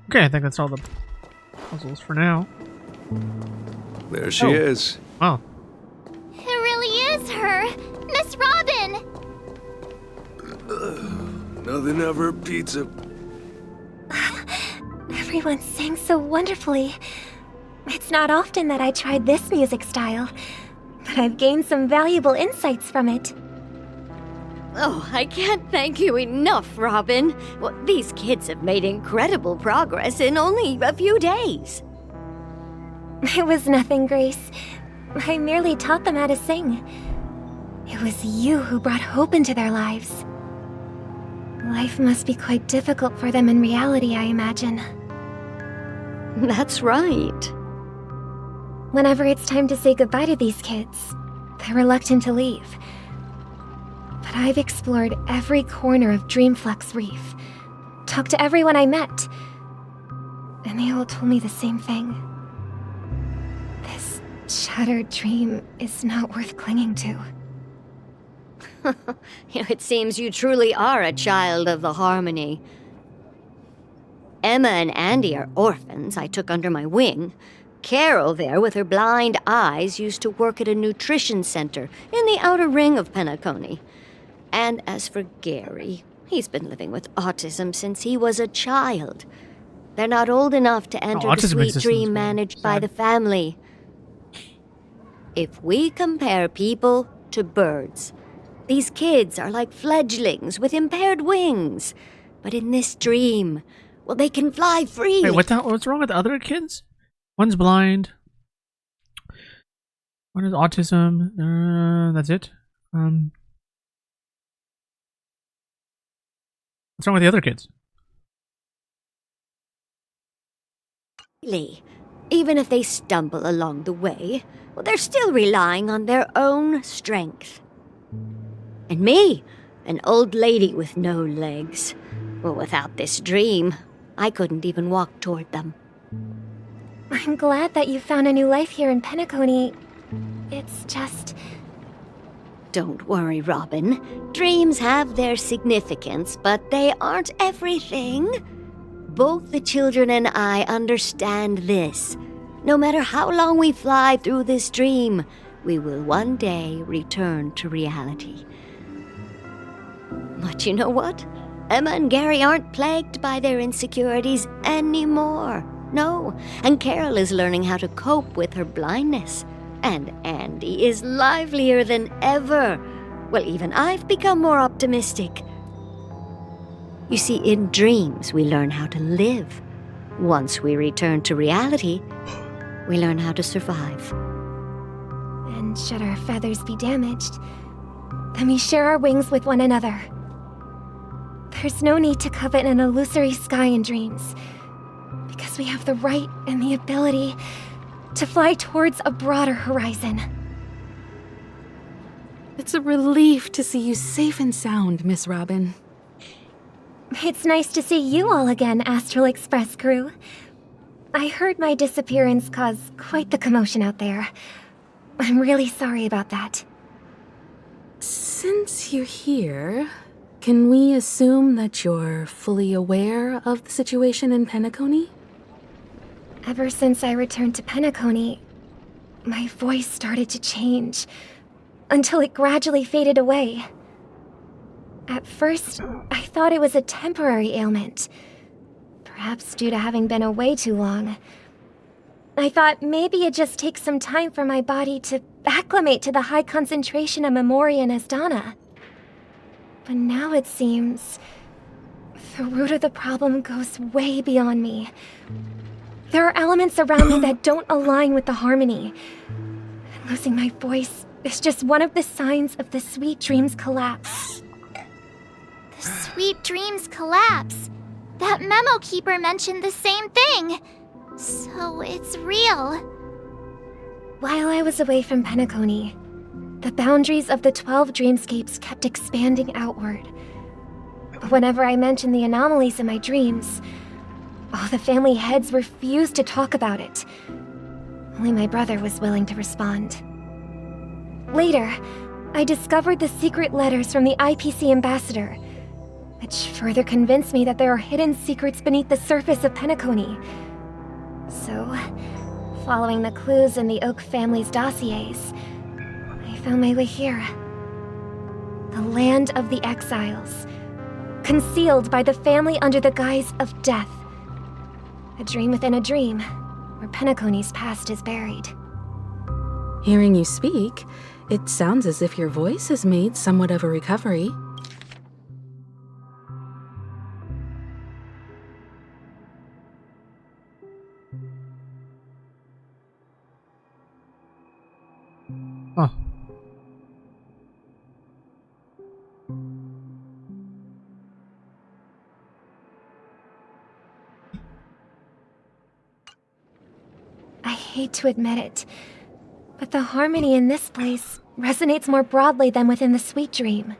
Okay, I think that's all the puzzles for now. There she is. Oh. It really is her! Miss Robin! Nothing ever beats a... Everyone sang so wonderfully. It's not often that I tried this music style, but I've gained some valuable insights from it. Oh, I can't thank you enough, Robin. Well, these kids have made incredible progress in only a few days. It was nothing, Grace. I merely taught them how to sing. It was you who brought hope into their lives. Life must be quite difficult for them in reality, I imagine. That's right. Whenever it's time to say goodbye to these kids, They're reluctant to leave. But I've explored every corner of Dreamflux Reef, talked to everyone I met, and they all told me the same thing. This shattered dream is not worth clinging to. It seems you truly are a child of the Harmony. Emma and Andy are orphans I took under my wing. Carol there, with her blind eyes, used to work at a nutrition center in the outer ring of Penacony. And as for Gary, he's been living with autism since he was a child. They're not old enough to enter the sweet dream managed by the family. If we compare people to birds, these kids are like fledglings with impaired wings. But in this dream, well, they can fly free. Wait, what's wrong with the other kids? One's blind. One is autism. That's it. What's wrong with the other kids? Even if they stumble along the way, well, they're still relying on their own strength. And me, an old lady with no legs. Well, without this dream, I couldn't even walk toward them. I'm glad that you found a new life here in Penacony. It's just... Don't worry, Robin. Dreams have their significance, but they aren't everything. Both the children and I understand this. No matter how long we fly through this dream, we will one day return to reality. But you know what? Emma and Gary aren't plagued by their insecurities anymore. No, and Carol is learning how to cope with her blindness. And Andy is livelier than ever. Well, even I've become more optimistic. You see, in dreams, we learn how to live. Once we return to reality, we learn how to survive. And should our feathers be damaged, then we share our wings with one another. There's no need to covet an illusory sky in dreams, because we have the right and the ability to fly towards a broader horizon. It's a relief to see you safe and sound, Miss Robin. It's nice to see you all again, Astral Express crew. I heard my disappearance caused quite the commotion out there. I'm really sorry about that. Since you're here, can we assume that you're fully aware of the situation in Penacony? Ever since I returned to Penacony, my voice started to change, until it gradually faded away. At first, I thought it was a temporary ailment, perhaps due to having been away too long. I thought maybe it just takes some time for my body to acclimate to the high concentration of Memoria and Asdana. But now it seems the root of the problem goes way beyond me. There are elements around me that don't align with the harmony. And losing my voice is just one of the signs of the Sweet Dreams collapse. The Sweet Dreams collapse? That memo keeper mentioned the same thing. So it's real. While I was away from Penacony, the boundaries of the 12 dreamscapes kept expanding outward. But whenever I mentioned the anomalies in my dreams, all the family heads refused to talk about it. Only my brother was willing to respond. Later, I discovered the secret letters from the IPC ambassador, which further convinced me that there are hidden secrets beneath the surface of Penacony. So, following the clues in the Oak family's dossiers, I found my way here. The land of the exiles, concealed by the family under the guise of death. A dream within a dream, where Penacony's past is buried. Hearing you speak, it sounds as if your voice has made somewhat of a recovery. Huh. I hate to admit it, but the harmony in this place resonates more broadly than within the sweet dream.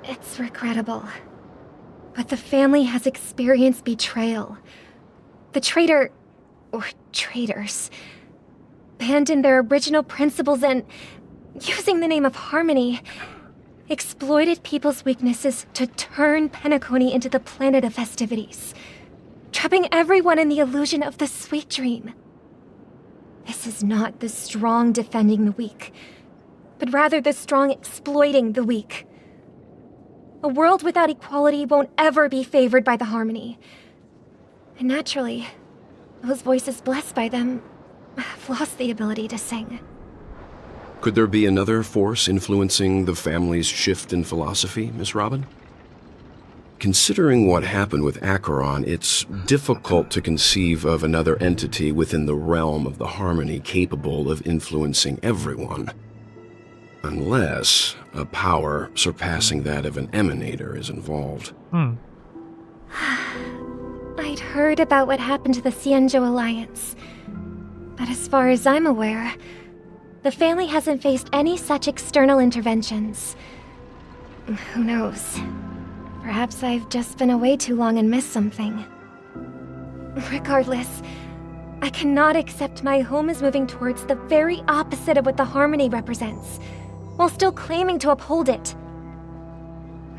It's regrettable, but the family has experienced betrayal. The traitor, or traitors, abandoned their original principles and, using the name of harmony, exploited people's weaknesses to turn Penacony into the planet of festivities, trapping everyone in the illusion of the sweet dream. This is not the strong defending the weak, but rather the strong exploiting the weak. A world without equality won't ever be favored by the harmony. And naturally, those voices blessed by them have lost the ability to sing. Could there be another force influencing the family's shift in philosophy, Miss Robin? Considering what happened with Acheron, it's difficult to conceive of another entity within the realm of the harmony capable of influencing everyone. Unless a power surpassing that of an emanator is involved. I'd heard about what happened to the Xianzhou Alliance, but as far as I'm aware, the family hasn't faced any such external interventions. Who knows? Perhaps I've just been away too long and missed something. Regardless, I cannot accept my home is moving towards the very opposite of what the harmony represents, while still claiming to uphold it.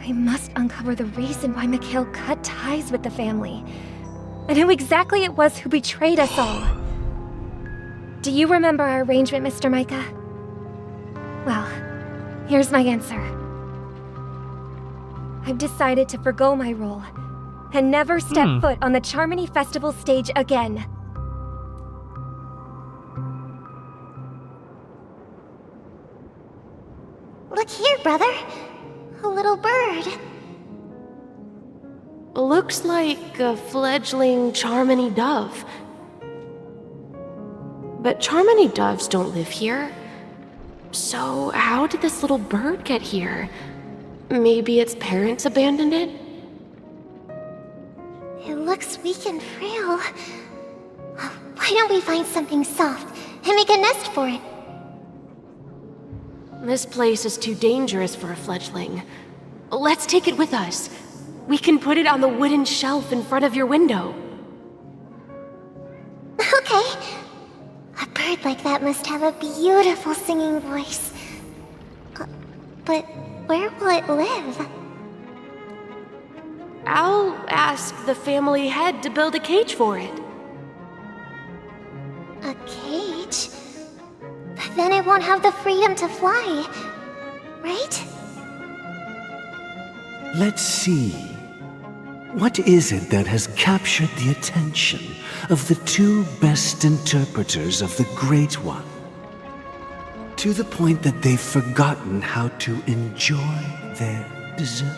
I must uncover the reason why Mikhail cut ties with the family, and who exactly it was who betrayed us all. Do you remember our arrangement, Mr. Micah? Well, here's my answer. I've decided to forgo my role, and never step foot on the Charmony Festival stage again. Look here, brother. A little bird. Looks like a fledgling Charmony dove. But Charmony doves don't live here. So how did this little bird get here? Maybe its parents abandoned it? It looks weak and frail. Why don't we find something soft and make a nest for it? This place is too dangerous for a fledgling. Let's take it with us. We can put it on the wooden shelf in front of your window. Okay. A bird like that must have a beautiful singing voice. But where will it live? I'll ask the family head to build a cage for it. A cage? But then it won't have the freedom to fly, right? Let's see. What is it that has captured the attention of the two best interpreters of the Great One? To the point that they've forgotten how to enjoy their dessert.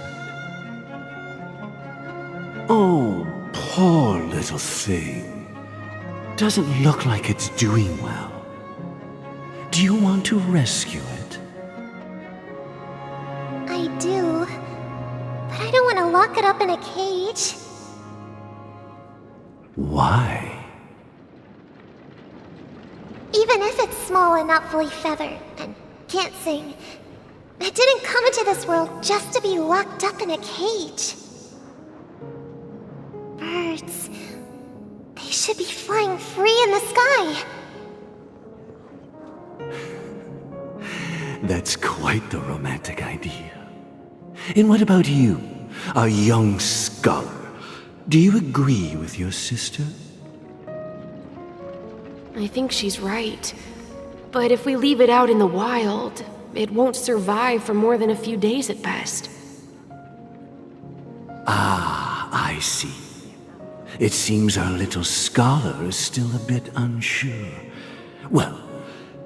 Oh, poor little thing. Doesn't look like it's doing well. Do you want to rescue it? I do. But I don't want to lock it up in a cage. Why? Even if it's small and not fully feathered, and can't sing, it didn't come into this world just to be locked up in a cage. Birds, they should be flying free in the sky. That's quite the romantic idea. And what about you, a young scholar? Do you agree with your sister? I think she's right. But if we leave it out in the wild, it won't survive for more than a few days at best. Ah, I see. It seems our little scholar is still a bit unsure. Well,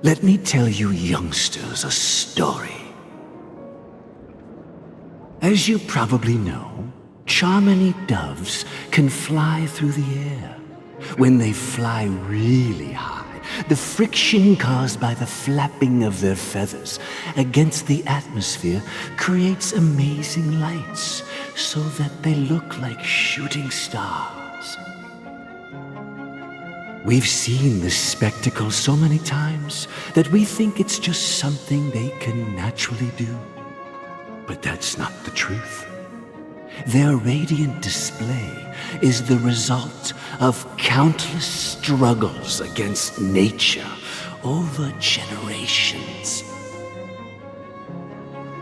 let me tell you youngsters a story. As you probably know, Charmony doves can fly through the air. When they fly really high, the friction caused by the flapping of their feathers against the atmosphere creates amazing lights, so that they look like shooting stars. We've seen this spectacle so many times that we think it's just something they can naturally do. But that's not the truth. Their radiant display is the result of countless struggles against nature over generations.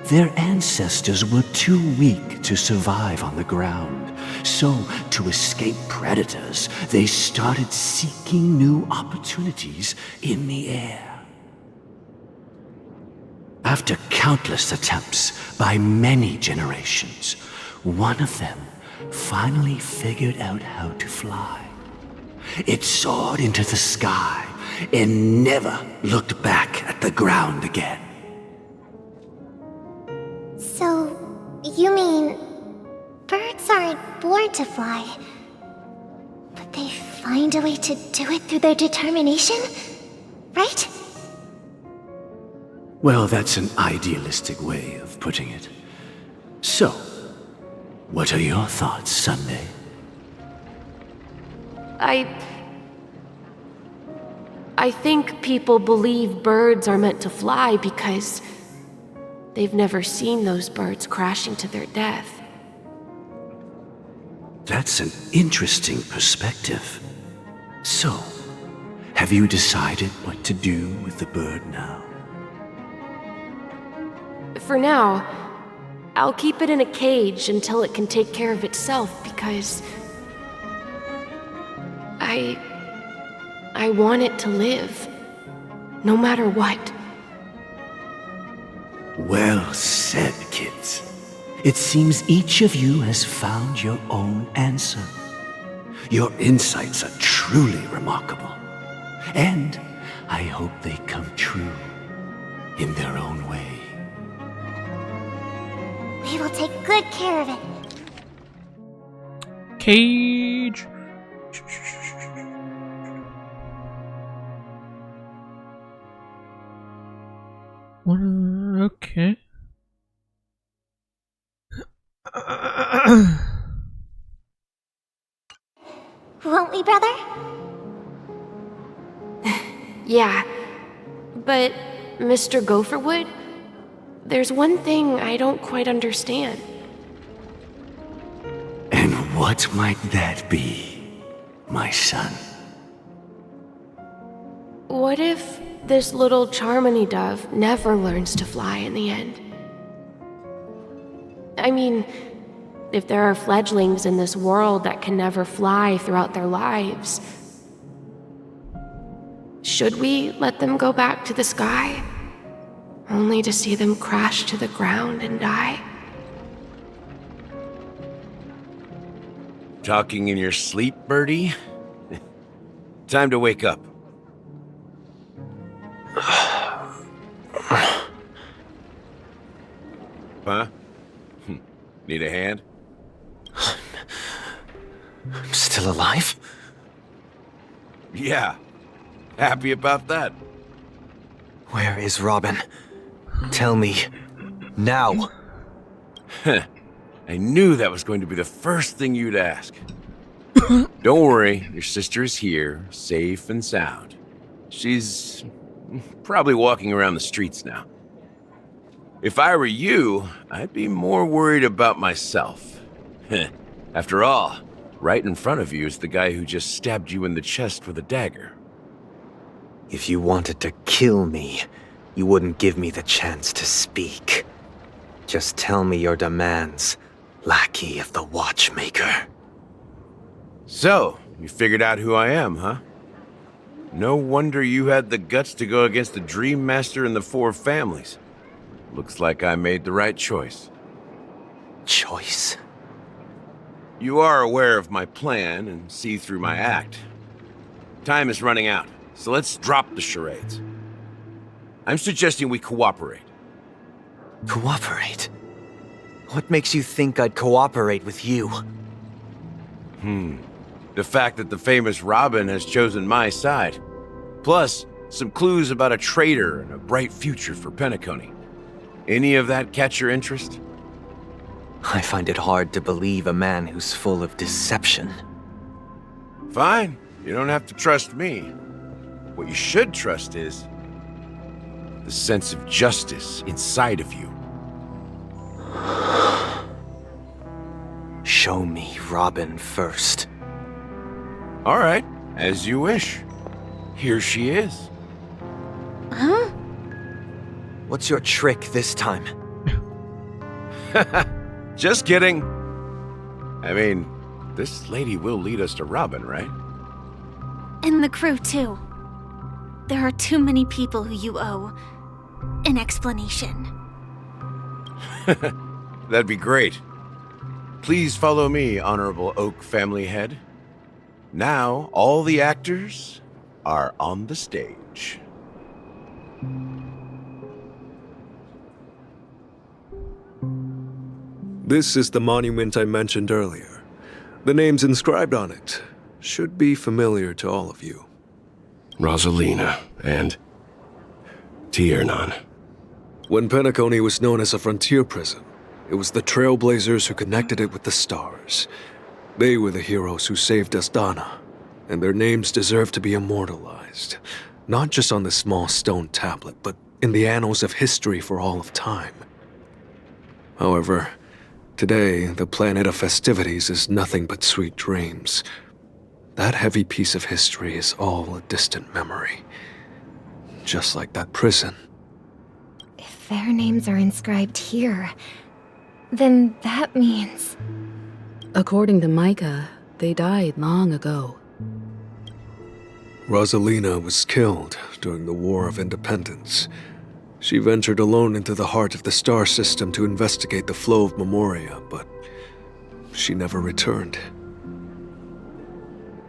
Their ancestors were too weak to survive on the ground, so to escape predators, they started seeking new opportunities in the air. After countless attempts by many generations, one of them finally figured out how to fly. It soared into the sky and never looked back at the ground again. So, you mean birds aren't born to fly, but they find a way to do it through their determination, right? Well, that's an idealistic way of putting it. So, what are your thoughts, Sunday? I think people believe birds are meant to fly because they've never seen those birds crashing to their death. That's an interesting perspective. So, have you decided what to do with the bird now? For now, I'll keep it in a cage until it can take care of itself because I want it to live, no matter what. Well said, kids. It seems each of you has found your own answer. Your insights are truly remarkable. And I hope they come true in their own way. We will take good care of it. Cage. Okay. Won't we, brother? Yeah, but Mr. Gopherwood, there's one thing I don't quite understand. And what might that be, my son? What if this little Charmony dove never learns to fly in the end? I mean, if there are fledglings in this world that can never fly throughout their lives, should we let them go back to the sky, only to see them crash to the ground and die? Talking in your sleep, birdie? Time to wake up. Huh? Need a hand? I'm still alive? Yeah. Happy about that. Where is Robin? Tell me. Now. I knew that was going to be the first thing you'd ask. Don't worry, your sister is here, safe and sound. She's probably walking around the streets now. If I were you, I'd be more worried about myself. After all, right in front of you is the guy who just stabbed you in the chest with a dagger. If you wanted to kill me, you wouldn't give me the chance to speak. Just tell me your demands, lackey of the Watchmaker. So, you figured out who I am, huh? No wonder you had the guts to go against the Dream Master and the Four Families. Looks like I made the right choice. Choice? You are aware of my plan and see through my act. Time is running out, so let's drop the charades. I'm suggesting we cooperate. Cooperate? What makes you think I'd cooperate with you? The fact that the famous Robin has chosen my side. Plus, some clues about a traitor and a bright future for Penacony. Any of that catch your interest? I find it hard to believe a man who's full of deception. Fine. You don't have to trust me. What you should trust is the sense of justice inside of you. Show me Robin first. All right, as you wish. Here she is. Huh? What's your trick this time? Just kidding. I mean, this lady will lead us to Robin, right? And the crew, too. There are too many people who you owe an explanation. That'd be great. Please follow me, Honorable Oak family head. Now, all the actors are on the stage. This is the monument I mentioned earlier. The names inscribed on it should be familiar to all of you. Rosalina and Tiernan. When Penacony was known as a frontier prison, it was the Trailblazers who connected it with the stars. They were the heroes who saved Astana, and their names deserve to be immortalized, not just on this small stone tablet, but in the annals of history for all of time. However, today, the planet of festivities is nothing but sweet dreams. That heavy piece of history is all a distant memory. Just like that prison. If their names are inscribed here, then that means... According to Micah, they died long ago. Rosalina was killed during the War of Independence. She ventured alone into the heart of the star system to investigate the flow of Memoria, but she never returned.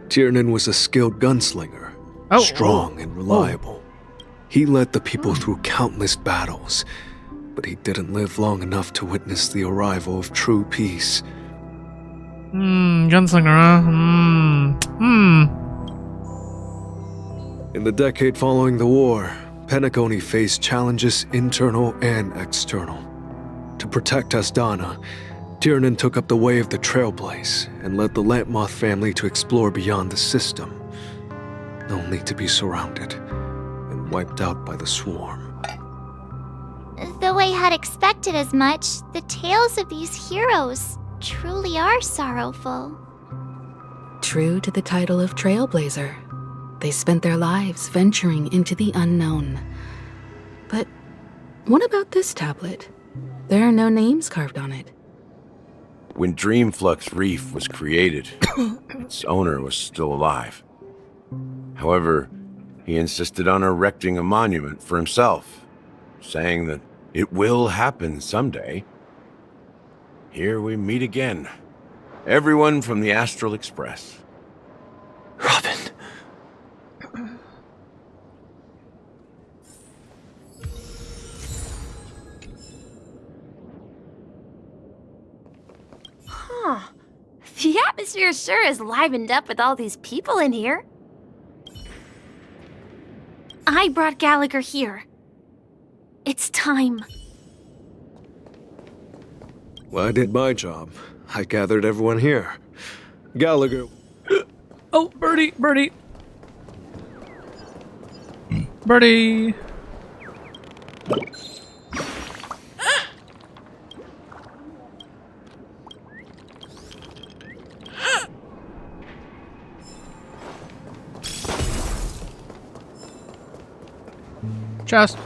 Tiernan was a skilled gunslinger, strong and reliable. He led the people through countless battles, but he didn't live long enough to witness the arrival of true peace. Gunslinger, huh? In the decade following the war, Penacony faced challenges internal and external. To protect Astana, Tiernan took up the way of the Trailblaze and led the Lampmoth family to explore beyond the system, only to be surrounded and wiped out by the swarm. Though I had expected as much, the tales of these heroes truly are sorrowful. True to the title of Trailblazer, they spent their lives venturing into the unknown. But what about this tablet? There are no names carved on it. When Dreamflux Reef was created, its owner was still alive. However, he insisted on erecting a monument for himself, saying that it will happen someday. Here we meet again. Everyone from the Astral Express. Robin. Huh. The atmosphere sure is livened up with all these people in here. I brought Gallagher here. It's time. Well, I did my job. I gathered everyone here. Gallagher... Oh, Birdie! Birdie! Birdie! Chest.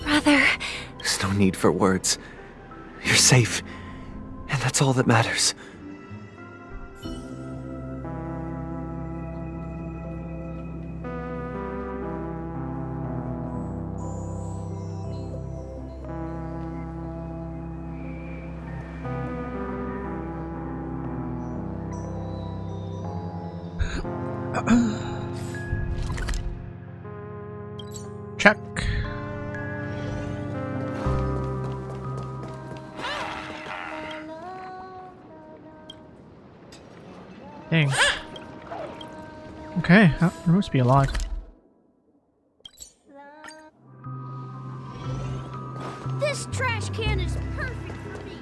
Brother. There's no need for words. You're safe, and that's all that matters. Check. Dang. Okay, there must be a lot. This trash can is perfect for me.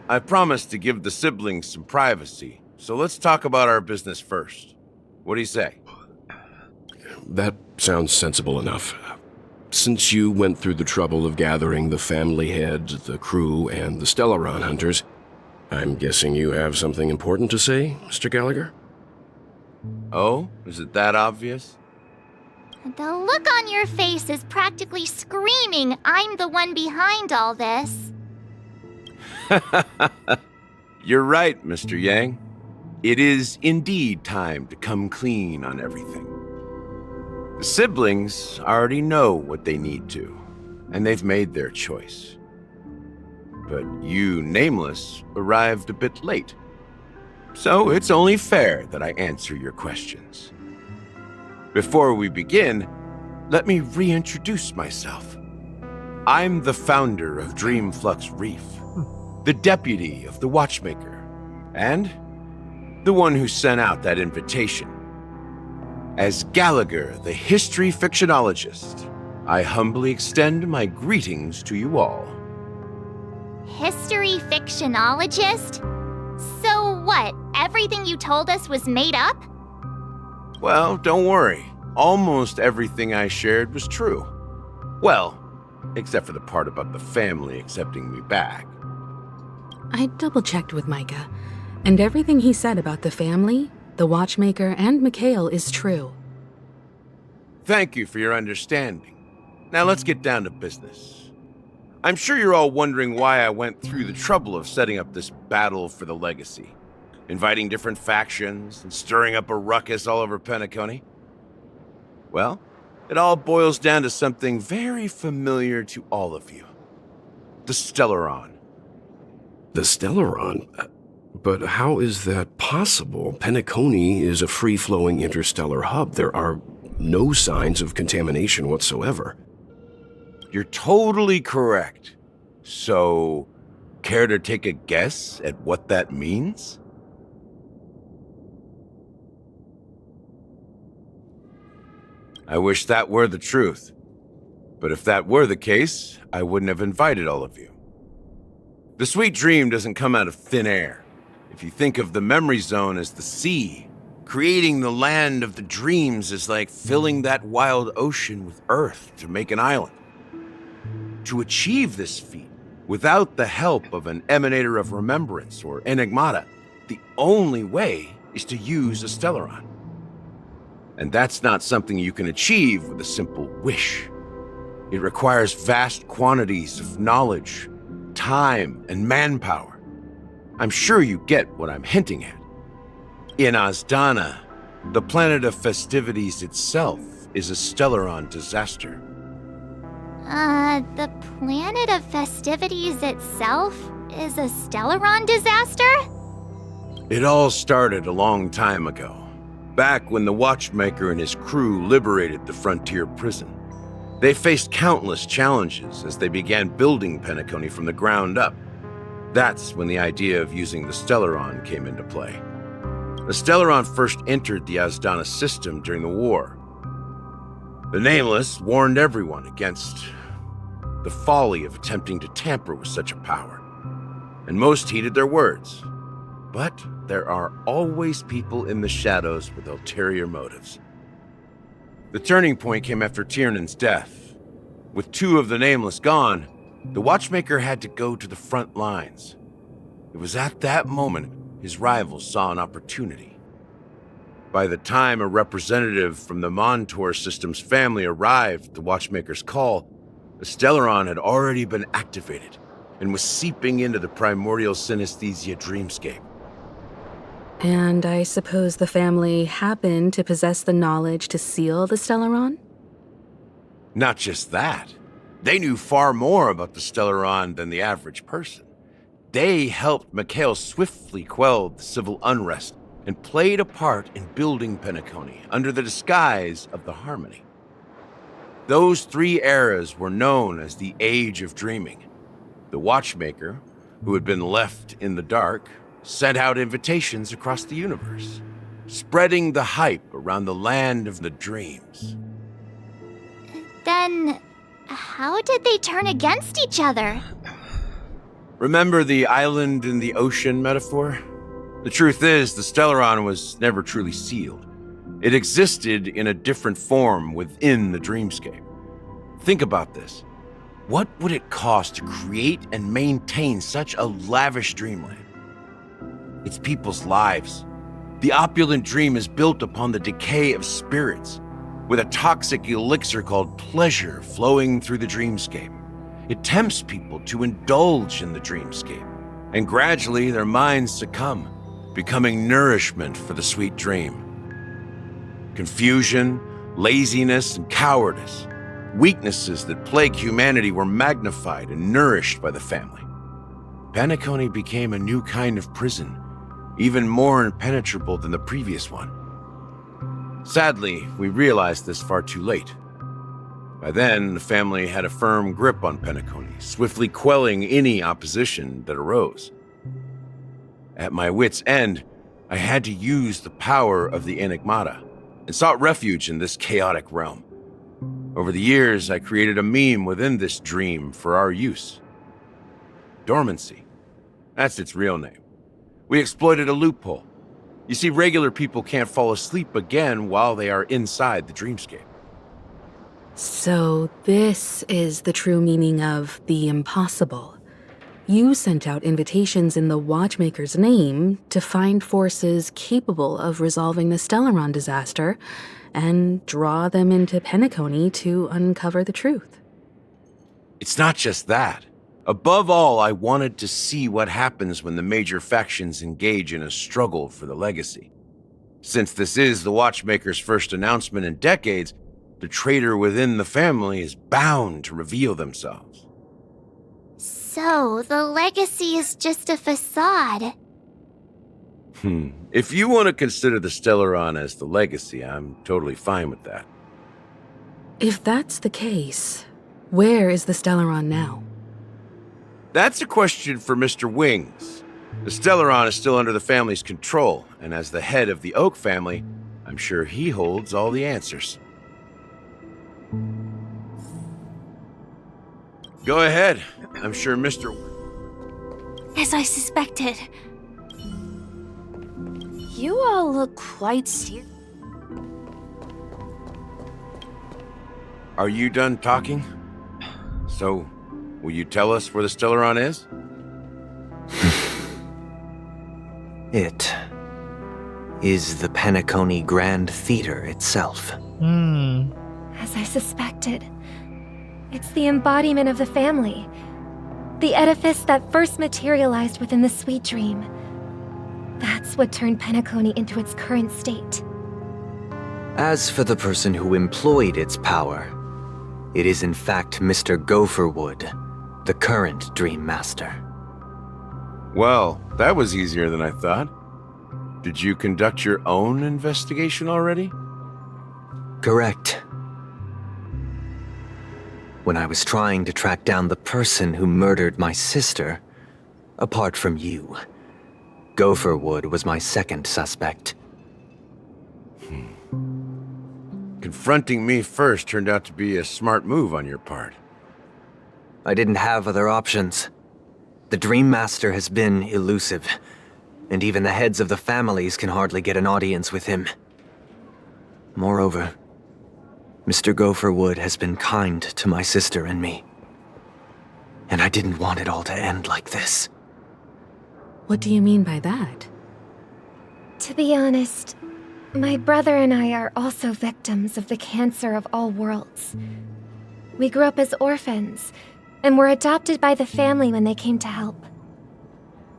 I promised to give the siblings some privacy, so let's talk about our business first. What do you say? That sounds sensible enough. Since you went through the trouble of gathering the family head, the crew, and the Stellaron hunters, I'm guessing you have something important to say, Mr. Gallagher? Oh? Is it that obvious? The look on your face is practically screaming, I'm the one behind all this. You're right, Mr. Yang. It is indeed time to come clean on everything. The siblings already know what they need to, and they've made their choice. But you, Nameless, arrived a bit late. So it's only fair that I answer your questions. Before we begin, let me reintroduce myself. I'm the founder of Dreamflux Reef, the deputy of the Watchmaker, and the one who sent out that invitation. As Gallagher, the history fictionologist, I humbly extend my greetings to you all. History fictionologist? So what, everything you told us was made up? Well, don't worry. Almost everything I shared was true. Well, except for the part about the family accepting me back. I double-checked with Micah, and everything he said about the family, the Watchmaker, and Mikhail is true. Thank you for your understanding. Now let's get down to business. I'm sure you're all wondering why I went through the trouble of setting up this battle for the legacy, inviting different factions and stirring up a ruckus all over Penacony. Well, it all boils down to something very familiar to all of you. The Stellaron. The Stellaron? But how is that possible? Penacony is a free-flowing interstellar hub. There are no signs of contamination whatsoever. You're totally correct. So, care to take a guess at what that means? I wish that were the truth. But if that were the case, I wouldn't have invited all of you. The sweet dream doesn't come out of thin air. If you think of the memory zone as the sea, creating the land of the dreams is like filling that wild ocean with earth to make an island. To achieve this feat, without the help of an emanator of remembrance or enigmata, the only way is to use a Stellaron. And that's not something you can achieve with a simple wish. It requires vast quantities of knowledge, time, and manpower. I'm sure you get what I'm hinting at. In Azdana, the planet of festivities itself is a Stellaron disaster. The planet of festivities itself is a Stellaron disaster? It all started a long time ago, back when the Watchmaker and his crew liberated the frontier prison. They faced countless challenges as they began building Penacony from the ground up. That's when the idea of using the Stellaron came into play. The Stellaron first entered the Azdana system during the war. The Nameless warned everyone against the folly of attempting to tamper with such a power, and most heeded their words. But there are always people in the shadows with ulterior motives. The turning point came after Tiernan's death. With two of the Nameless gone, the Watchmaker had to go to the front lines. It was at that moment his rivals saw an opportunity. By the time a representative from the Montour Systems family arrived at the Watchmaker's call, the Stellaron had already been activated and was seeping into the primordial synesthesia dreamscape. And I suppose the family happened to possess the knowledge to seal the Stellaron? Not just that. They knew far more about the Stellaron than the average person. They helped Mikhail swiftly quell the civil unrest and played a part in building Penacony under the disguise of the Harmony. Those 3 eras were known as the Age of Dreaming. The Watchmaker, who had been left in the dark, sent out invitations across the universe, spreading the hype around the land of the dreams. Then, how did they turn against each other? Remember the island in the ocean metaphor? The truth is, the Stellaron was never truly sealed. It existed in a different form within the dreamscape. Think about this. What would it cost to create and maintain such a lavish dreamland? It's people's lives. The opulent dream is built upon the decay of spirits, with a toxic elixir called pleasure flowing through the dreamscape. It tempts people to indulge in the dreamscape, and gradually their minds succumb, becoming nourishment for the sweet dream. Confusion, laziness, and cowardice, weaknesses that plague humanity, were magnified and nourished by the family. Penacony became a new kind of prison, even more impenetrable than the previous one. Sadly, we realized this far too late. By then, the family had a firm grip on Penacony, swiftly quelling any opposition that arose. At my wit's end, I had to use the power of the Enigmata, and sought refuge in this chaotic realm. Over the years, I created a meme within this dream for our use. Dormancy. That's its real name. We exploited a loophole. You see, regular people can't fall asleep again while they are inside the dreamscape. So this is the true meaning of the impossible. You sent out invitations in the Watchmaker's name to find forces capable of resolving the Stellaron disaster and draw them into Penacony to uncover the truth. It's not just that. Above all, I wanted to see what happens when the major factions engage in a struggle for the legacy. Since this is the Watchmaker's first announcement in decades, the traitor within the family is bound to reveal themselves. So, the legacy is just a facade. If you want to consider the Stellaron as the legacy, I'm totally fine with that. If that's the case, where is the Stellaron now? That's a question for Mr. Wings. The Stellaron is still under the family's control, and as the head of the Oak family, I'm sure he holds all the answers. Go ahead. I'm sure Mr. As I suspected. You all look quite serious. Are you done talking? So, will you tell us where the Stellaron is? It is the Penacony Grand Theater itself. As I suspected. It's the embodiment of the family. The edifice that first materialized within the sweet dream. That's what turned Penacony into its current state. As for the person who employed its power, it is in fact Mr. Gopherwood, the current Dream Master. Well, that was easier than I thought. Did you conduct your own investigation already? Correct. When I was trying to track down the person who murdered my sister, apart from you, Gopherwood was my second suspect. Confronting me first turned out to be a smart move on your part. I didn't have other options. The Dream Master has been elusive, and even the heads of the families can hardly get an audience with him. Moreover, Mr. Gopherwood has been kind to my sister and me. And I didn't want it all to end like this. What do you mean by that? To be honest, my brother and I are also victims of the cancer of all worlds. We grew up as orphans, and were adopted by the family when they came to help.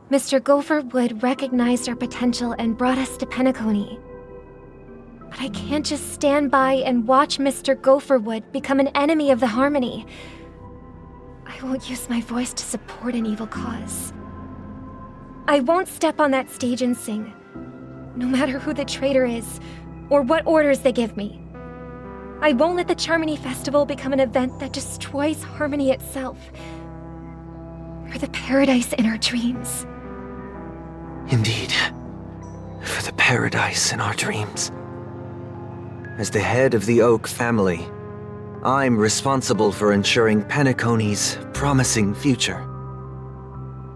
Mr. Gopherwood recognized our potential and brought us to Penacony. But I can't just stand by and watch Mr. Gopherwood become an enemy of the Harmony. I won't use my voice to support an evil cause. I won't step on that stage and sing. no matter who the traitor is, or what orders they give me. I won't let the Charmony Festival become an event that destroys harmony itself, or the paradise in our dreams. Indeed. For the paradise in our dreams. As the head of the Oak family, I'm responsible for ensuring Penacony's promising future.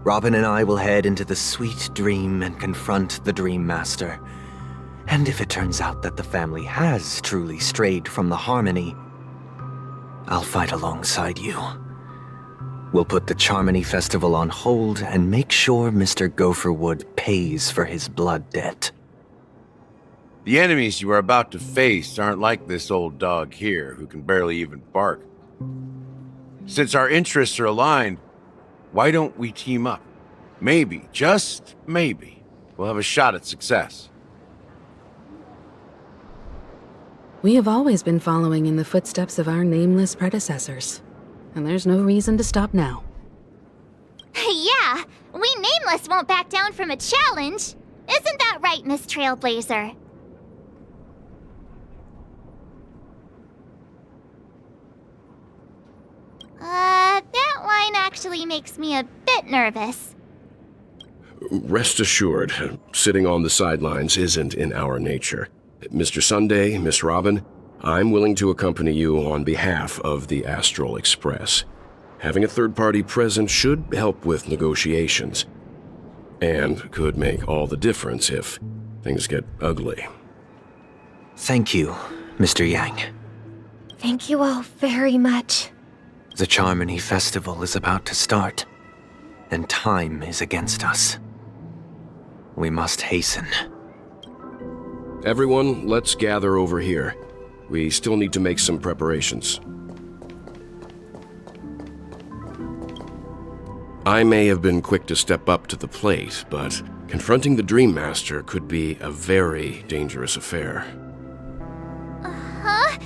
Robin and I will head into the sweet dream and confront the Dream Master. And if it turns out that the family has truly strayed from the harmony, I'll fight alongside you. We'll put the Charmony Festival on hold and make sure Mr. Gopherwood pays for his blood debt. The enemies you are about to face aren't like this old dog here, who can barely even bark. Since our interests are aligned, why don't we team up? Maybe, just maybe, we'll have a shot at success. We have always been following in the footsteps of our nameless predecessors, and there's no reason to stop now. Yeah, we Nameless won't back down from a challenge. Isn't that right, Miss Trailblazer? That line actually makes me a bit nervous. Rest assured, sitting on the sidelines isn't in our nature. Mr. Sunday, Miss Robin, I'm willing to accompany you on behalf of the Astral Express. Having a third party present should help with negotiations, and could make all the difference if things get ugly. Thank you, Mr. Yang. Thank you all very much. The Charmony Festival is about to start, and time is against us. We must hasten. Everyone, let's gather over here. We still need to make some preparations. I may have been quick to step up to the plate, but confronting the Dream Master could be a very dangerous affair. Huh?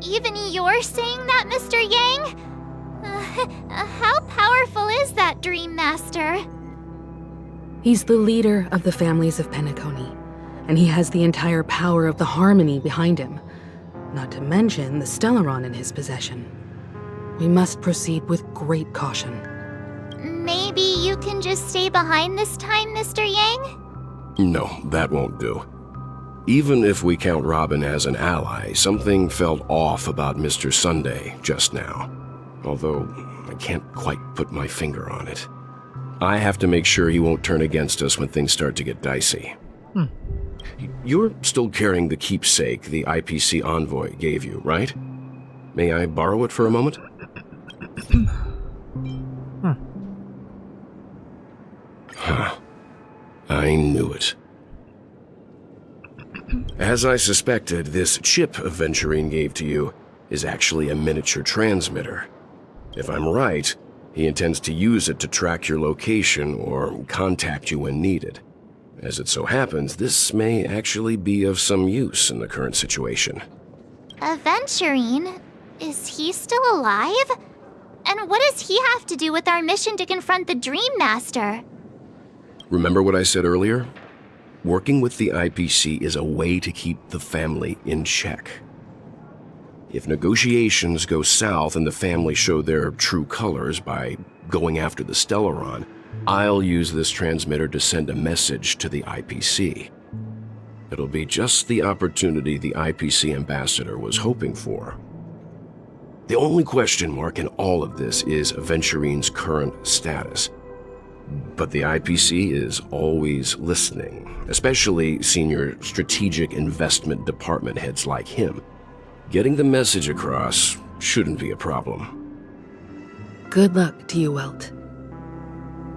Even you're saying that, Mr. Yang? How powerful is that Dream Master? He's the leader of the families of Penacony, and he has the entire power of the harmony behind him, not to mention the Stellaron in his possession. We must proceed with great caution. Maybe you can just stay behind this time, Mr. Yang? No, that won't do. Even if we count Robin as an ally, something felt off about Mr. Sunday just now. Although, I can't quite put my finger on it. I have to make sure he won't turn against us when things start to get dicey. You're still carrying the keepsake the IPC envoy gave you, right? May I borrow it for a moment? Huh. I knew it. As I suspected, this chip Aventurine gave to you is actually a miniature transmitter. If I'm right, he intends to use it to track your location or contact you when needed. As it so happens, this may actually be of some use in the current situation. Aventurine? Is he still alive? And what does he have to do with our mission to confront the Dream Master? Remember what I said earlier? Working with the IPC is a way to keep the family in check. If negotiations go south and the family show their true colors by going after the Stellaron, I'll use this transmitter to send a message to the IPC. It'll be just the opportunity the IPC ambassador was hoping for. The only question mark in all of this is Aventurine's current status. But the IPC is always listening, especially senior strategic investment department heads like him. Getting the message across shouldn't be a problem. Good luck to you, Welt.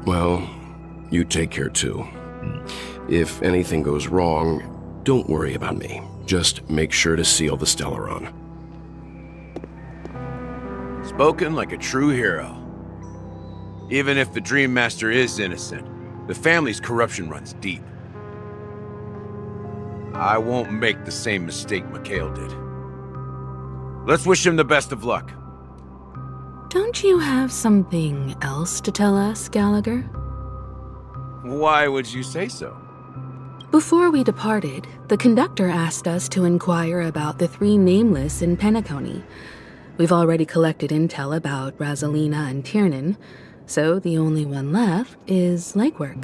Well, you take care too. If anything goes wrong, don't worry about me. Just make sure to seal the Stellaron. Spoken like a true hero. Even if the Dream Master is innocent, the family's corruption runs deep. I won't make the same mistake Mikhail did. Let's wish him the best of luck. Don't you have something else to tell us, Gallagher? Why would you say so? Before we departed, the conductor asked us to inquire about the 3 nameless in Penacony. We've already collected intel about Rosalina and Tiernan, so the only one left is legwork.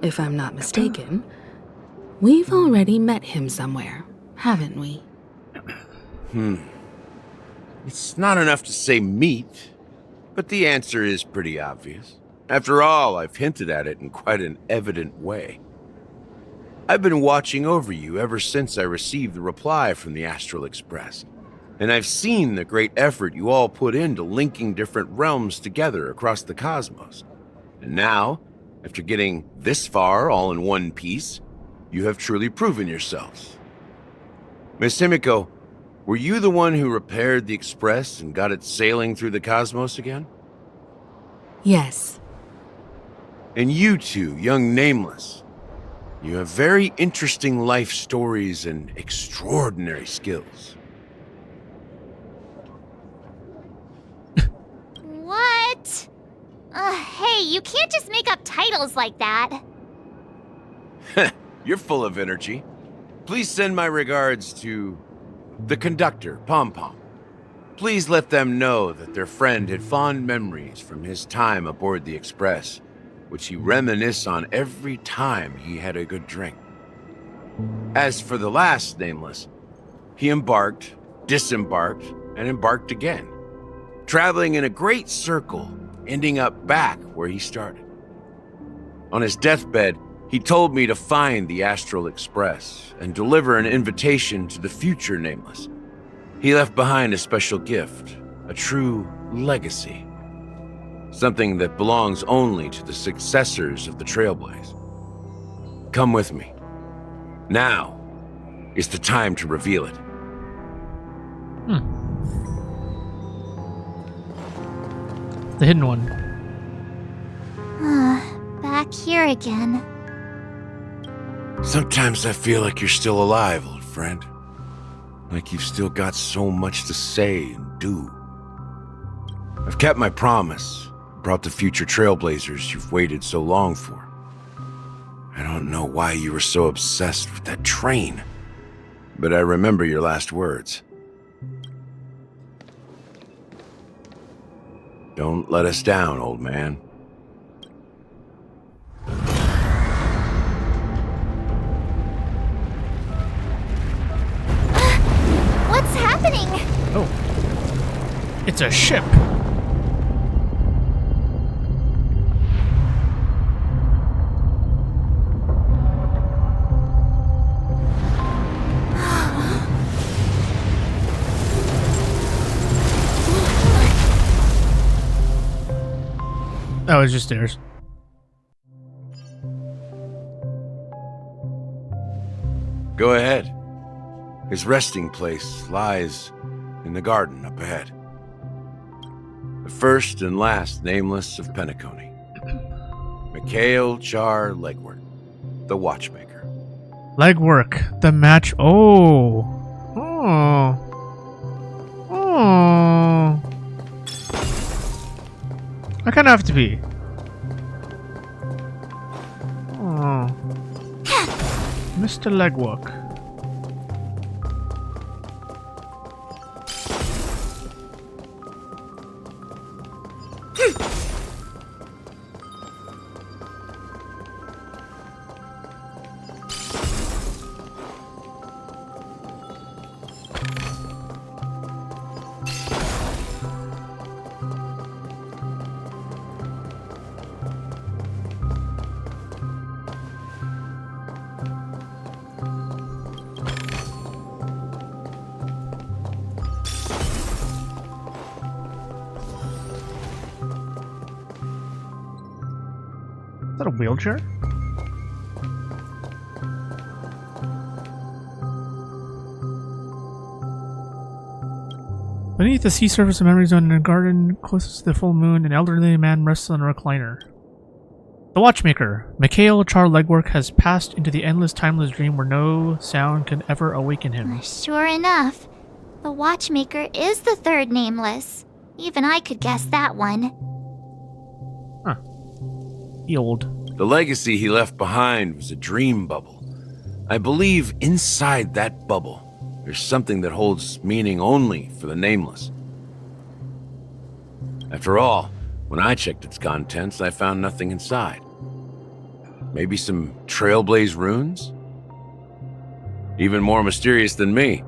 If I'm not mistaken, we've already met him somewhere, haven't we? It's not enough to say meet, but the answer is pretty obvious. After all, I've hinted at it in quite an evident way. I've been watching over you ever since I received the reply from the Astral Express, and I've seen the great effort you all put into linking different realms together across the cosmos. And now, after getting this far all in one piece, you have truly proven yourselves. Miss Himeko, were you the one who repaired the Express and got it sailing through the cosmos again? Yes. And you two, young Nameless, you have very interesting life stories and extraordinary skills. What? Hey, you can't just make up titles like that. You're full of energy. Please send my regards to the conductor, Pom Pom. Please let them know that their friend had fond memories from his time aboard the Express, which he reminisced on every time he had a good drink. As for the last Nameless, he embarked, disembarked, and embarked again, traveling in a great circle, ending up back where he started. On his deathbed, he told me to find the Astral Express and deliver an invitation to the future Nameless. He left behind a special gift, a true legacy. Something that belongs only to the successors of the Trailblaze. Come with me. Now is the time to reveal it. The hidden one. Back here again. Sometimes I feel like you're still alive, old friend. Like you've still got so much to say and do. I've kept my promise, brought the future Trailblazers you've waited so long for. I don't know why you were so obsessed with that train, but I remember your last words. Don't let us down, old man. What's happening? Oh. It's a ship. Oh, it's just stairs. Go ahead. His resting place lies in the garden up ahead. The first and last Nameless of Penacony. Mikhail Char Legwork, the watchmaker. Legwork, the match. Oh. Oh. Oh. I kind of have to be. Oh. Mr. Legwork. Is that a wheelchair? Beneath the sea surface of memory zone in a garden closest to the full moon, an elderly man rests on a recliner. The watchmaker, Mikhail Char Legwork, has passed into the endless, timeless dream where no sound can ever awaken him. Sure enough, the watchmaker is the third Nameless. Even I could guess that one. Huh. The old The legacy he left behind was a dream bubble. I believe inside that bubble, there's something that holds meaning only for the nameless. After all, when I checked its contents, I found nothing inside. Maybe some Trailblazer runes? Even more mysterious than me.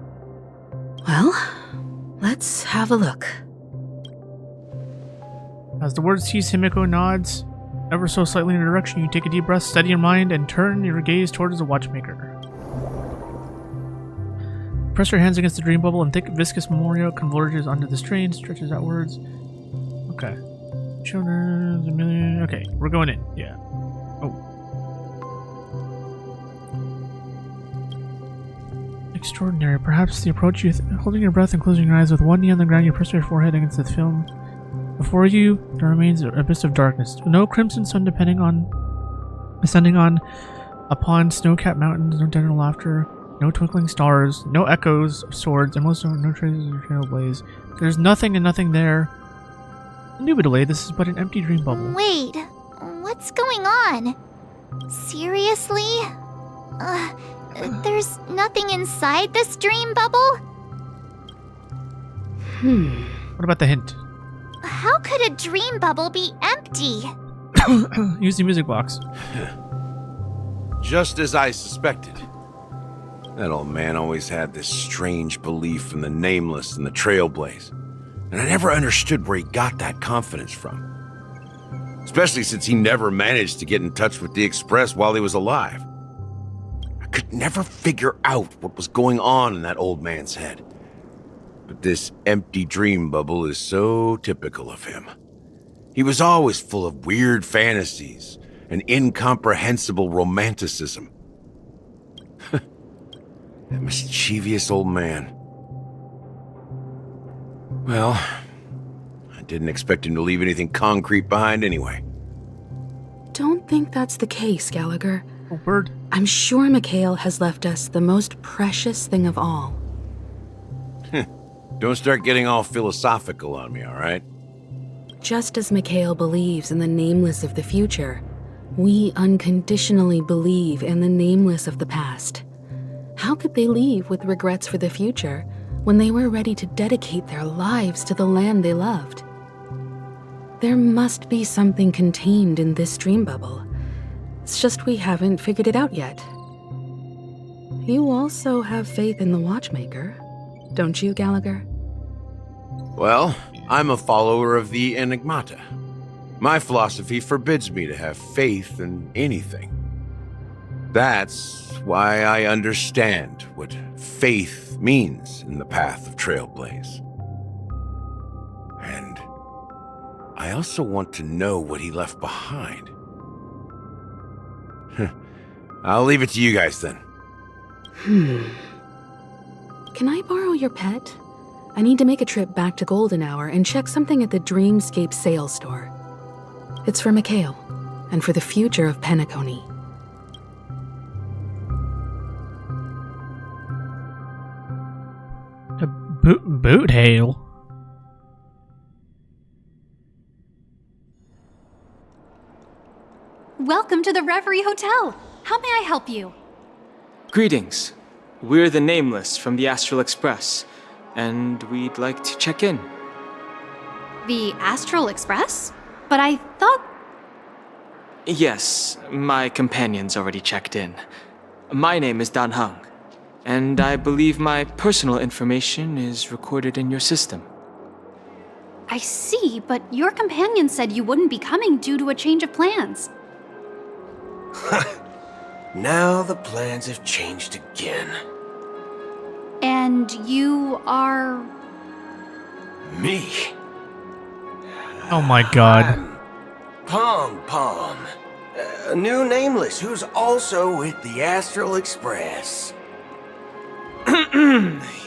Well, let's have a look. As the word cease, Himeko nods ever so slightly in a direction. You take a deep breath, steady your mind, and turn your gaze towards the watchmaker. Press your hands against the dream bubble and thick viscous memorial converges onto the strain, stretches outwards. Okay. Children, a million. Okay, we're going in. Yeah. Oh. Extraordinary. Perhaps the approach you holding your breath and closing your eyes with one knee on the ground, you press your forehead against the film. Before you, there remains an abyss of darkness. No crimson sun descending on upon snow-capped mountains, no general laughter, no twinkling stars, no echoes of swords, and most of no traces of Trailblaze. There's nothing and nothing there. Indubitably, this is but an empty dream bubble. Wait, what's going on? Seriously? There's nothing inside this dream bubble? What about the hint? How could a dream bubble be empty? Use the music box. Just as I suspected. That old man always had this strange belief in the nameless and the Trailblaze. And I never understood where he got that confidence from. Especially since he never managed to get in touch with the Express while he was alive. I could never figure out what was going on in that old man's head. But this empty dream bubble is so typical of him. He was always full of weird fantasies and incomprehensible romanticism. That mischievous old man. Well, I didn't expect him to leave anything concrete behind anyway. Don't think that's the case, Gallagher. A word. I'm sure Mikhail has left us the most precious thing of all. Don't start getting all philosophical on me, all right? Just as Mikhail believes in the nameless of the future, we unconditionally believe in the nameless of the past. How could they leave with regrets for the future when they were ready to dedicate their lives to the land they loved? There must be something contained in this dream bubble. It's just we haven't figured it out yet. You also have faith in the Watchmaker, don't you, Gallagher? Well, I'm a follower of the Enigmata. My philosophy forbids me to have faith in anything. That's why I understand what faith means in the path of Trailblaze. And I also want to know what he left behind. I'll leave it to you guys then. Can I borrow your pet? I need to make a trip back to Golden Hour and check something at the Dreamscape sales store. It's for Mikhail, and for the future of Penacony. The boot hail. Welcome to the Reverie Hotel. How may I help you? Greetings. We're the Nameless from the Astral Express, and we'd like to check in. The Astral Express? But I thought... Yes, my companion's already checked in. My name is Dan Heng, and I believe my personal information is recorded in your system. I see, but your companion said you wouldn't be coming due to a change of plans. Now the plans have changed again. And you are... Me? Oh my god. Pom Pom. A new Nameless who's also with the Astral Express.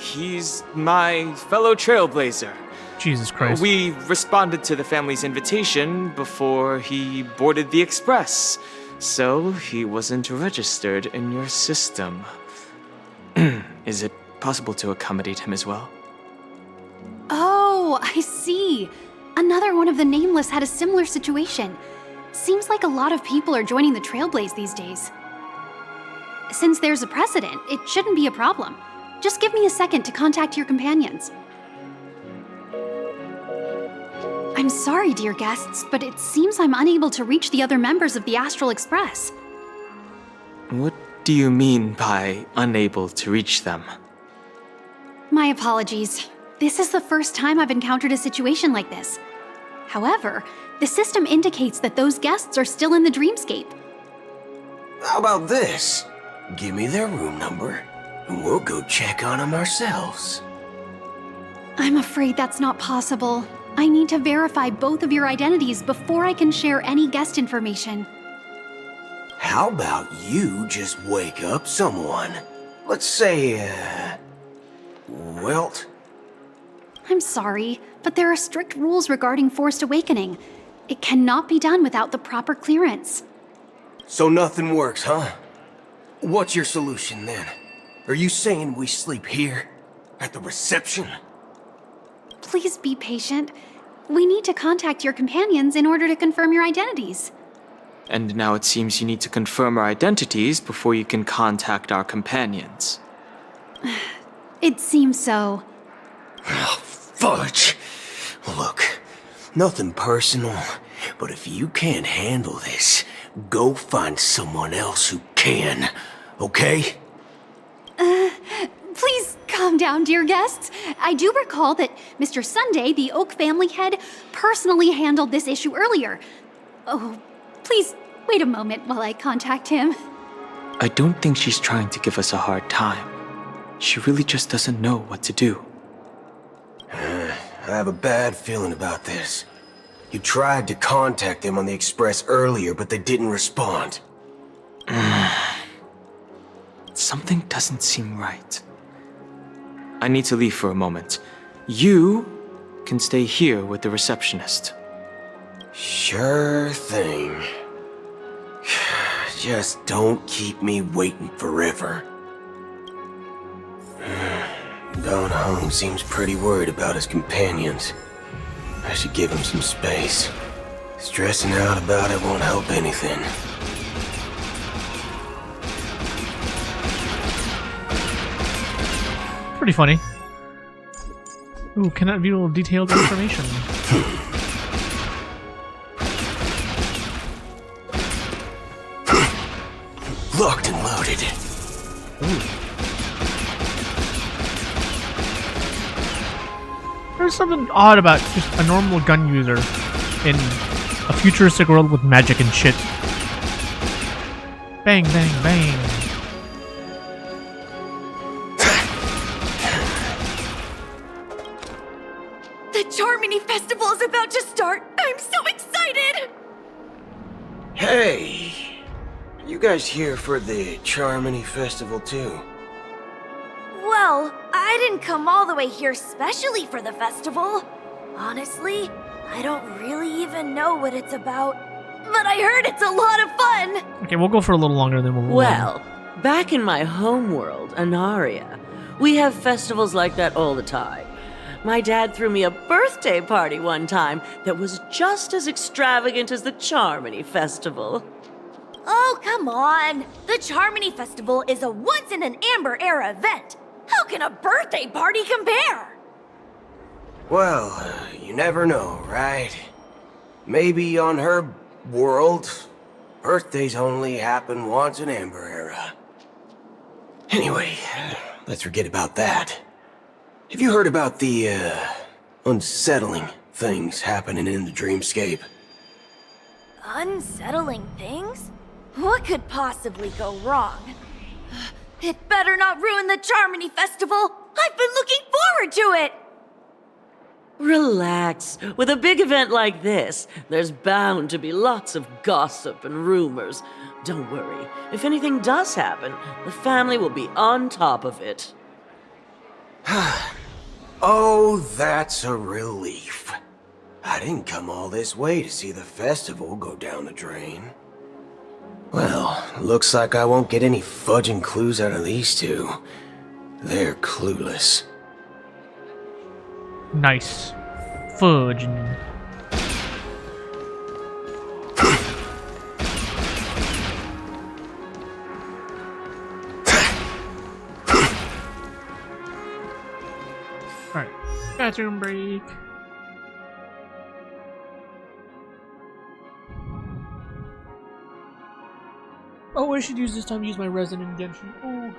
He's my fellow Trailblazer. Jesus Christ. We responded to the family's invitation before he boarded the Express, so he wasn't registered in your system. Is it possible to accommodate him as well? Oh, I see. Another one of the Nameless had a similar situation. Seems like a lot of people are joining the Trailblaze these days. Since there's a precedent, it shouldn't be a problem. Just give me a second to contact your companions. I'm sorry, dear guests, but it seems I'm unable to reach the other members of the Astral Express. What do you mean by unable to reach them? My apologies. This is the first time I've encountered a situation like this. However, the system indicates that those guests are still in the dreamscape. How about this? Give me their room number, and we'll go check on them ourselves. I'm afraid that's not possible. I need to verify both of your identities before I can share any guest information. How about you just wake up someone? Let's say, Welt? I'm sorry, but there are strict rules regarding forced awakening. It cannot be done without the proper clearance. So nothing works, huh? What's your solution then? Are you saying we sleep here? At the reception? Please be patient. We need to contact your companions in order to confirm your identities. And now it seems you need to confirm our identities before you can contact our companions. It seems so. Oh, fudge! Look, nothing personal, but if you can't handle this, go find someone else who can, okay? Please calm down, dear guests. I do recall that Mr. Sunday, the Oak family head, personally handled this issue earlier. Oh, please wait a moment while I contact him. I don't think she's trying to give us a hard time. She really just doesn't know what to do. I have a bad feeling about this. You tried to contact them on the Express earlier, but they didn't respond. Something doesn't seem right. I need to leave for a moment. You can stay here with the receptionist. Sure thing. Just don't keep me waiting forever. Don Heng seems pretty worried about his companions. I should give him some space. Stressing out about it won't help anything. Pretty funny. Ooh, cannot view detailed information. Locked and loaded. There's something odd about just a normal gun user in a futuristic world with magic and shit. Bang, bang, bang. The Charmony Festival is about to start! I'm so excited! Hey! You guys here for the Charmony Festival too? Well, I didn't come all the way here specially for the festival. Honestly, I don't really even know what it's about. But I heard it's a lot of fun! Okay, we'll go for a little longer than we'll Well, back in my homeworld, Anaria, we have festivals like that all the time. My dad threw me a birthday party one time that was just as extravagant as the Charmony Festival. Oh, come on! The Charmony Festival is a once-in-an-Amber Era event! How can a birthday party compare? Well, you never know, right? Maybe on her world, birthdays only happen once in Amber Era. Anyway, let's forget about that. Have you heard about the, unsettling things happening in the dreamscape? Unsettling things? What could possibly go wrong? It better not ruin the Charmony Festival! I've been looking forward to it! Relax. With a big event like this, there's bound to be lots of gossip and rumors. Don't worry. If anything does happen, the family will be on top of it. Oh, that's a relief. I didn't come all this way to see the festival go down the drain. Well, looks like I won't get any fudging clues out of these two. They're clueless. Nice. Fudge. Bathroom break. Oh, I should use this time to use my resin in Genshin. Oh.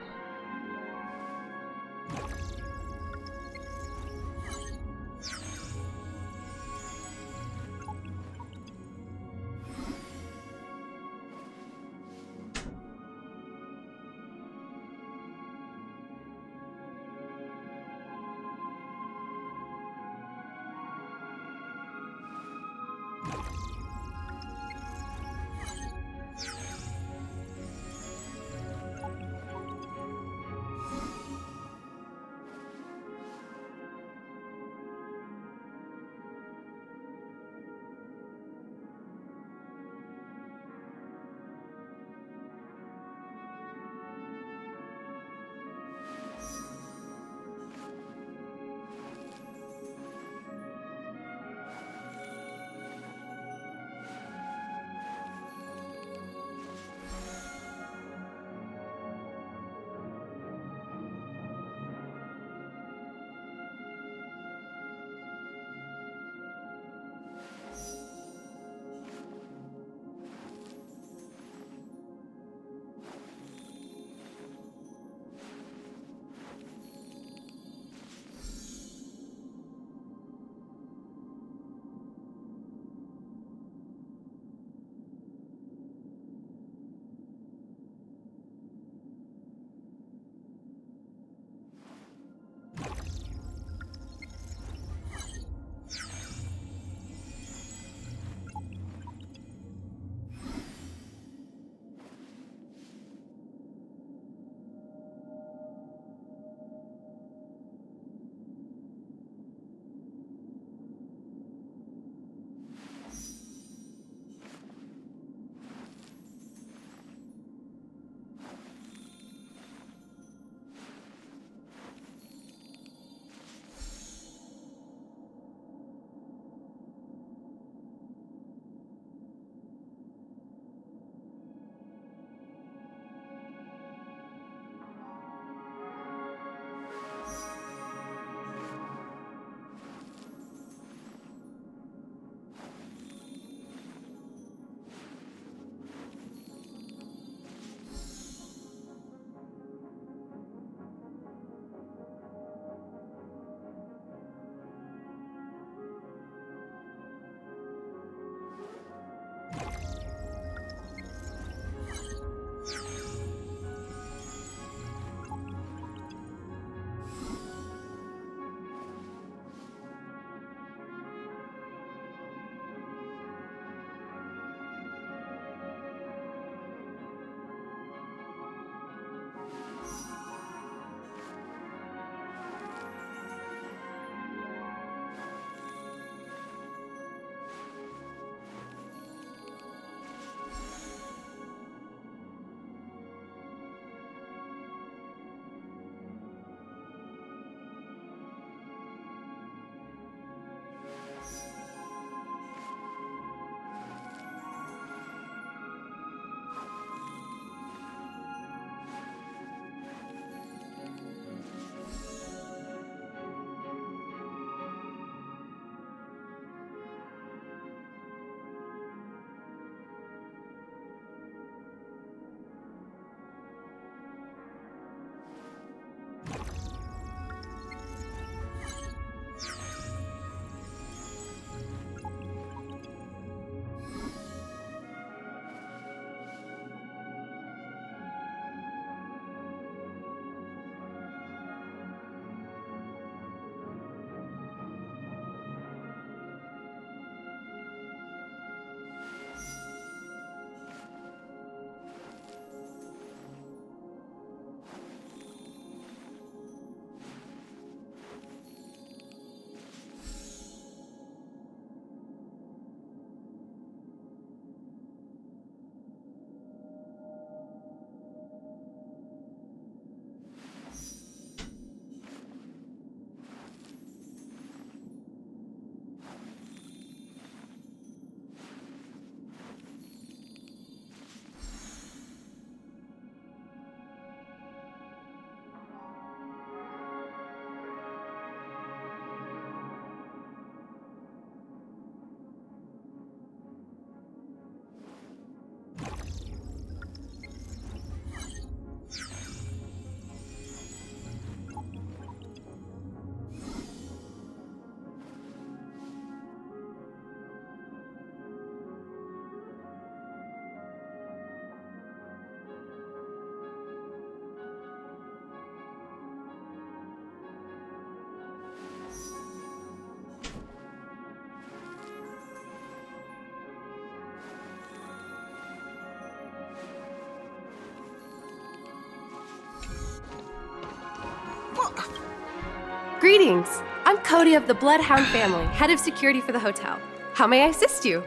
Greetings! I'm Cody of the Bloodhound family, head of security for the hotel. How may I assist you?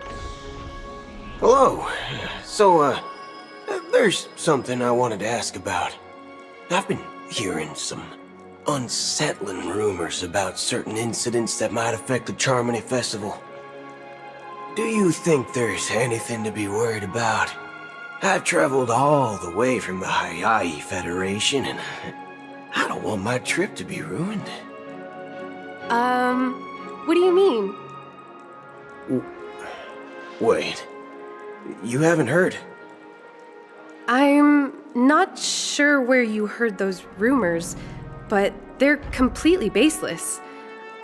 Hello. So, there's something I wanted to ask about. I've been hearing some unsettling rumors about certain incidents that might affect the Charmony Festival. Do you think there's anything to be worried about? I've traveled all the way from the Hayaii Federation, and I don't want my trip to be ruined. What do you mean? Wait, you haven't heard? I'm not sure where you heard those rumors, but they're completely baseless.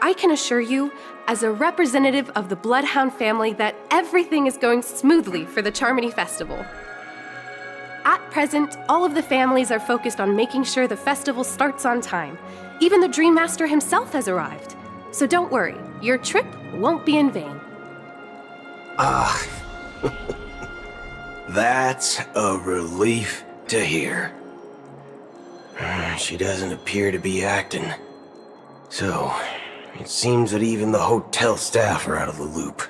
I can assure you, as a representative of the Bloodhound family, that everything is going smoothly for the Charmony Festival. At present, all of the families are focused on making sure the festival starts on time. Even the Dream Master himself has arrived. So don't worry, your trip won't be in vain. That's a relief to hear. She doesn't appear to be acting. So, it seems that even the hotel staff are out of the loop.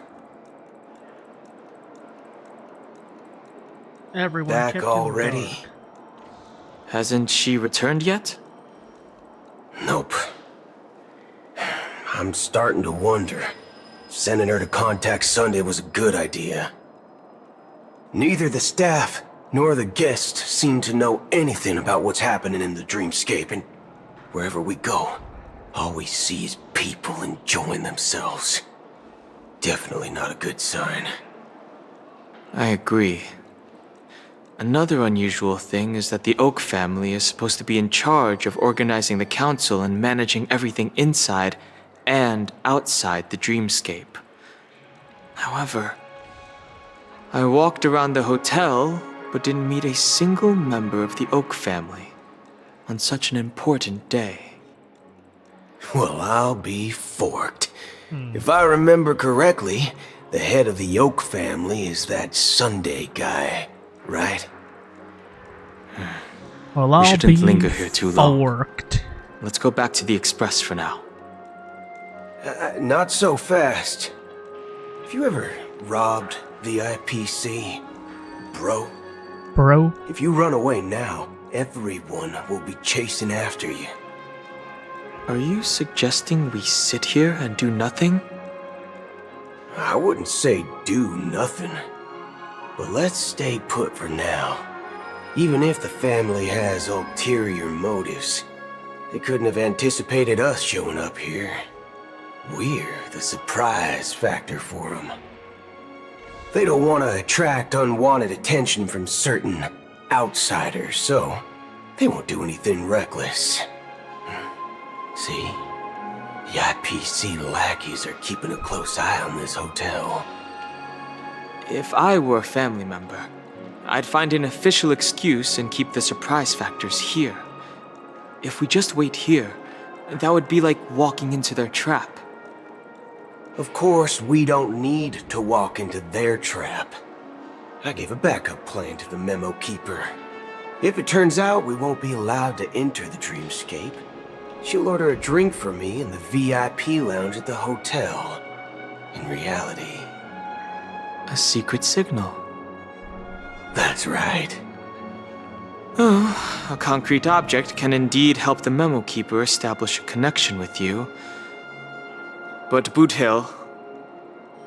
Everyone back kept in already? dark. Hasn't she returned yet? Nope. I'm starting to wonder. Sending her to contact Sunday was a good idea. Neither the staff nor the guests seem to know anything about what's happening in the dreamscape, and wherever we go, all we see is people enjoying themselves. Definitely not a good sign. I agree. Another unusual thing is that the Oak family is supposed to be in charge of organizing the council and managing everything inside and outside the dreamscape. However, I walked around the hotel, but didn't meet a single member of the Oak family on such an important day. Well, I'll be forked. If I remember correctly, the head of the Oak family is that Sunday guy, right? Well, We I'll shouldn't be linger here too long. forked. Let's go back to the Express for now. Not so fast. Have you ever robbed VIPC, bro? Bro? If you run away now, everyone will be chasing after you. Are you suggesting we sit here and do nothing? I wouldn't say do nothing, but let's stay put for now. Even if the family has ulterior motives, they couldn't have anticipated us showing up here. We're the surprise factor for them. They don't want to attract unwanted attention from certain outsiders, so they won't do anything reckless. See? The IPC lackeys are keeping a close eye on this hotel. If I were a family member, I'd find an official excuse and keep the surprise factors here. If we just wait here, that would be like walking into their trap. Of course, we don't need to walk into their trap. I gave a backup plan to the memo keeper. If it turns out we won't be allowed to enter the dreamscape, she'll order a drink for me in the VIP lounge at the hotel. In reality, a secret signal. That's right. Oh, a concrete object can indeed help the memo keeper establish a connection with you. But Boot Hill,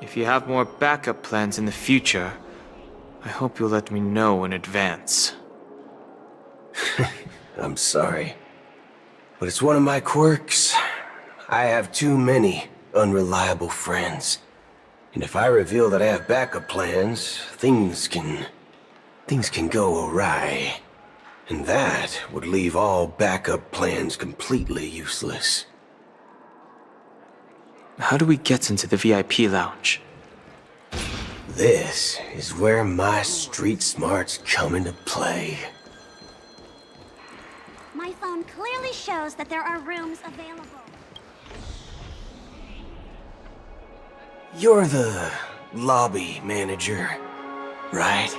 if you have more backup plans in the future, I hope you'll let me know in advance. I'm sorry, but it's one of my quirks. I have too many unreliable friends. And if I reveal that I have backup plans, things can go awry. And that would leave all backup plans completely useless. How do we get into the VIP lounge? This is where my street smarts come into play. My phone clearly shows that there are rooms available. You're the lobby manager, right?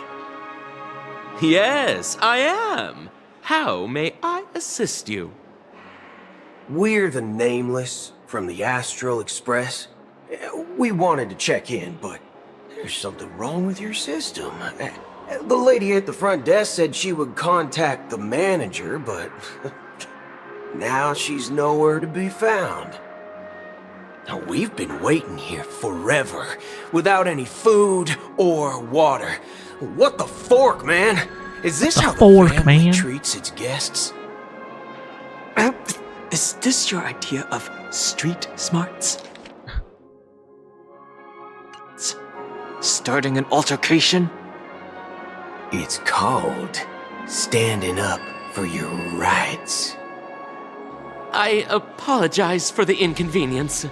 Yes, I am. How may I assist you? We're the Nameless from the Astral Express. We wanted to check in, but there's something wrong with your system. The lady at the front desk said she would contact the manager, but now she's nowhere to be found. Now, we've been waiting here forever, without any food or water. What the fork, man? Is this how the family treats its guests? Is this your idea of street smarts? Starting an altercation? It's called standing up for your rights. I apologize for the inconvenience.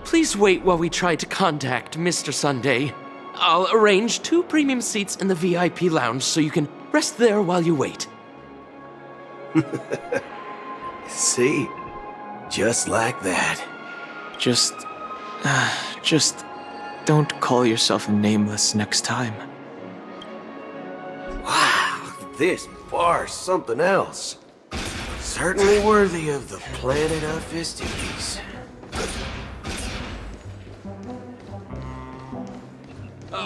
Please wait while we try to contact Mr. Sunday. I'll arrange 2 premium seats in the VIP lounge so you can rest there while you wait. See? Just like that. Just don't call yourself Nameless next time. Wow, this bar's something else. Certainly worthy of the planet of festivities.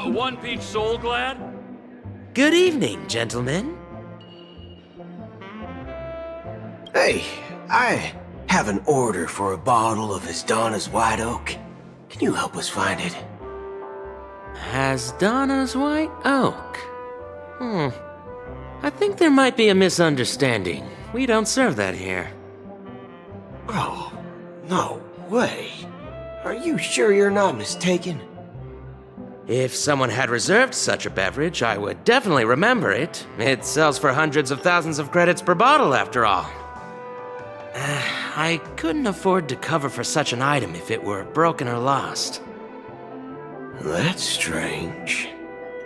One peach soul glad? Good evening, gentlemen. Hey, I have an order for a bottle of Hasdana's White Oak. Can you help us find it? Hasdana's White Oak? I think there might be a misunderstanding. We don't serve that here. Oh, no way. Are you sure you're not mistaken? If someone had reserved such a beverage, I would definitely remember it. It sells for hundreds of thousands of credits per bottle, after all. I couldn't afford to cover for such an item if it were broken or lost. That's strange.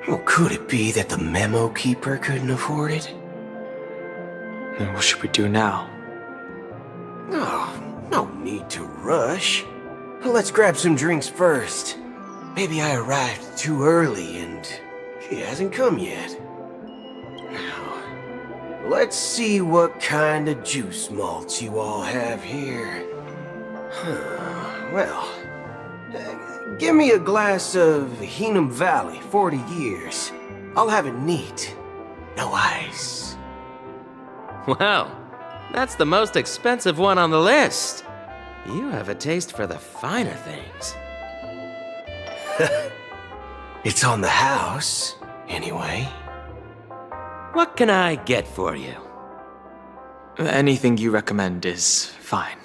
Well, could it be that the memo keeper couldn't afford it? Then what should we do now? Oh, no need to rush. Let's grab some drinks first. Maybe I arrived too early and she hasn't come yet. Now, let's see what kind of juice malts you all have here. Well, give me a glass of Heenum Valley, 40 years. I'll have it neat. No ice. Wow, that's the most expensive one on the list. You have a taste for the finer things. It's on the house, anyway. What can I get for you? Anything you recommend is fine.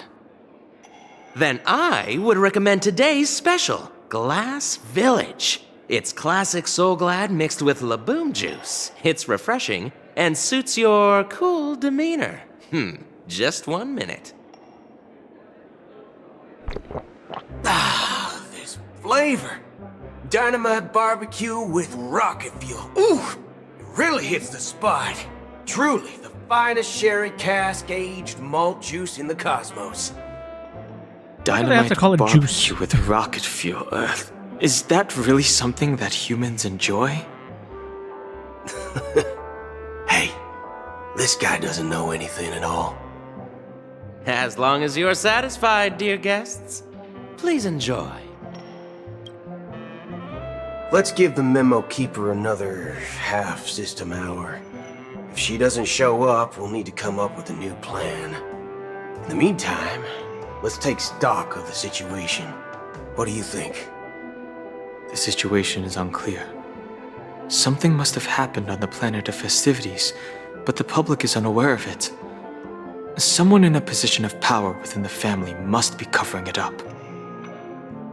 Then I would recommend today's special, Glass Village. It's classic Soul Glad mixed with Laboom juice. It's refreshing and suits your cool demeanor. Just 1 minute. Ah, this flavor. Dynamite barbecue with rocket fuel. Ooh, it really hits the spot. Truly the finest sherry cask-aged malt juice in the cosmos. Dynamite have to call it barbecue juice? with rocket fuel. Is that really something that humans enjoy? Hey, this guy doesn't know anything at all. As long as you're satisfied, dear guests, please enjoy. Let's give the memo keeper another half-system hour. If she doesn't show up, we'll need to come up with a new plan. In the meantime, let's take stock of the situation. What do you think? The situation is unclear. Something must have happened on the planet of festivities, but the public is unaware of it. Someone in a position of power within the family must be covering it up.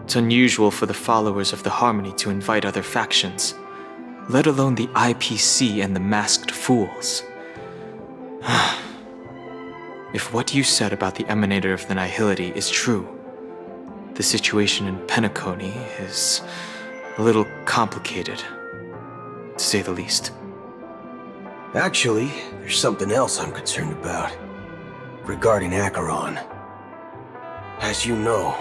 It's unusual for the followers of the Harmony to invite other factions, let alone the IPC and the Masked Fools. If what you said about the Emanator of the Nihility is true, the situation in Penacony is a little complicated, to say the least. Actually, there's something else I'm concerned about. Regarding Acheron. As you know,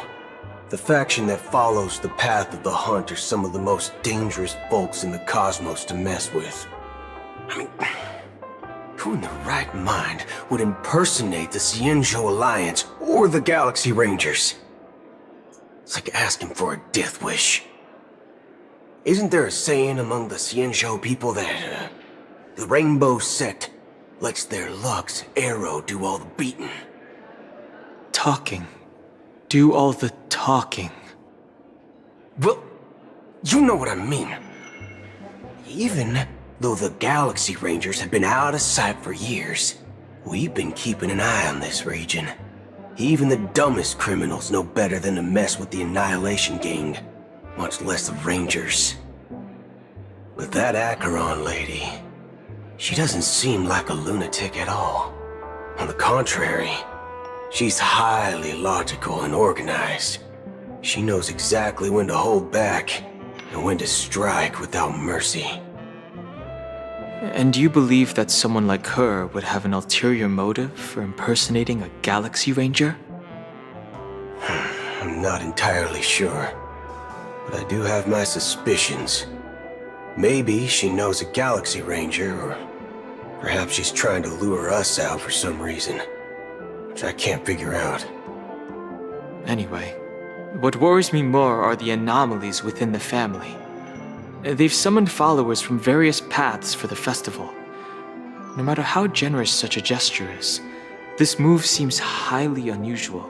the faction that follows the path of the Hunt are some of the most dangerous folks in the cosmos to mess with. I mean, Who in their right mind would impersonate the Xianzhou Alliance or the Galaxy Rangers? It's like asking for a death wish. Isn't there a saying among the Xianzhou people that the Rainbow Sect lets their Lux arrow do all the beating? Talking. Do all the talking. Well, you know what I mean. Even though the Galaxy Rangers have been out of sight for years, we've been keeping an eye on this region. Even the dumbest criminals know better than to mess with the Annihilation Gang, much less the Rangers. But that Acheron lady, she doesn't seem like a lunatic at all. On the contrary, she's highly logical and organized. She knows exactly when to hold back and when to strike without mercy. And you believe that someone like her would have an ulterior motive for impersonating a Galaxy Ranger? I'm not entirely sure, but I do have my suspicions. Maybe she knows a Galaxy Ranger, or perhaps she's trying to lure us out for some reason, which I can't figure out. Anyway, what worries me more are the anomalies within the family. They've summoned followers from various paths for the festival. No matter how generous such a gesture is, this move seems highly unusual.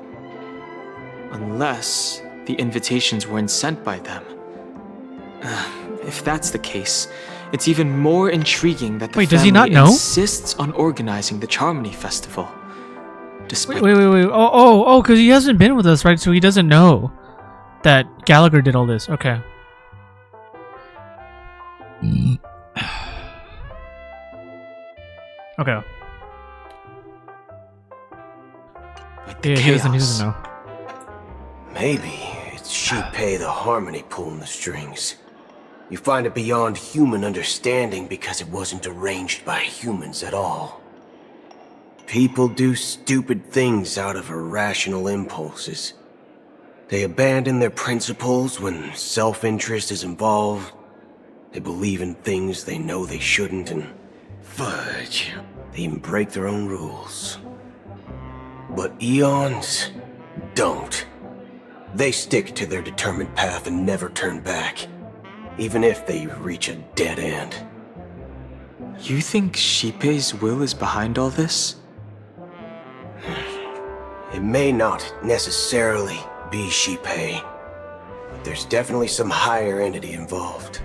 Unless the invitations weren't sent by them. If that's the case, it's even more intriguing that the Wait, does he not know? insists on organizing the Charmony Festival. Despite Wait. Oh, because he hasn't been with us, right? So he doesn't know that Gallagher did all this. Okay. Okay. Yeah, he doesn't know. Maybe it's Qingque the Harmony pulling the strings. You find it beyond human understanding because it wasn't arranged by humans at all. People do stupid things out of irrational impulses. They abandon their principles when self-interest is involved. They believe in things they know they shouldn't, and fudge, they even break their own rules. But Eons don't. They stick to their determined path and never turn back, even if they reach a dead end. You think Qingque's will is behind all this? It may not necessarily be Qingque, but there's definitely some higher entity involved.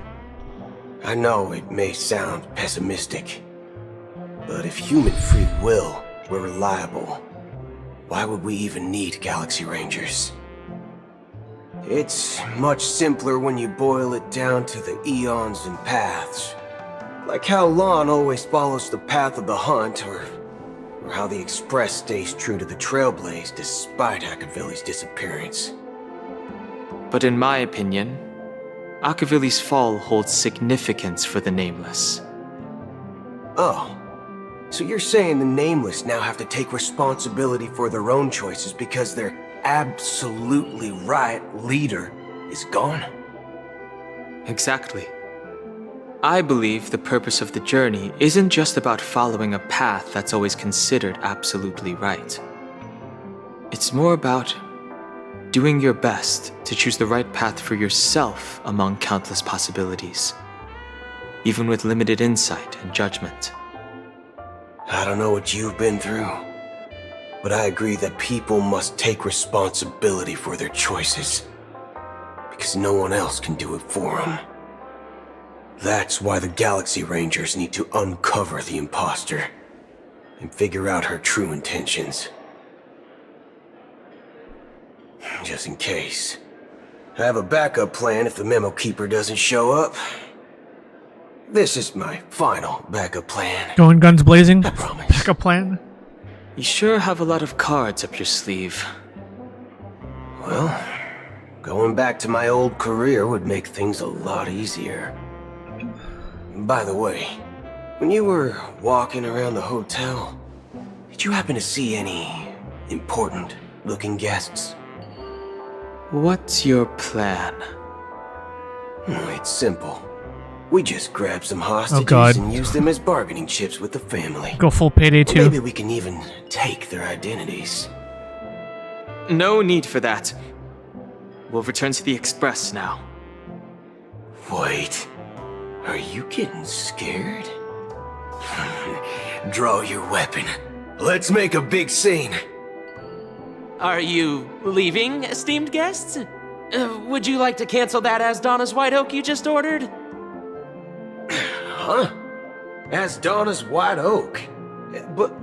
I know it may sound pessimistic, but if human free will were reliable, why would we even need Galaxy Rangers? It's much simpler when you boil it down to the eons and paths. Like how Lon always follows the path of the hunt, or how the Express stays true to the Trailblaze despite Akavili's disappearance. But in my opinion, Akavili's fall holds significance for the Nameless. Oh, so you're saying the Nameless now have to take responsibility for their own choices because their absolutely right leader is gone? Exactly. I believe the purpose of the journey isn't just about following a path that's always considered absolutely right. It's more about doing your best to choose the right path for yourself among countless possibilities, even with limited insight and judgment. I don't know what you've been through, but I agree that people must take responsibility for their choices, because no one else can do it for them. That's why the Galaxy Rangers need to uncover the imposter and figure out her true intentions. Just in case. I have a backup plan if the Memo Keeper doesn't show up. This is my final backup plan. Going guns blazing? Backup plan? You sure have a lot of cards up your sleeve. Well, going back to my old career would make things a lot easier. By the way, when you were walking around the hotel, did you happen to see any important-looking guests? What's your plan? It's simple. We just grabbed some God. hostages and used them as bargaining chips with the family. Go full Payday Or 2. maybe we can even take their identities. No need for that. We'll return to the Express now. Wait, are you getting scared? Draw your weapon. Let's make a big scene. Are you leaving, esteemed guests? Would you like to cancel that Asdana's White Oak you just ordered? Huh? Asdana's White Oak? But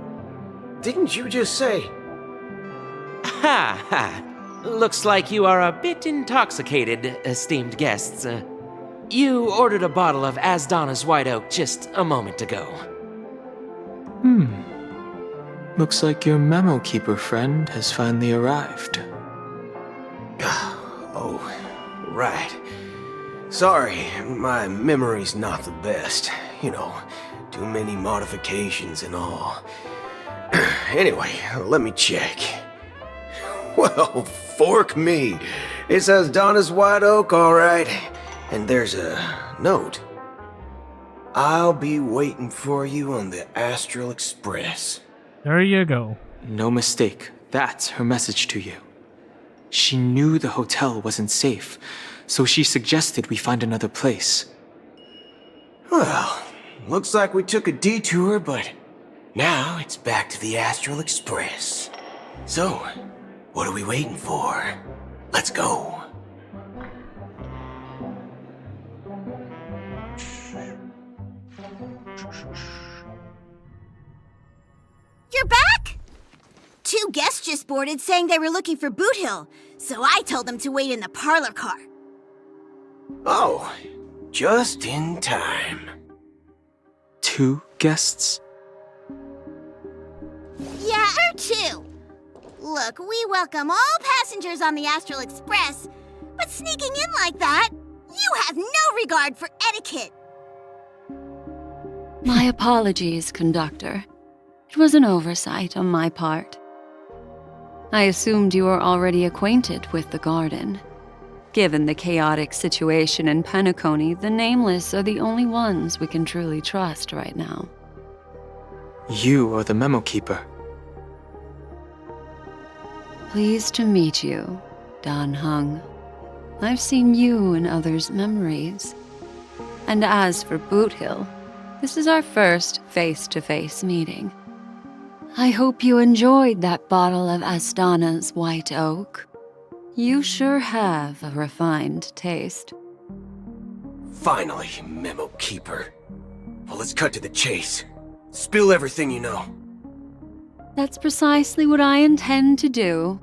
didn't you just say... Ha ha. Looks like you are a bit intoxicated, esteemed guests. You ordered a bottle of Asdana's White Oak just a moment ago. Looks like your memo keeper friend has finally arrived. Oh, right. Sorry, my memory's not the best. You know, too many modifications and all. Anyway, let me check. Well, fork me. It says Donna's White Oak, all right. And there's a note. I'll be waiting for you on the Astral Express. There you go. No mistake. That's her message to you. She knew the hotel wasn't safe, so she suggested we find another place. Well, looks like we took a detour, but now it's back to the Astral Express. So, what are we waiting for? Let's go. You're back? 2 guests just boarded saying they were looking for Boot Hill, so I told them to wait in the parlor car. Oh, just in time. 2 guests? Yeah, or 2. Look, we welcome all passengers on the Astral Express, but sneaking in like that, you have no regard for etiquette. My apologies, conductor. It was an oversight on my part. I assumed you were already acquainted with the garden. Given the chaotic situation in Penacony, the Nameless are the only ones we can truly trust right now. You are the memo keeper. Pleased to meet you, Dan Heng. I've seen you in others' memories. And as for Boot Hill, this is our first face-to-face meeting. I hope you enjoyed that bottle of Astana's White Oak. You sure have a refined taste. Finally, Memo Keeper. Well, let's cut to the chase. Spill everything you know. That's precisely what I intend to do.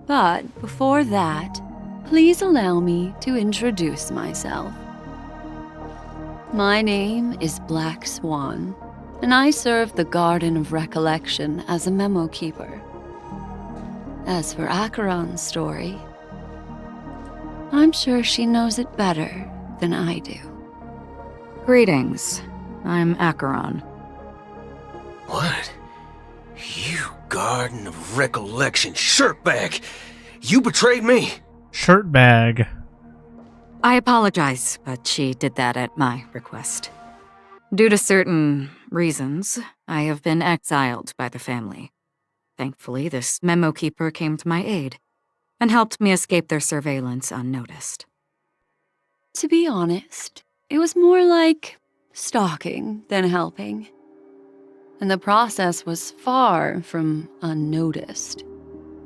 But before that, please allow me to introduce myself. My name is Black Swan, and I serve the Garden of Recollection as a memo keeper. As for Acheron's story, I'm sure she knows it better than I do. Greetings. I'm Acheron. What? You Garden of Recollection shirtbag! You betrayed me! Shirt bag. I apologize, but she did that at my request. Due to certain reasons, I have been exiled by the family. Thankfully, this memo keeper came to my aid and helped me escape their surveillance unnoticed. To be honest, it was more like stalking than helping. And the process was far from unnoticed.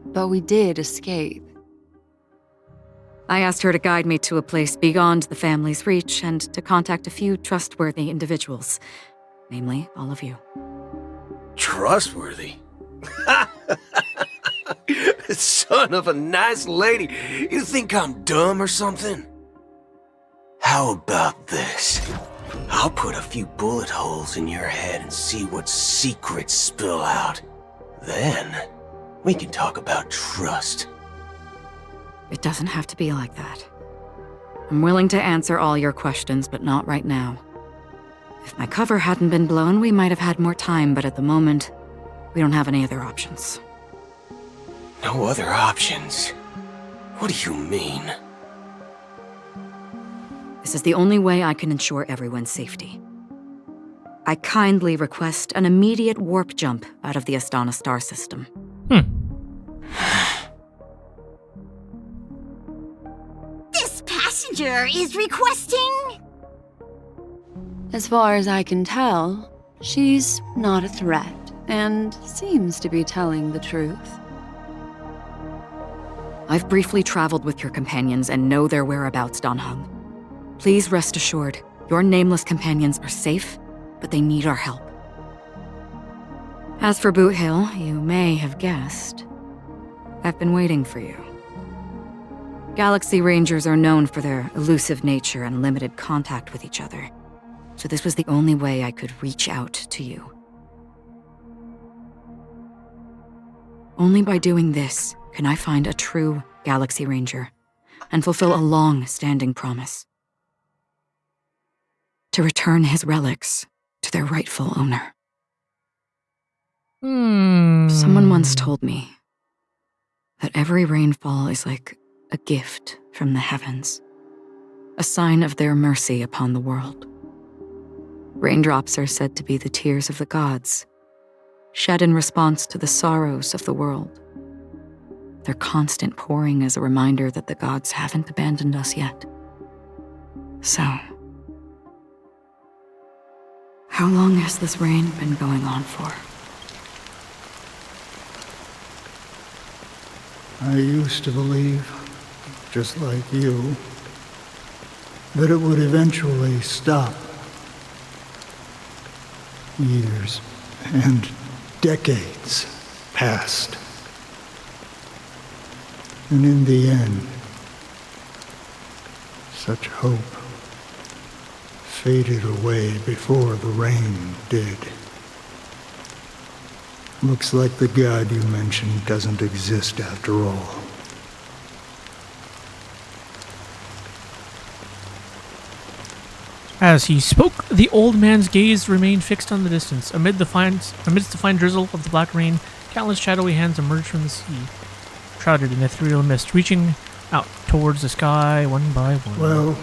But we did escape. I asked her to guide me to a place beyond the family's reach and to contact a few trustworthy individuals, namely all of you. Trustworthy? Son of a nice lady, you think I'm dumb or something? How about this? I'll put a few bullet holes in your head and see what secrets spill out. Then, we can talk about trust. It doesn't have to be like that. I'm willing to answer all your questions, but not right now. If my cover hadn't been blown, we might have had more time, but at the moment, we don't have any other options. No other options? What do you mean? This is the only way I can ensure everyone's safety. I kindly request an immediate warp jump out of the Astana star system. This passenger is requesting... As far as I can tell, she's not a threat and seems to be telling the truth. I've briefly traveled with your companions and know their whereabouts, Dan Heng. Please rest assured, your nameless companions are safe, but they need our help. As for Boot Hill, you may have guessed. I've been waiting for you. Galaxy Rangers are known for their elusive nature and limited contact with each other, so this was the only way I could reach out to you. Only by doing this can I find a true Galaxy Ranger and fulfill a long-standing promise. To return his relics to their rightful owner. Someone once told me that every rainfall is like a gift from the heavens, a sign of their mercy upon the world. Raindrops are said to be the tears of the gods, shed in response to the sorrows of the world. Their constant pouring is a reminder that the gods haven't abandoned us yet. So, how long has this rain been going on for? I used to believe, just like you, that it would eventually stop. Years and decades passed. And in the end, such hope faded away before the rain did. Looks like the god you mentioned doesn't exist after all. As he spoke, the old man's gaze remained fixed on the distance. Amidst the fine drizzle of the black rain, countless shadowy hands emerged from the sea, shrouded in ethereal mist, reaching out towards the sky one by one. Well,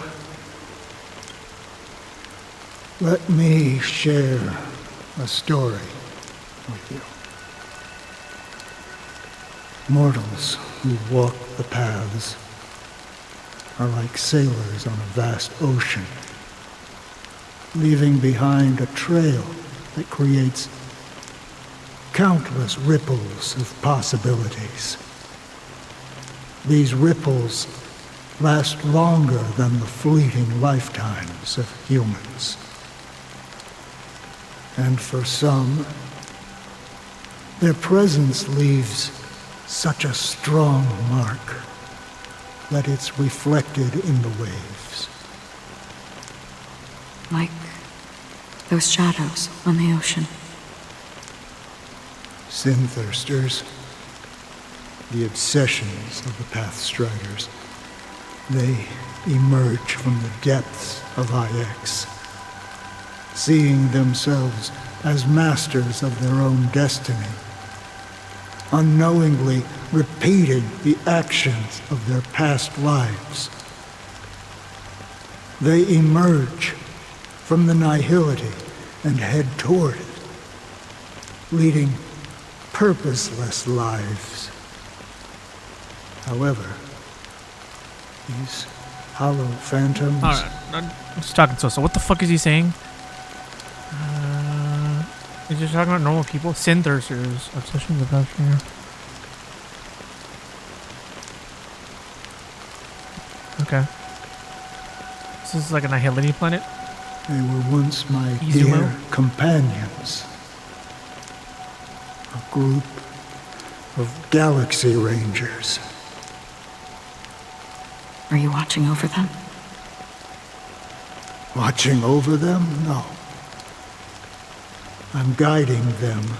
let me share a story with you. Mortals who walk the paths are like sailors on a vast ocean, leaving behind a trail that creates countless ripples of possibilities. These ripples last longer than the fleeting lifetimes of humans. And for some, their presence leaves such a strong mark that it's reflected in the waves. Like those shadows on the ocean. Sin-thirsters, the obsessions of the Pathstriders, they emerge from the depths of IX, seeing themselves as masters of their own destiny, unknowingly repeating the actions of their past lives. They emerge from the nihility and head toward it, leading purposeless lives. However, these hollow phantoms... Alright, I'm just talking so what the fuck is he saying? He's just talking about normal people? Sin-thirsters, obsessions of that fear. Okay. This is like a nihility planet? They were once my Izumo? dear companions. A group of Galaxy Rangers. Are you watching over them? Watching over them? No. I'm guiding them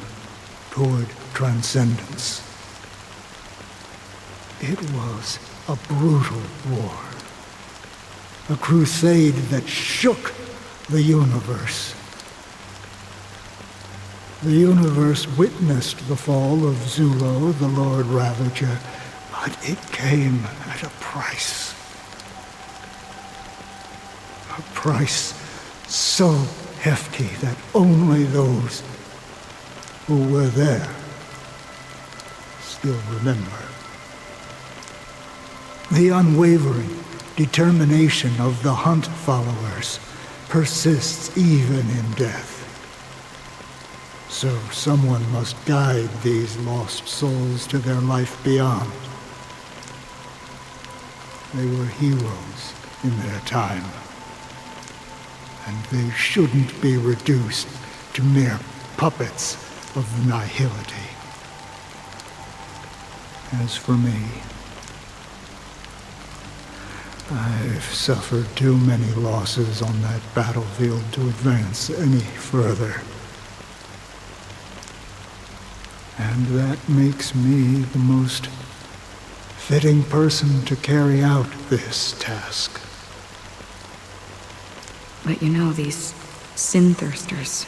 toward transcendence. It was a brutal war. A crusade that shook the universe. The universe witnessed the fall of Zulo, the Lord Ravager, but it came at a price. A price so hefty that only those who were there still remember. The unwavering determination of the Hunt followers persists even in death. So someone must guide these lost souls to their life beyond. They were heroes in their time, and they shouldn't be reduced to mere puppets of the nihility. As for me, I've suffered too many losses on that battlefield to advance any further. And that makes me the most fitting person to carry out this task. But you know, these sin-thirsters,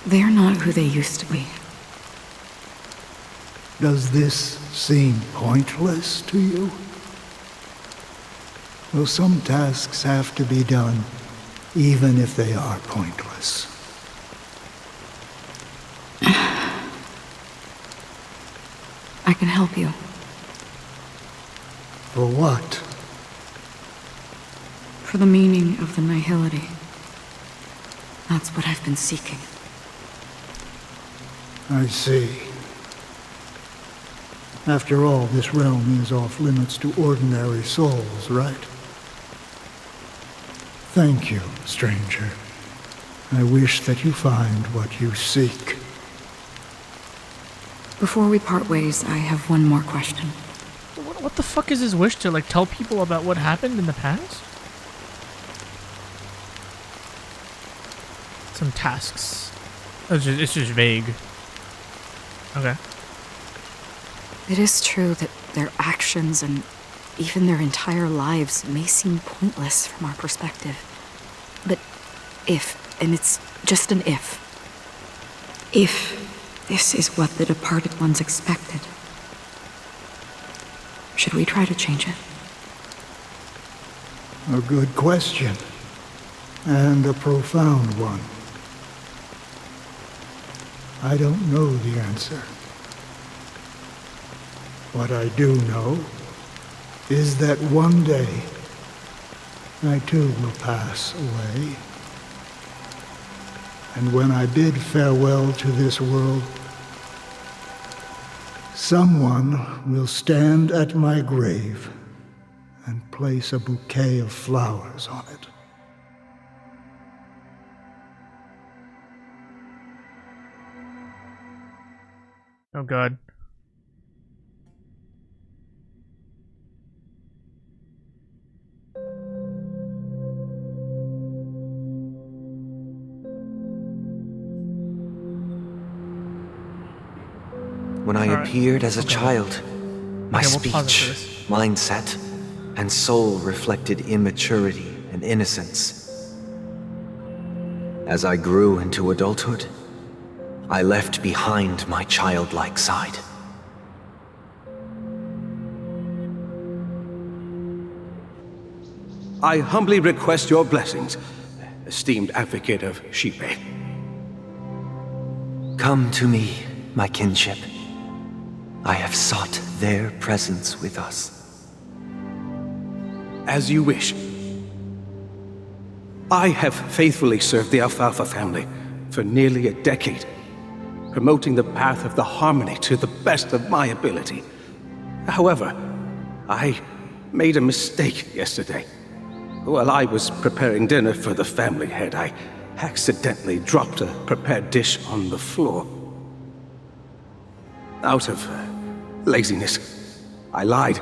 they're not who they used to be. Does this seem pointless to you? Well, some tasks have to be done, even if they are pointless. I can help you. For what? For the meaning of the nihility. That's what I've been seeking. I see. After all, this realm is off limits to ordinary souls, right? Thank you, stranger. I wish that you find what you seek. Before we part ways, I have one more question. What the fuck is his wish to, like, tell people about what happened in the past? Some tasks. It's just vague. Okay. It is true that their actions and even their entire lives may seem pointless from our perspective. But if, and it's just an if this is what the departed ones expected, should we try to change it? A good question. And a profound one. I don't know the answer. What I do know is that one day I too will pass away. And when I bid farewell to this world, someone will stand at my grave and place a bouquet of flowers on it. Oh god. When I appeared as a child, my speech, mindset, and soul reflected immaturity and innocence. As I grew into adulthood, I left behind my childlike side. I humbly request your blessings, esteemed advocate of Qingque. Come to me, my kinship. I have sought their presence with us. As you wish. I have faithfully served the Alfalfa family for nearly a decade, promoting the path of the harmony to the best of my ability. However, I made a mistake yesterday. While I was preparing dinner for the family head, I accidentally dropped a prepared dish on the floor. Out of laziness, I lied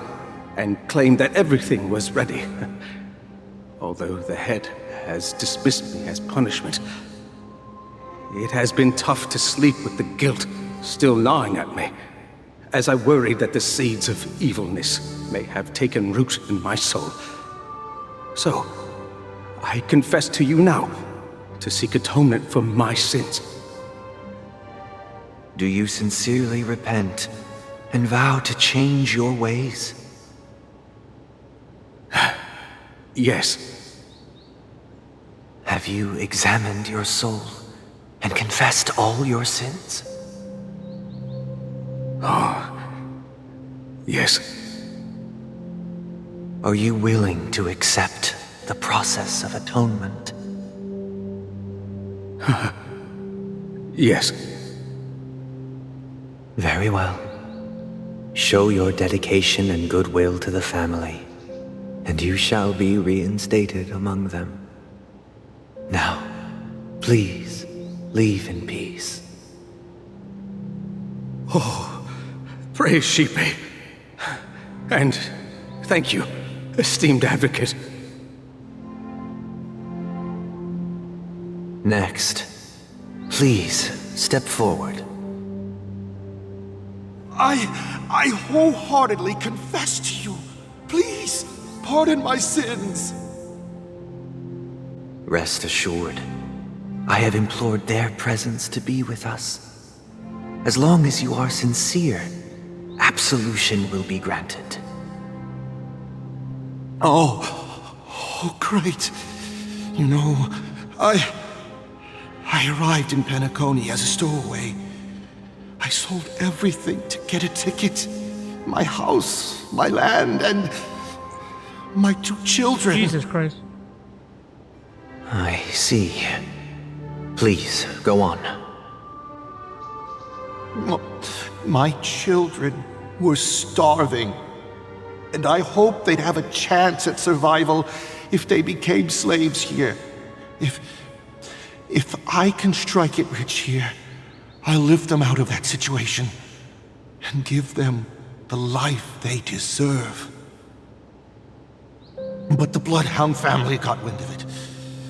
and claimed that everything was ready. Although the head has dismissed me as punishment, it has been tough to sleep with the guilt still gnawing at me, as I worried that the seeds of evilness may have taken root in my soul. So, I confess to you now to seek atonement for my sins. Do you sincerely repent and vow to change your ways? Yes. Have you examined your soul and confessed all your sins? Oh, yes. Are you willing to accept the process of atonement? Yes. Very well. Show your dedication and goodwill to the family, and you shall be reinstated among them. Now, please, leave in peace. Oh, praise Qingque. And thank you, esteemed advocate. Next, please step forward. I wholeheartedly confess to you. Please, pardon my sins. Rest assured, I have implored their presence to be with us. As long as you are sincere, absolution will be granted. Oh, great. You know, I arrived in Penacony as a stowaway. I sold everything to get a ticket. My house, my land, and my 2 children. Jesus Christ. I see. Please, go on. My children were starving, and I hoped they'd have a chance at survival if they became slaves here. If I can strike it rich here, I'll lift them out of that situation and give them the life they deserve. But the Bloodhound family got wind of it.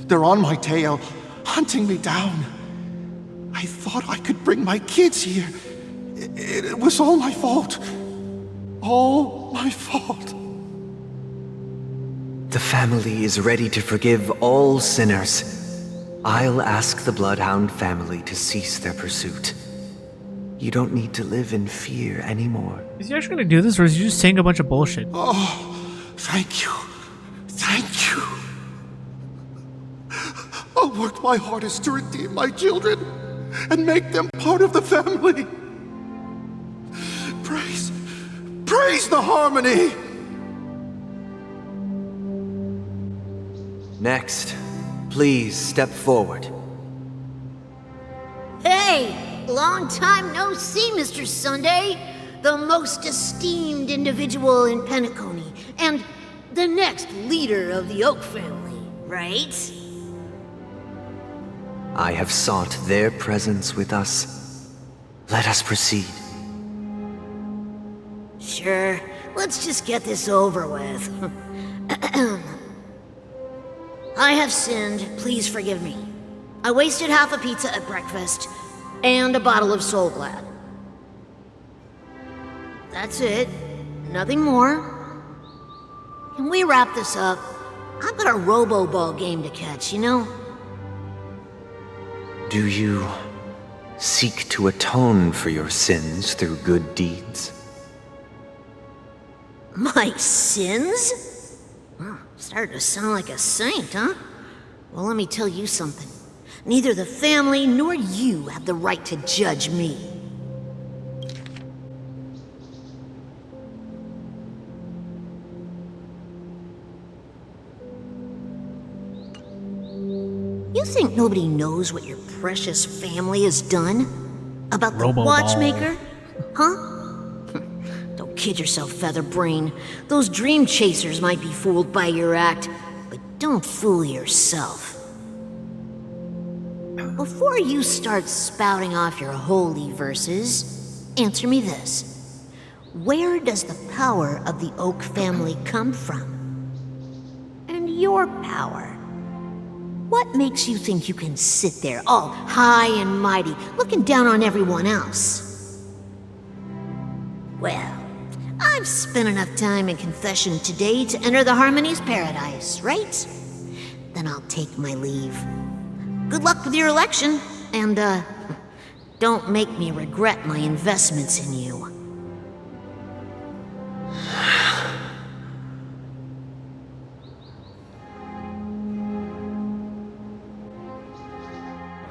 They're on my tail, hunting me down. I thought I could bring my kids here. It was all my fault. All my fault. The family is ready to forgive all sinners. I'll ask the Bloodhound family to cease their pursuit. You don't need to live in fear anymore. Is he actually gonna do this, or is he just saying a bunch of bullshit? Oh, thank you. Thank you. I'll work my hardest to redeem my children and make them part of the family. Praise the harmony! Next, please step forward. Hey! Long time no see, Mr. Sunday. The most esteemed individual in Penacony, and the next leader of the Oak family, right? I have sought their presence with us. Let us proceed. Sure, let's just get this over with. I have sinned, please forgive me. I wasted half a pizza at breakfast, and a bottle of Soul Glad. That's it. Nothing more. Can we wrap this up? I've got a robo-ball game to catch, you know? Do you seek to atone for your sins through good deeds? My sins? Well, started to sound like a saint, huh? Well, let me tell you something. Neither the family nor you have the right to judge me. You think nobody knows what your precious family has done? About the watchmaker? Huh? Don't kid yourself, Featherbrain. Those dream chasers might be fooled by your act, but don't fool yourself. Before you start spouting off your holy verses, answer me this. Where does the power of the Oak family come from? And your power? What makes you think you can sit there all high and mighty, looking down on everyone else? Well, I've spent enough time in confession today to enter the Harmony's paradise, right? Then I'll take my leave. Good luck with your election, and, don't make me regret my investments in you.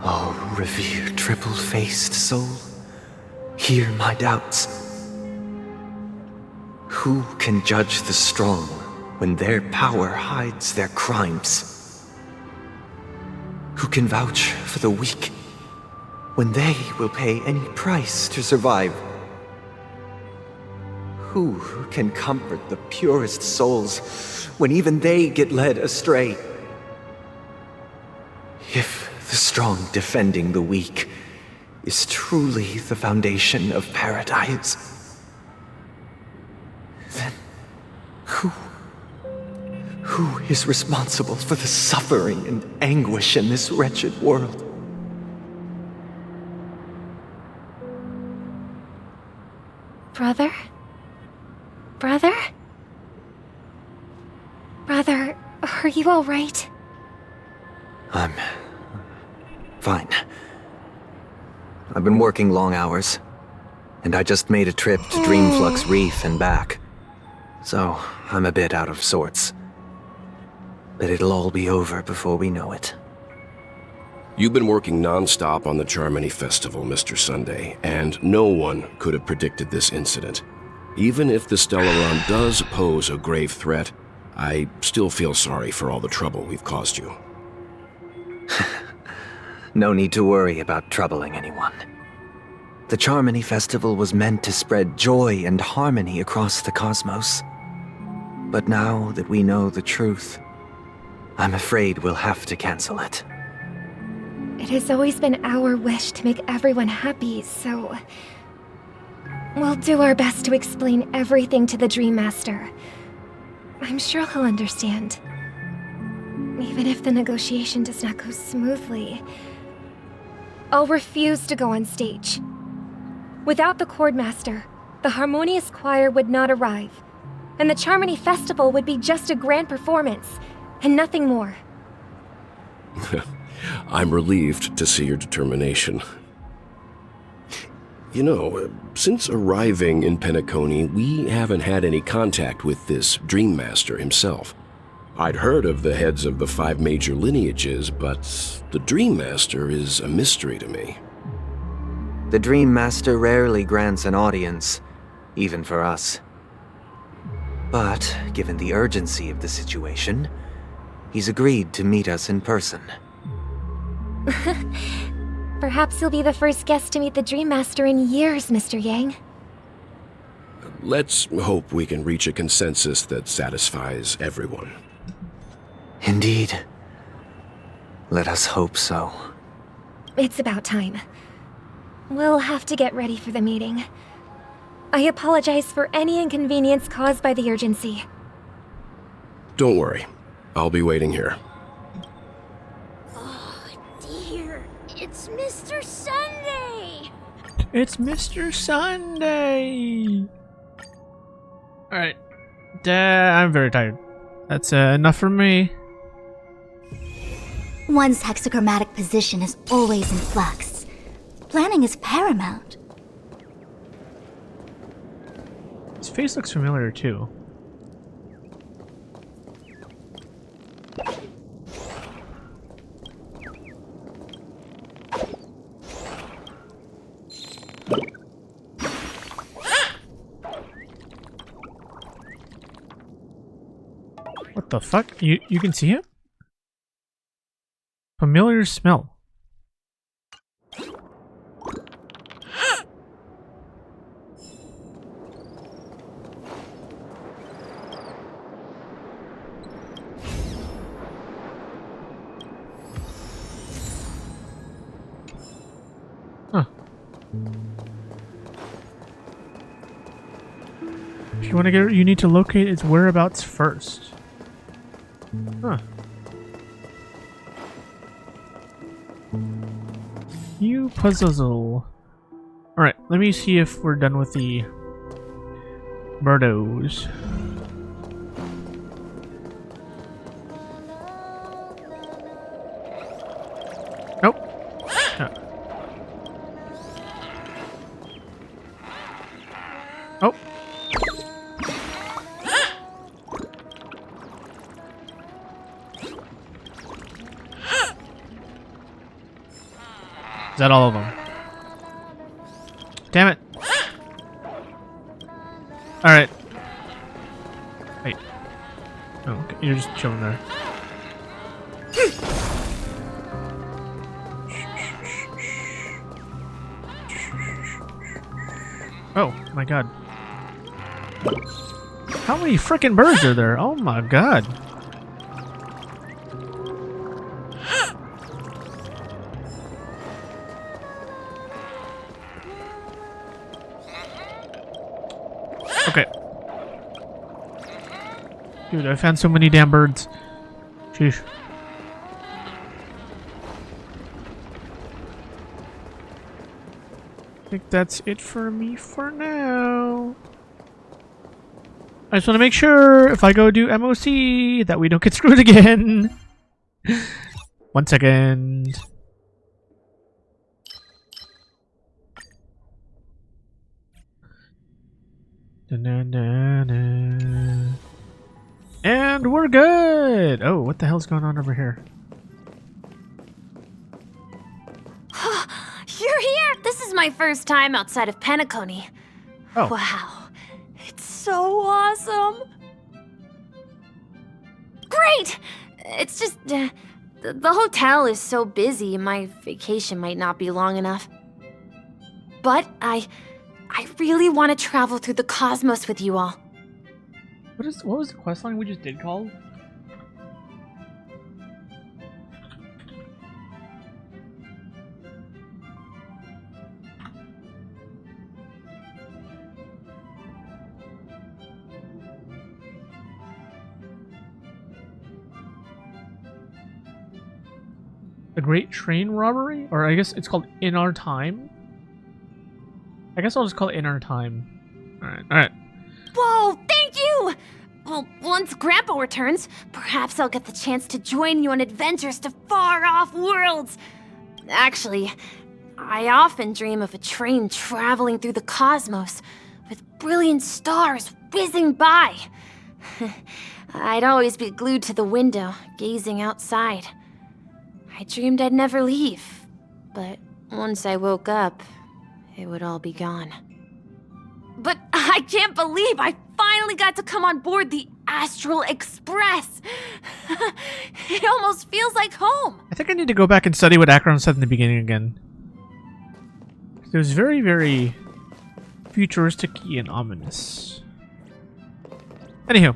Oh, revered triple-faced soul, hear my doubts. Who can judge the strong when their power hides their crimes? Who can vouch for the weak when they will pay any price to survive? Who can comfort the purest souls when even they get led astray? If the strong defending the weak is truly the foundation of paradise, then who is responsible for the suffering and anguish in this wretched world? Brother? Brother? Brother, are you all right? I'm fine. I've been working long hours, and I just made a trip to Dreamflux Reef and back. So, I'm a bit out of sorts. But it'll all be over before we know it. You've been working non-stop on the Charmony Festival, Mr. Sunday, and no one could have predicted this incident. Even if the Stellaron does pose a grave threat, I still feel sorry for all the trouble we've caused you. No need to worry about troubling anyone. The Charmony Festival was meant to spread joy and harmony across the cosmos. But now that we know the truth, I'm afraid we'll have to cancel it. It has always been our wish to make everyone happy, so... we'll do our best to explain everything to the Dream Master. I'm sure he'll understand. Even if the negotiation does not go smoothly, I'll refuse to go on stage. Without the Chord Master, the Harmonious Choir would not arrive, and the Charmony Festival would be just a grand performance, and nothing more. I'm relieved to see your determination. You know, since arriving in Penacony, we haven't had any contact with this Dream Master himself. I'd heard of the heads of the 5 major lineages, but the Dream Master is a mystery to me. The Dream Master rarely grants an audience, even for us. But, given the urgency of the situation, he's agreed to meet us in person. Perhaps you'll be the first guest to meet the Dream Master in years, Mr. Yang. Let's hope we can reach a consensus that satisfies everyone. Indeed. Let us hope so. It's about time. We'll have to get ready for the meeting. I apologize for any inconvenience caused by the urgency. Don't worry. I'll be waiting here. It's Mr. Sunday! It's Mr. Sunday! Alright. I'm very tired. That's enough for me. One's hexagrammatic position is always in flux. Planning is paramount. His face looks familiar too. What the fuck? You can see him? Familiar smell. Huh. If you want to get it, you need to locate its whereabouts first. Huh. You puzzle. Alright, let me see if we're done with the birdos. Nope. No. Oh. Is that all of them? Damn it. Alright. Wait. Oh, okay. You're just chilling there. Oh my god. How many freaking birds are there? Oh my god. Okay. Dude, I found so many damn birds. Sheesh. I think that's it for me for now. I just want to make sure if I go do MOC that we don't get screwed again. 1 second. Da-na-na-na. And we're good. Oh, what the hell's going on over here? You're here! This is my first time outside of Penacony. Oh. Wow. It's so awesome! Great! It's just, the hotel is so busy, my vacation might not be long enough. But I really want to travel through the cosmos with you all. What was the questline we just did called? The Great Train Robbery? Or I guess it's called In Our Time? I guess I'll just call it In Our Time. Alright. Whoa, thank you! Well, once Grandpa returns, perhaps I'll get the chance to join you on adventures to far-off worlds. Actually, I often dream of a train traveling through the cosmos, with brilliant stars whizzing by. I'd always be glued to the window, gazing outside. I dreamed I'd never leave, but once I woke up, it would all be gone. But I can't believe I finally got to come on board the Astral Express! It almost feels like home! I think I need to go back and study what Akron said in the beginning again. It was very, very futuristic and ominous. Anywho.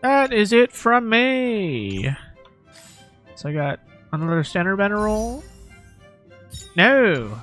That is it from me. So I got another standard banner roll. No.